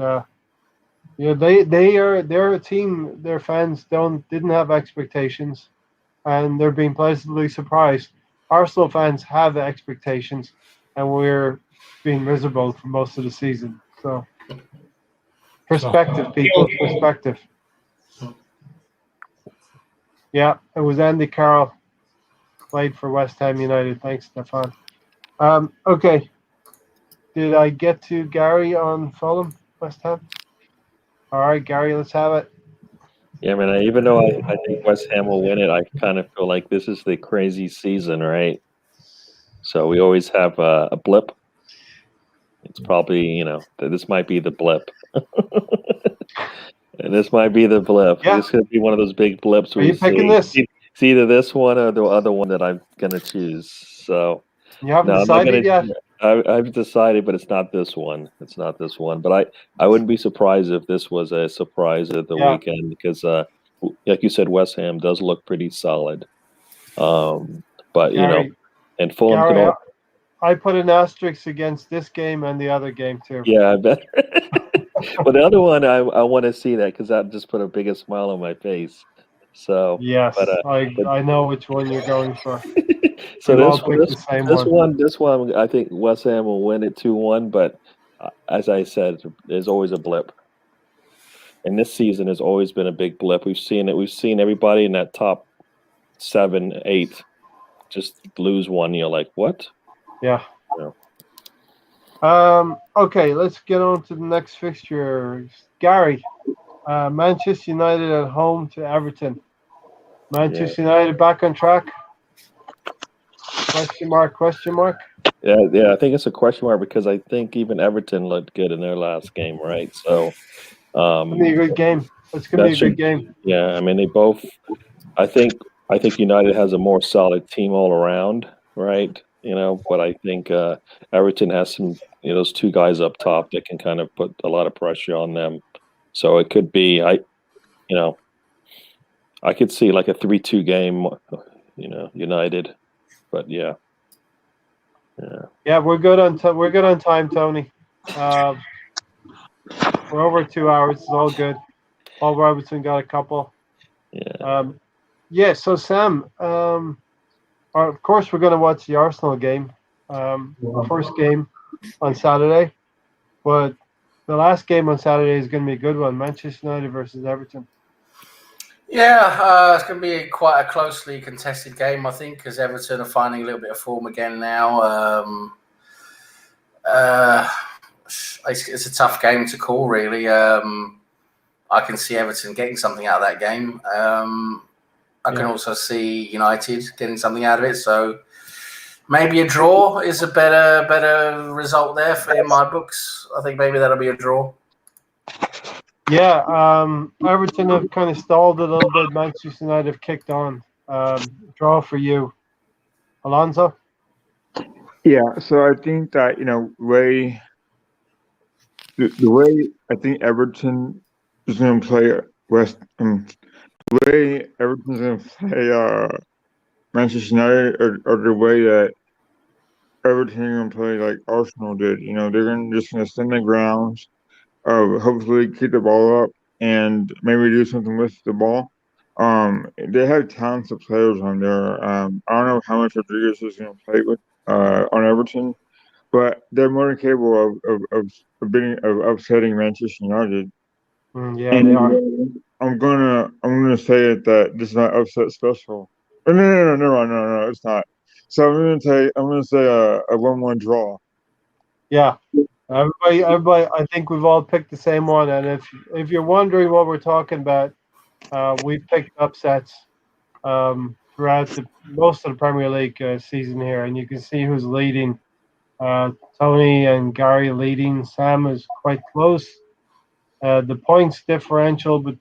they're a team. Their fans didn't have expectations, and they're being pleasantly surprised. Arsenal fans have expectations, and we're being miserable for most of the season. So, perspective, people, perspective. Yeah, it was Andy Carroll, played for West Ham United. Thanks, Stefan. Okay, did I get to Gary on Fulham, West Ham? All right, Gary, let's have it. Yeah, man. Even though I think West Ham will win it, I kind of feel like this is the crazy season, right? So we always have a blip. It's probably, this might be the blip. And this might be the blip. Yeah. This could be one of those big blips. Are you picking this? It's either this one or the other one that I'm going to choose. So You haven't no, decided yet? I've decided, but it's not this one. It's not this one. But I wouldn't be surprised if this was a surprise at the weekend because, like you said, West Ham does look pretty solid. But, Gary, and Fulham Gary, can all. I put an asterisk against this game and the other game, too. Yeah, I bet. Well, the other one, I want to see that because that just put a bigger smile on my face. So yes, but, I know which one you're going for. So this one, I think West Ham will win it 2-1. But as I said, there's always a blip, and this season has always been a big blip. We've seen it. We've seen everybody in that top 7, 8 just lose one. You're like, what? Yeah. Okay, let's get on to the next fixture. Gary, Manchester United at home to Everton. Manchester United back on track? Question mark? Yeah, I think it's a question mark because I think even Everton looked good in their last game, right? So it's gonna be a good game. It's gonna be a good game. Yeah, I mean they both I think United has a more solid team all around, right? But I think Everton has some those two guys up top that can kind of put a lot of pressure on them. So it could be I could see like a 3-2 game, United. But yeah, we're good on time, Tony. We're over 2 hours. It's all good. Paul Robertson got a couple. Yeah. So Sam, of course we're going to watch the Arsenal game, first game on Saturday, but the last game on Saturday is going to be a good one. Manchester United versus Everton. Yeah, it's going to be quite a closely contested game, I think, because Everton are finding a little bit of form again now. It's a tough game to call, really. I can see Everton getting something out of that game. I can also see United getting something out of it. So maybe a draw is a better result there in my books. I think maybe that'll be a draw. Yeah, Everton have kind of stalled a little bit. Manchester United have kicked on. Draw for you, Alonso. Yeah, so I think that the way I think Everton is going to play the way Everton's going to play Manchester United, or the way that Everton are going to play like Arsenal did. They're just going to stand their grounds. Hopefully keep the ball up and maybe do something with the ball. They have talented players on there. I don't know how much Rodriguez is going to play with on Everton, but they're more than capable of upsetting Manchester United. Yeah, they are. I'm gonna say it that this is not upset special. No, it's not. So I'm gonna say a 1-1 draw. Yeah. Everybody, I think we've all picked the same one. And if you're wondering what we're talking about, we've picked upsets throughout most of the Premier League season here, and you can see who's leading. Tony and Gary leading. Sam is quite close. The points differential the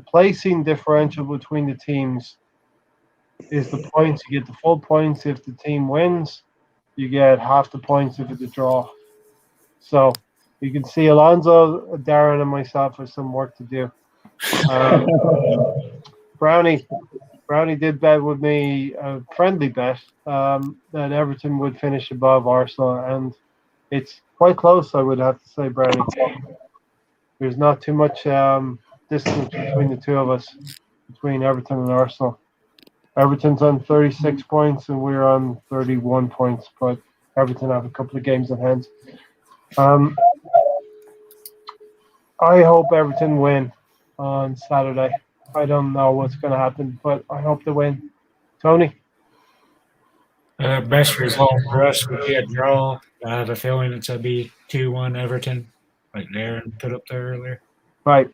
placing differential between the teams is the points. You get the full points if the team wins. You get half the points if it's a draw. So you can see Alonso, Darren, and myself have some work to do. Brownie did bet with me a friendly bet that Everton would finish above Arsenal, and it's quite close, I would have to say, Brownie. There's not too much distance between the two of us, between Everton and Arsenal. Everton's on 36 points, and we're on 31 points, but Everton have a couple of games in hand. I hope Everton win on Saturday. I don't know what's going to happen, but I hope they win. Tony? Best result for us would be a draw. I have a feeling it's going to be 2-1 Everton, like Darren put up there earlier. Right.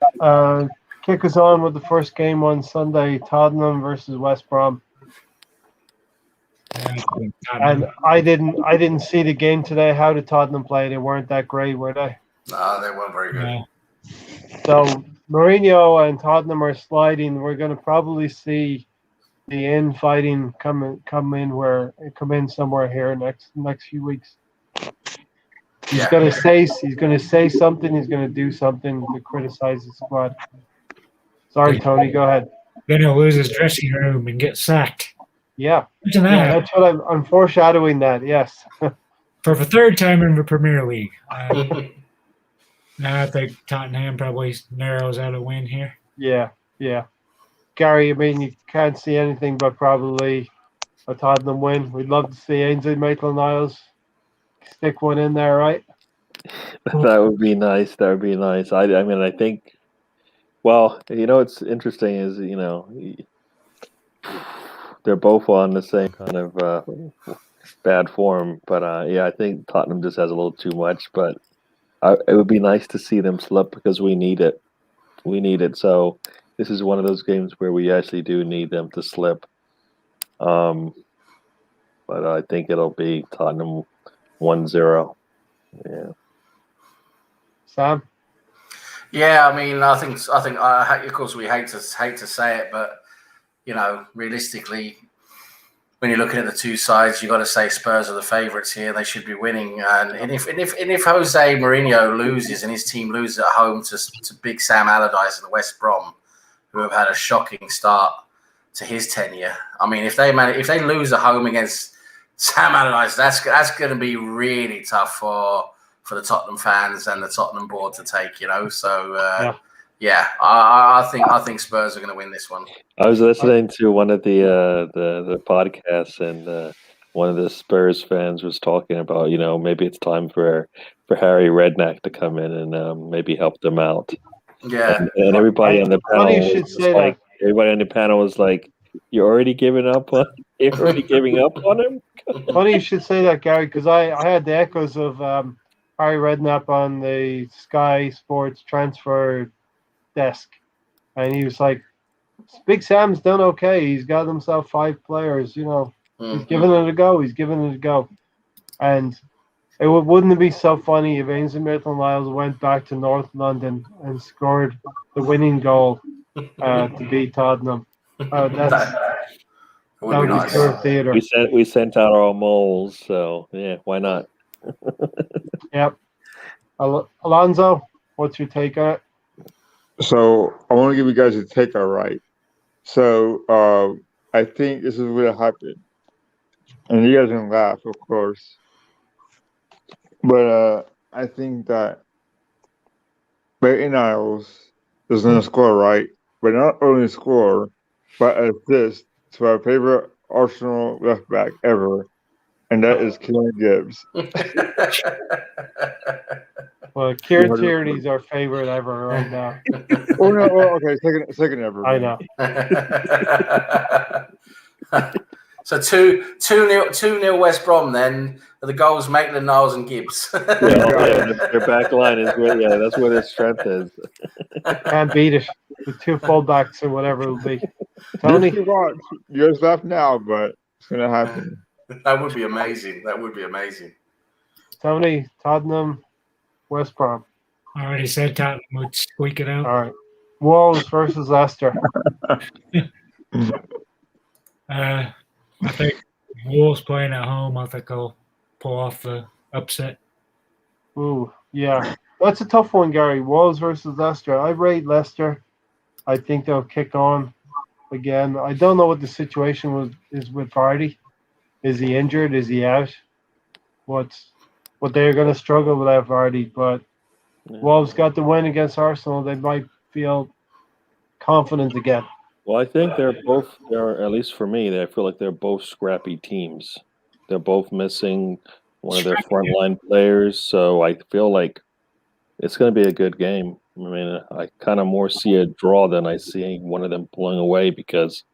Kick us on with the first game on Sunday, Tottenham versus West Brom. And I didn't see the game today. How did Tottenham play? They weren't that great, were they? No, they weren't very good. So Mourinho and Tottenham are sliding. We're going to probably see the infighting come in somewhere here next few weeks. He's going to say something. He's going to do something to criticize the squad. Sorry, Tony. Go ahead. Then he'll lose his dressing room and get sacked. Yeah, that's what I'm foreshadowing. That yes. For the third time in the Premier League. I think Tottenham probably narrows out a win here. Yeah. Gary, I mean, you can't see anything but probably a Tottenham win. We'd love to see Ainsley Maitland-Niles stick one in there, right? That would be nice. I mean, I think. Well, what's interesting is they're both on the same kind of bad form, but I think Tottenham just has a little too much. But it would be nice to see them slip because we need it. So this is one of those games where we actually do need them to slip. But I think it'll be Tottenham 1-0. Yeah. Sam? Yeah, I mean, I think, of course, we hate to say it, but realistically, when you're looking at the two sides, you've got to say Spurs are the favourites here. They should be winning. And if Jose Mourinho loses and his team loses at home to Big Sam Allardyce and the West Brom, who have had a shocking start to his tenure, I mean, if they lose at home against Sam Allardyce, that's going to be really tough for the Tottenham fans and the Tottenham board to take. So. I think Spurs are going to win this one. I was listening to one of the podcasts, and one of the Spurs fans was talking about, maybe it's time for Harry Redknapp to come in and maybe help them out. Yeah, and everybody on the panel everybody on the panel was like, "You're already giving up on him." Funny you should say that, Gary, because I had the echoes of Harry Redknapp on the Sky Sports transfer desk, and he was like, Big Sam's done okay. He's got himself 5 players, He's giving it a go. And wouldn't it be so funny if Ainsley Maitland-Niles went back to North London and scored the winning goal to beat Tottenham? That would be pure theatre. We sent out our moles, so yeah, why not? Yep. Alonso, what's your take on it? So I want to give you guys a take, all right? So I think this is what happened. And you guys can laugh, of course. But I think that Maitland-Niles is going to score, right? But not only score, but assist to our favorite Arsenal left back ever, and that is Kieran Gibbs. Well, Kieran Tierney's our favorite ever right now. Oh no! Well, okay, second ever. I know. So 2-0 West Brom then. The goals Maitland-Niles and Gibbs. Their back line is that's where their strength is. Can't beat it with 2 fullbacks or whatever it'll be. Tony, you're left now, but it's gonna happen. That would be amazing. Tony, Tottenham, West Brom. I already said Tottenham would squeak it out. All right. Wolves versus Leicester. I think Wolves playing at home. I think I'll pull off the upset. Ooh, yeah. That's a tough one, Gary. Wolves versus Leicester. I rate Leicester. I think they'll kick on again. I don't know what the situation is with Vardy. Is he injured? Is he out? What they're going to struggle without Vardy, but Wolves got the win against Arsenal. They might feel confident again. Well, I think they're at least for me, I feel like they're both scrappy teams. They're both missing one of their frontline players. So I feel like it's going to be a good game. I mean, I kind of more see a draw than I see one of them pulling away because,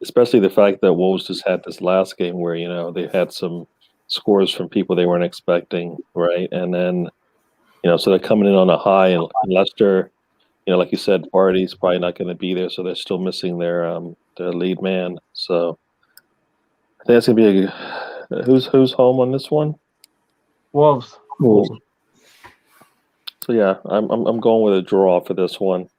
especially the fact that Wolves just had this last game where they had some scores from people they weren't expecting, right? And then so they're coming in on a high, and Leicester, like you said, Vardy's probably not going to be there, so they're still missing their lead man. So I think that's going to be who's home on this one? Wolves. So yeah, I'm going with a draw for this one.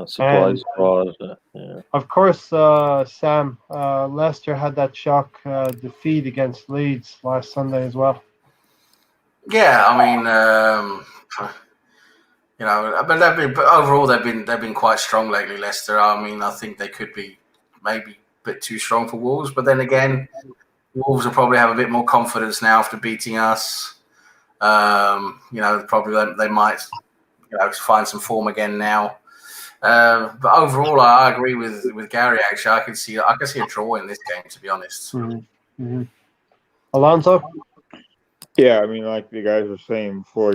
Surprise draw. Yeah. Of course, Sam, Leicester had that shock defeat against Leeds last Sunday as well. Yeah, I mean, but overall they've been quite strong lately, Leicester. I mean, I think they could be maybe a bit too strong for Wolves, but then again, Wolves will probably have a bit more confidence now after beating us. Probably they might, find some form again now. But overall, I agree with Gary. Actually, I can see a draw in this game, to be honest. Mm-hmm. Alonso? Yeah, I mean, like the guys were saying before,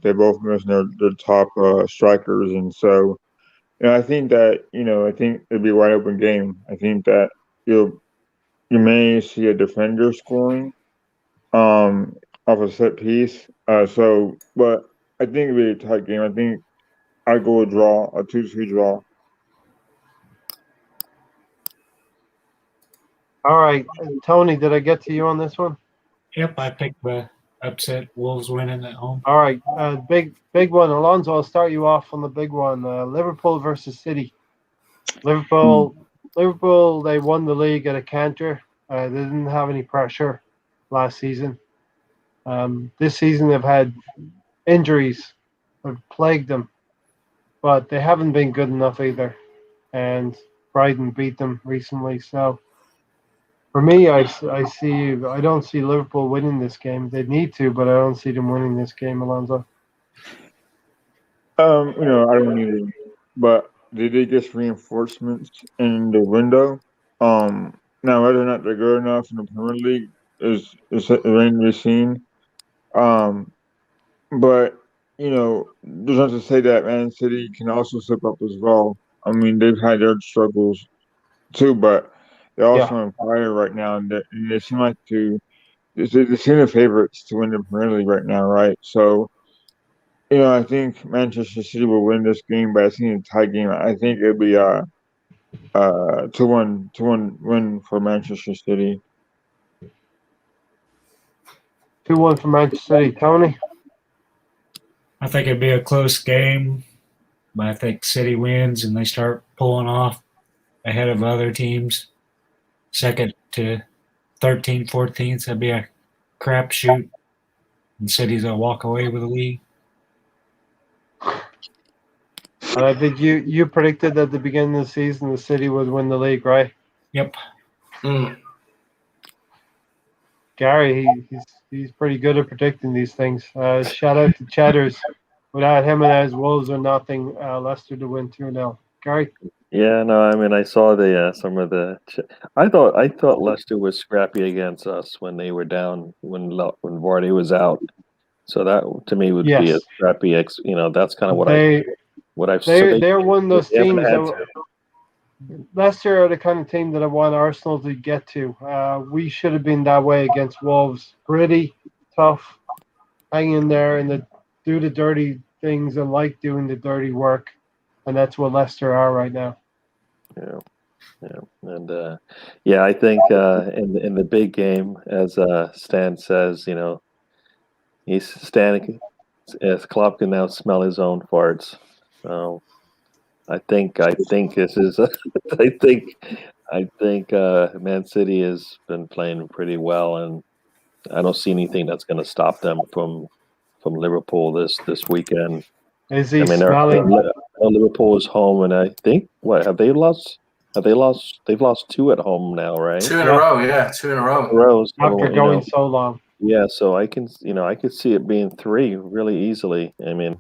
they both missing their top strikers, and so I think that it'd be a wide open game. I think that you may see a defender scoring off a set piece. But I think it'd be a tight game. I think I'd go a draw, a 2-2 draw. All right, Tony, did I get to you on this one? Yep, I picked the upset, Wolves winning at home. All right, big one. Alonso, I'll start you off on the big one. Liverpool versus City. Liverpool, they won the league at a canter. They didn't have any pressure last season. This season they've had injuries have plagued them, but they haven't been good enough either. And Brighton beat them recently. So for me, I don't see Liverpool winning this game. They need to, but I don't see them winning this game, Alonso. I don't either. But they did get reinforcements in the window. Now whether or not they're good enough in the Premier League is remains to be seen. But there's not to say that Man City can also slip up as well. I mean, they've had their struggles too, but they're also on fire right now, and they seem like they seem the favorites to win the Premier League right now, right? So, I think Manchester City will win this game, but I think it's a tie game. I think it'll be a 2-1 win for Manchester City. 2-1 for Manchester City. Tony? I think it'd be a close game, but I think City wins and they start pulling off ahead of other teams. Second to 13th, 14th, that'd be a crapshoot. And City's going to walk away with the league. And I think you predicted at the beginning of the season the City would win the league, right? Yep. Gary, he's pretty good at predicting these things. Shout out to Cheddars. Without him and his Wolves or nothing, Leicester to win 2-0. Gary? Yeah, no, I mean, I saw some of the. I thought Leicester was scrappy against us when they were down when Vardy was out. So that to me would be a scrappy. That's kind of what I've. They're one of those teams. Leicester are the kind of team that I want Arsenal to get to. We should have been that way against Wolves. Gritty, tough, hang in there and do the dirty things and like doing the dirty work. And that's what Leicester are right now. Yeah, and I think in the big game, as Stan says, he's standing. As Klopp can now smell his own farts. So I think this is. I think Man City has been playing pretty well, and I don't see anything that's going to stop them from Liverpool this weekend. Is he smelling? Liverpool is home, and I think have they lost? They've lost 2 at home now, right? 2 in a row, yeah, 2 in a row. After going so long. Yeah, so I could see it being 3 really easily. I mean,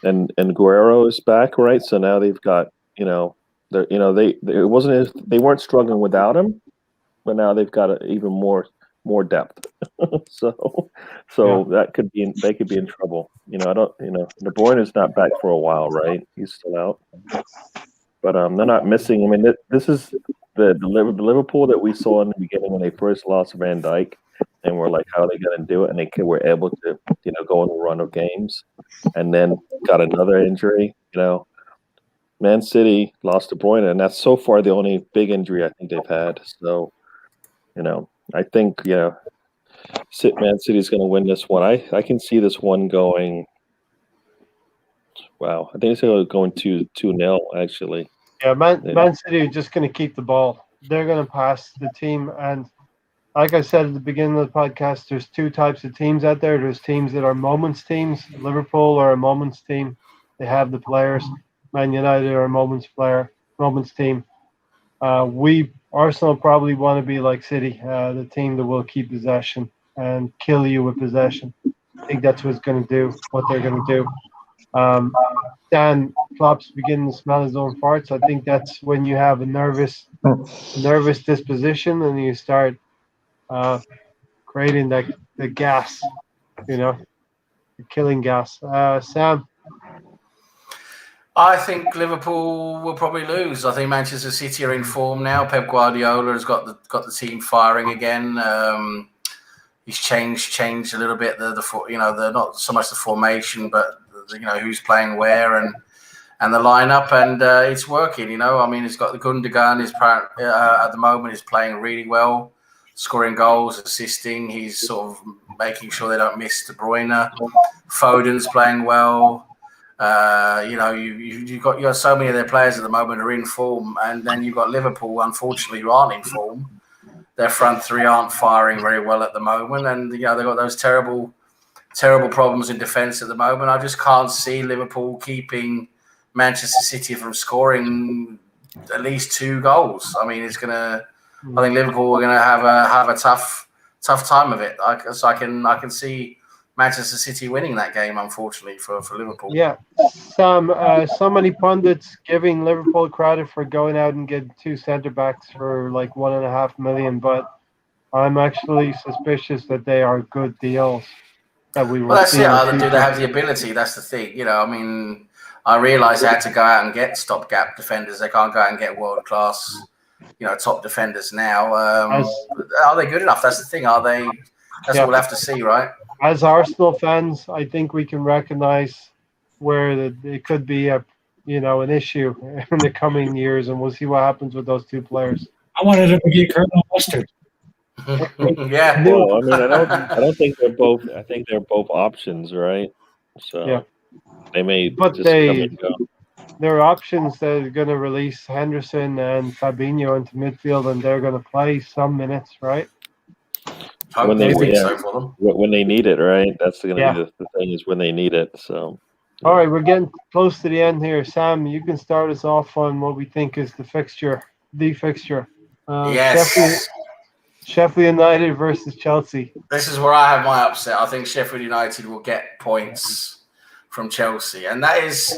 and Guerrero is back, right? So now they've got they weren't struggling without him, but now they've got even more more depth. so that could be they could be in trouble. I don't. De Bruyne is not back for a while, right? He's still out. But they're not missing. I mean, this is the Liverpool that we saw in the beginning when they first lost Van Dijk, and we're like, how are they going to do it? And they were able to, go on a run of games, and then got another injury. Man City lost De Bruyne, and that's so far the only big injury I think they've had. So, I think Man City's going to win this one. I can see this one going. Wow, I think it's going 2-0 actually. Yeah, Man City are just going to keep the ball. They're going to pass the team. And like I said at the beginning of the podcast, there's two types of teams out there. There's teams that are moments teams. Liverpool are a moments team. They have the players. Man United are a moments team. Arsenal probably want to be like City, the team that will keep possession and kill you with possession. I think that's what they're going to do. Dan Klopp's beginning to smell his own farts. I think that's when you have a nervous disposition and you start creating the gas, the killing gas. Sam? I think Liverpool will probably lose. I think Manchester City are in form now. Pep Guardiola has got the team firing again. He's changed a little bit. The not so much the formation, but who's playing where and the lineup, and it's working. I mean, he's got the Gundogan at the moment is playing really well, scoring goals, assisting. He's sort of making sure they don't miss De Bruyne. Foden's playing well. You've got so many of their players at the moment are in form, and then you've got Liverpool, unfortunately, who aren't in form. Their front three aren't firing very well at the moment, and they've got those terrible problems in defence at the moment. I just can't see Liverpool keeping Manchester City from scoring at least 2 goals. I mean, I think Liverpool are going to have a tough time of it. I can see Manchester City winning that game, unfortunately, for Liverpool. Yeah, so many pundits giving Liverpool credit for going out and getting 2 centre backs for like $1.5 million, but I'm actually suspicious that they are good deals. Well, that's it. Do they have the ability? That's the thing. I mean, I realise they had to go out and get stopgap defenders. They can't go out and get world class, top defenders now. Are they good enough? That's the thing. Are they? That's what we'll have to see, right? As Arsenal fans, I think we can recognise where it could be an issue in the coming years, and we'll see what happens with those 2 players. I wanted them to get Colonel Mustard. Yeah. Well, I mean, I don't think they're both. I think they're both options, right? So they may come and go. There are options that are going to release Henderson and Fabinho into midfield, and they're going to play some minutes, right? When they need it, right? That's going to be the thing is when they need it. So. All right, we're getting close to the end here. Sam, you can start us off on what we think is the fixture. Yes. Sheffield United versus Chelsea. This is where I have my upset. I think Sheffield United will get points from Chelsea. And that is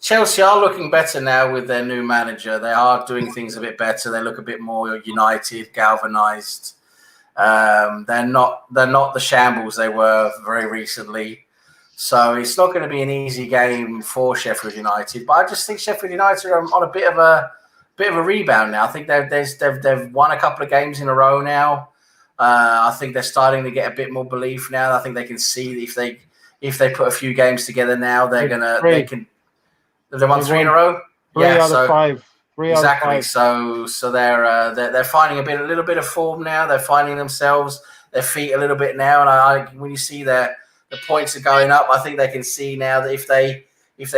Chelsea are looking better now with their new manager. They are doing things a bit better. They look a bit more united, galvanised. They're not the shambles they were very recently. So it's not going to be an easy game for Sheffield United. But I just think Sheffield United are on a bit of a rebound now. I think they've won a couple of games in a row now. I think they're starting to get a bit more belief now. I think they can see if they put a few games together now, they can. They won 3 in a row. 3 out of 5. 3 out of 5. So they're finding a little bit of form now. They're finding themselves, their feet a little bit now. And when you see the points are going up, I think they can see now that if they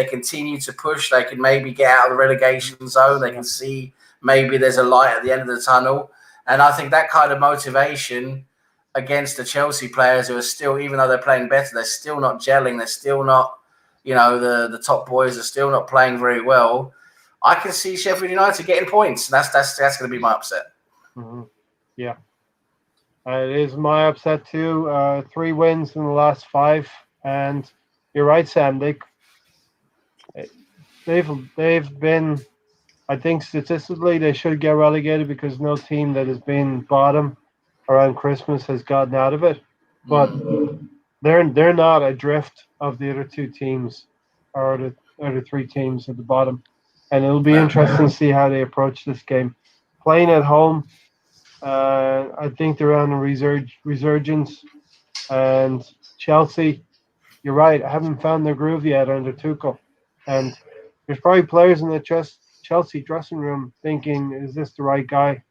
continue to push, they can maybe get out of the relegation zone. They can see maybe there's a light at the end of the tunnel. And I think that kind of motivation against the Chelsea players who are still, even though they're playing better, they're still not gelling. They're still not, the top boys are still not playing very well. I can see Sheffield United getting points. That's going to be my upset. Mm-hmm. Yeah. It is my upset too. 3 wins in the last 5. And you're right, Sam. They've been, I think statistically they should get relegated because no team that has been bottom around Christmas has gotten out of it, but they're not adrift of the other two teams or the other three teams at the bottom, and it'll be interesting to see how they approach this game. Playing at home, I think they're on a resurgence, and Chelsea. You're right. I haven't found their groove yet under Tuchel, and there's probably players in the Chelsea dressing room thinking, "Is this the right guy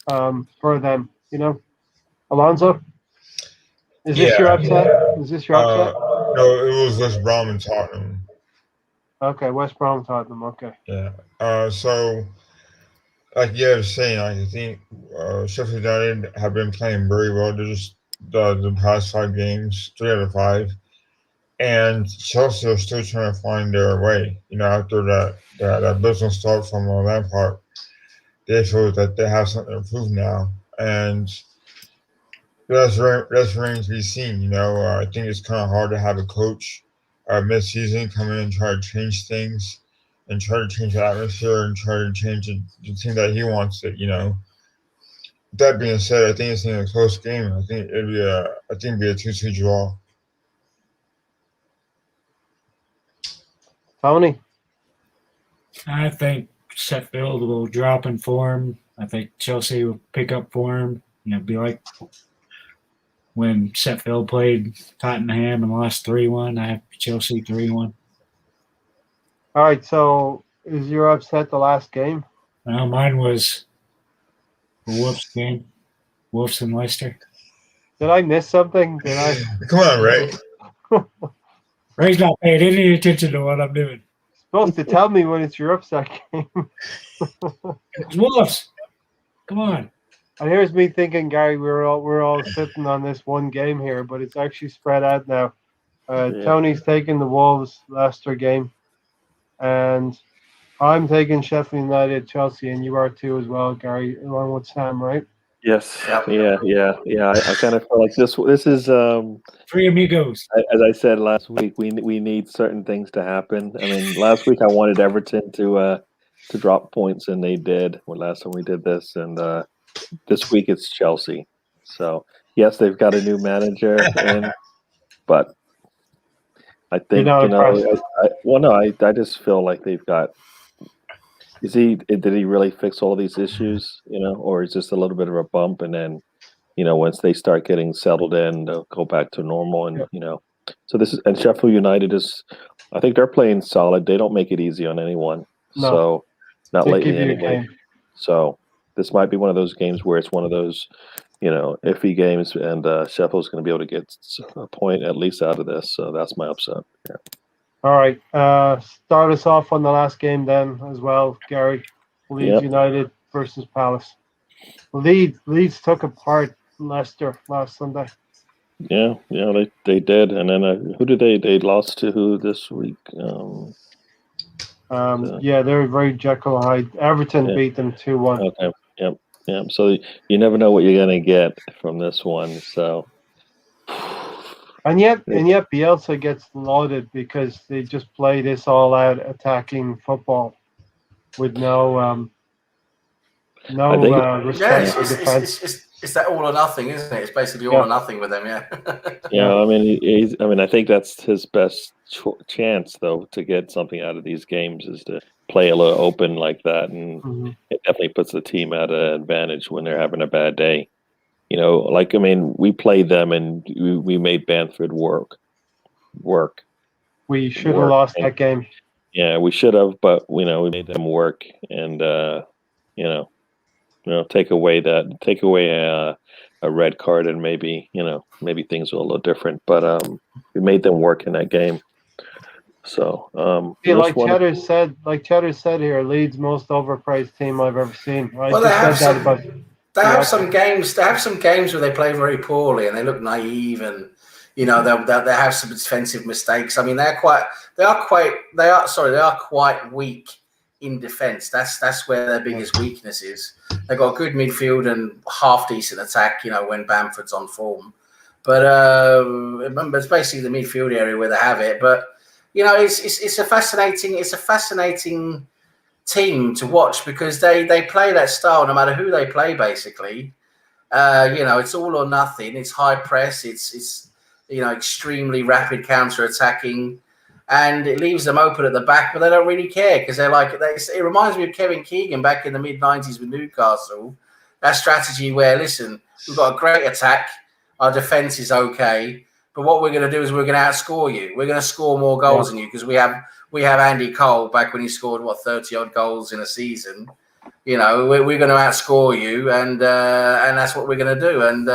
for them?" Alonso, is this your upset? Is this your upset? No, it was West Brom and Tottenham. Okay, West Brom, Tottenham. Okay. Yeah. So, like you were saying, I think Sheffield United have been playing very well. They're just the past 5 games, 3 out of 5. And Chelsea are still trying to find their way. After that business start from Lampard, they feel that they have something to prove now, and that's remains to be seen. I think it's kind of hard to have a coach mid-season come in and try to change things, and try to change the atmosphere, and try to change the team that he wants it. That being said, I think it's in a close game. I think it'd be a 2-2 draw. Tony, I think Sheffield will drop in form. I think Chelsea will pick up form. Be like when Sheffield played Tottenham and lost 3-1. I have Chelsea 3-1. all right. So, is your upset the last game? Well, mine was the Wolves game. Wolves and Leicester. Did I miss something? Did I? Come on, Ray. Ray's not paying any attention to what I'm doing. Supposed to tell me when it's your upset game. It's Wolves. Come on. And here's me thinking, Gary, we're all sitting on this one game here, but it's actually spread out now. Tony's taking the Wolves Leicester game, and I'm taking Sheffield United, Chelsea, and you are too as well, Gary, along with Sam, right? Yes. Yep. Yeah. I kind of feel like this is Three amigos. as I said last week. We need certain things to happen. I mean, last week I wanted Everton to drop points, and they did. Well, last time we did this, and this week it's Chelsea. So yes, they've got a new manager, but I think I just feel like they've got. Did he really fix all these issues, or is this a little bit of a bump, and then, once they start getting settled in, they'll go back to normal, and so this is, and Sheffield United is, I think they're playing solid. They don't make it easy on anyone, so not lately anyway. So this might be one of those games where it's one of those, iffy games, and Sheffield's going to be able to get a point at least out of this. So that's my upset. Yeah. All right. Start us off on the last game then as well, Gary. Leeds United versus Palace. Leeds took apart Leicester last Sunday. Yeah, they did. And then who did they lost to? Who this week? Yeah, they were very Jekyll and Hyde. Everton beat them 2-1. Okay. Yep. So you never know what you're gonna get from this one. So. And yet Bielsa gets lauded because they just play this all-out attacking football with no respect for defense. It's that all or nothing, isn't it? It's basically all or nothing with them, yeah. Yeah, I mean, I think that's his best chance, though, to get something out of these games is to play a little open like that, and it definitely puts the team at an advantage when they're having a bad day. We played them and we made Bamford work. We should have lost that game. Yeah, we should have, but we made them work, and take away a red card, and maybe things were a little different. But we made them work in that game. So like Cheddar said here, Leeds most overpriced team I've ever seen. Well, They have some games where they play very poorly and they look naive, and they have some defensive mistakes. I mean, they are quite weak in defence. That's where their biggest weakness is. They've got good midfield and half decent attack. When Bamford's on form, but remember, it's basically the midfield area where they have it. But it's a fascinating team to watch because they play that style no matter who they play, basically. It's all or nothing. It's high press. It's extremely rapid counter attacking, and it leaves them open at the back. But they don't really care because it reminds me of Kevin Keegan back in the mid-90s with Newcastle. That strategy where, listen, we've got a great attack, our defense is okay, but what we're going to do is we're going to outscore you. We're going to score more goals than you because we have Andy Cole back when he scored 30-odd goals in a season. We're going to outscore you, and that's what we're going to do, and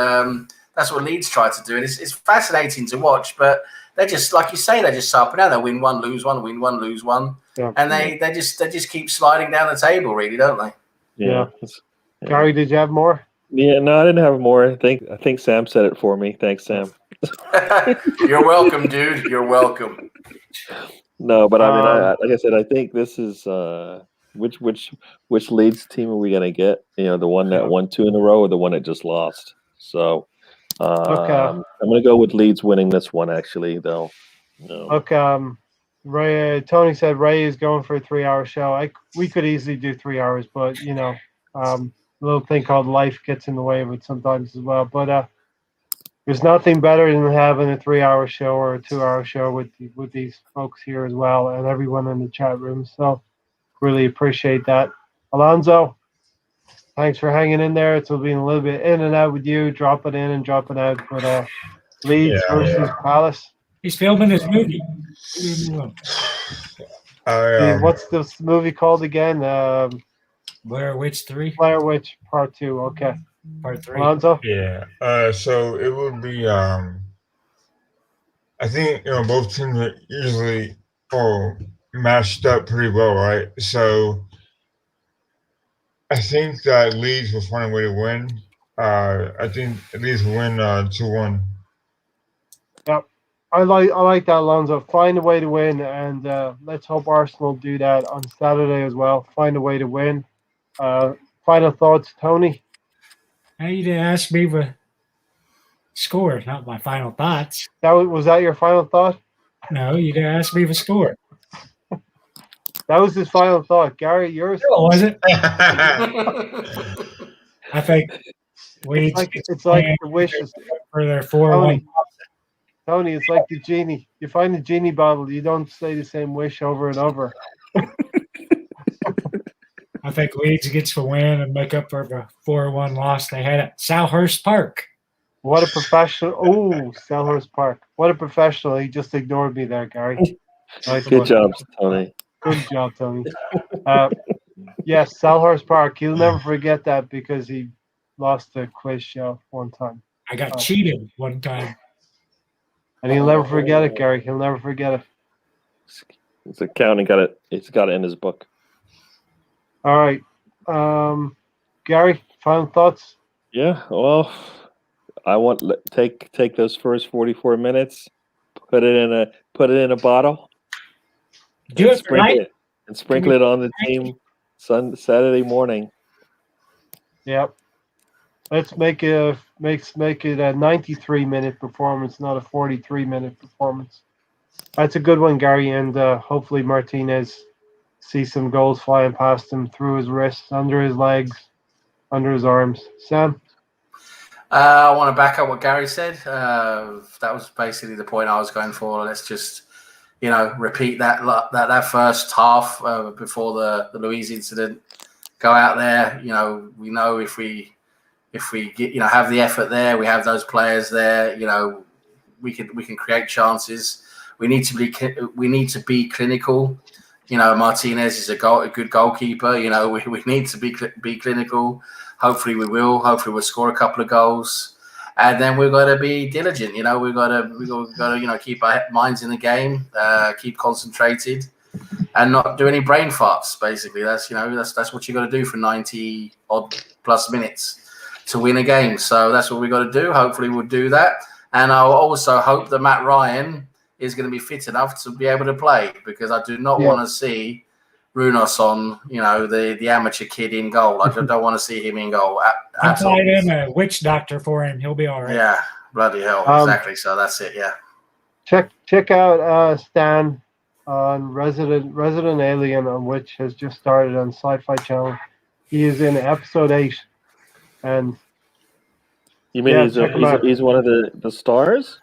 that's what Leeds try to do. And it's fascinating to watch, but they're just, like you say, they're just up and down. They win one, lose one, win one, lose one, and they just keep sliding down the table, really, don't they? Yeah. Gary, did you have more? Yeah, no, I didn't have more. I think Sam said it for me. Thanks, Sam. You're welcome, dude. You're welcome. No, but I mean, like I said, I think this is which Leeds team are we gonna get? The one that won 2 in a row, or the one that just lost? So, I'm gonna go with Leeds winning this one. Actually, though. Look, Ray. Tony said Ray is going for a 3-hour show. We could easily do 3 hours, but a little thing called life gets in the way of it sometimes as well. But there's nothing better than having a 3-hour show or a 2-hour show with these folks here as well, and everyone in the chat room. So really appreciate that. Alonso, thanks for hanging in there. It's been a little bit in and out with you, dropping in and dropping out. But Leeds versus Palace. He's filming his movie. What's this movie called again? Blair Witch 3. Blair Witch Part 2. Okay. Part 3. Alonso? Yeah. So it would be. I think both teams are usually matched up pretty well, right? So I think that Leeds will find a way to win. I think Leeds will win 2-1. Yep. I like that, Alonso. Find a way to win, and let's hope Arsenal do that on Saturday as well. Find a way to win. Final thoughts, Tony? You didn't ask me the score, not my final thoughts. Was that your final thought? No, you didn't ask me the score. That was his final thought. Gary, yours? No, was it? I think it's like the wishes for their 4-1. Tony, it's like the genie. You find the genie bottle, you don't say the same wish over and over. I think Leeds gets the win and make up for the 4-1 loss they had at Selhurst Park. What a professional. Oh, Selhurst Park. What a professional. He just ignored me there, Gary. Nice Good job, Tony. Good job, Tony. Yes, Selhurst Park. He'll never forget that because he lost the quiz show one time. I got cheated one time. And he'll never forget it, Gary. He'll never forget it. It's accounting. He's got it in his book. All right. Gary, final thoughts? Yeah, well, I want take those first 44 minutes, put it in a bottle, Do it right, and sprinkle it on the team Saturday morning. Yep. Let's make it a 93-minute performance, not a 43-minute performance. That's a good one, Gary, and hopefully Martinez sees some goals flying past him through his wrists, under his legs, under his arms. Sam? I want to back up what Gary said. That was basically the point I was going for. Let's just, repeat that first half before the Louise incident. Go out there. We know if we get, have the effort there, we have those players there. We can create chances. We need to be clinical. Martinez is a good goalkeeper. We need to be clinical. Hopefully we will. Hopefully we'll score a couple of goals, and then we've got to be diligent. We've got to keep our minds in the game, keep concentrated, and not do any brain farts. Basically, that's what you got to do for 90 odd plus minutes to win a game. So that's what we got to do. Hopefully we'll do that, and I'll also hope that Matt Ryan is going to be fit enough to be able to play, because I do not want to see Runos on, the amateur kid in goal. I don't want to see him in goal I applied him a witch doctor for him. He'll be all right. Yeah, bloody hell, exactly. So that's it. Yeah. Check out Stan on Resident Alien, on which has just started on Sci-Fi Channel. He is in episode 8, and You mean Yeah, he's check him out. he's one of the stars?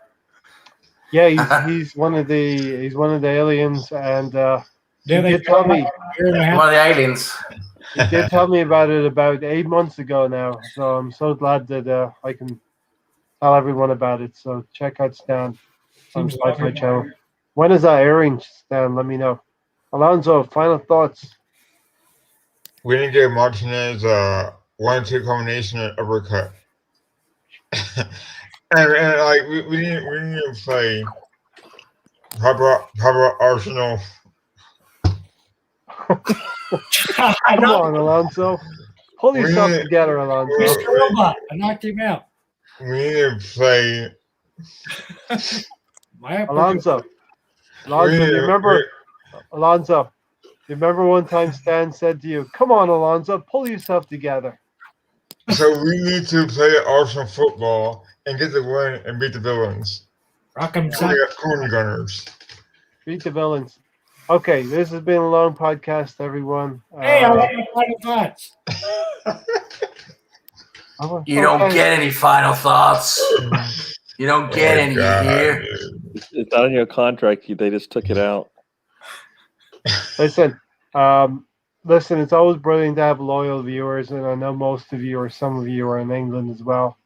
Yeah, he's one of the aliens, and he Yeah, they did tell me year and a half. One of the aliens. he did tell me about it about 8 months ago now. So I'm so glad that I can tell everyone about it. So check out Stan on Seems Sci-Fi longer. Channel. When is that airing, Stan? Let me know. Alonso, final thoughts. We didn't get Martinez 1-2 combination and uppercut. and like we didn't even play proper Arsenal. Come on, Alonso. Pull yourself We- together, Alonso. Mr. Robot, I knocked him out. We didn't play. My Alonso, you remember? Alonso, you remember one time Stan said to you, "Come on, Alonso, pull yourself together." So we need to play Arsenal football and get the win and beat the villains. Rock'em So Sock. they got corn gunners. Beat the villains. Okay, this has been a long podcast, everyone. Hey, I want my final thoughts. You don't get any final thoughts. You don't get any here. It's not in your contract. They just took it out. Listen, it's always brilliant to have loyal viewers, and I know most of you or some of you are in England as well.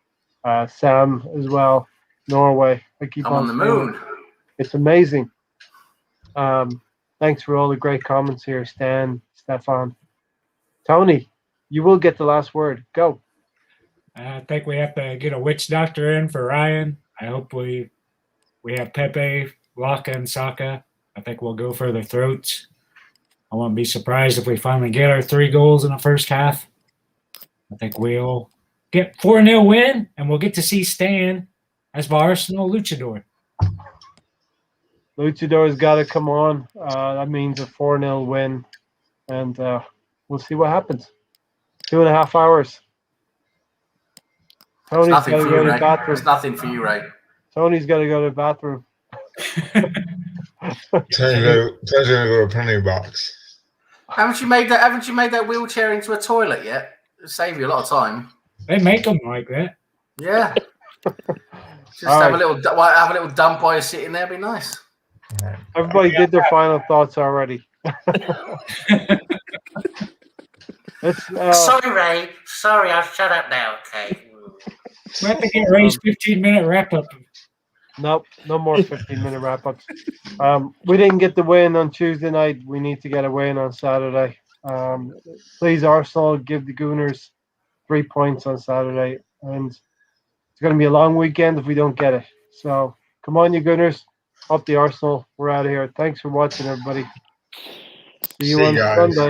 Sam as well, Norway. I keep I'm on the saying moon. it. It's amazing. Thanks for all the great comments here, Stan, Stefan. Tony, you will get the last word. Go. I think we have to get a witch doctor in for Ryan. I hope we have Pepe, Laka, and Saka. I think we'll go for the throats. I won't be surprised if we finally get our 3 goals in the first half. I think we'll get 4-0 win, and we'll get to see Stan as the Arsenal luchador. Luchador's got to come on. That means a 4-0 win, and we'll see what happens. 2.5 hours. It's Tony's got nothing to for go you, to the Ray. bathroom. It's nothing for you, Ray. Tony's got to go to the bathroom. Tony's gonna go to a penalty box. Haven't you made that wheelchair into a toilet yet? It'll save you a lot of time. They make them like that. Yeah. Just All have right. a little dump while you're sitting there. Be nice. Everybody did their final thoughts already. Sorry, Ray. Sorry, I'll shut up now. Okay. We have to get Ray's 15-minute wrap-up. Nope, no more 15-minute wrap-ups. We didn't get the win on Tuesday night. We need to get a win on Saturday. Please, Arsenal, give the Gooners 3 points on Saturday. And it's going to be a long weekend if we don't get it. So, come on, you Gooners. Up the Arsenal. We're out of here. Thanks for watching, everybody. See you on guys. Sunday.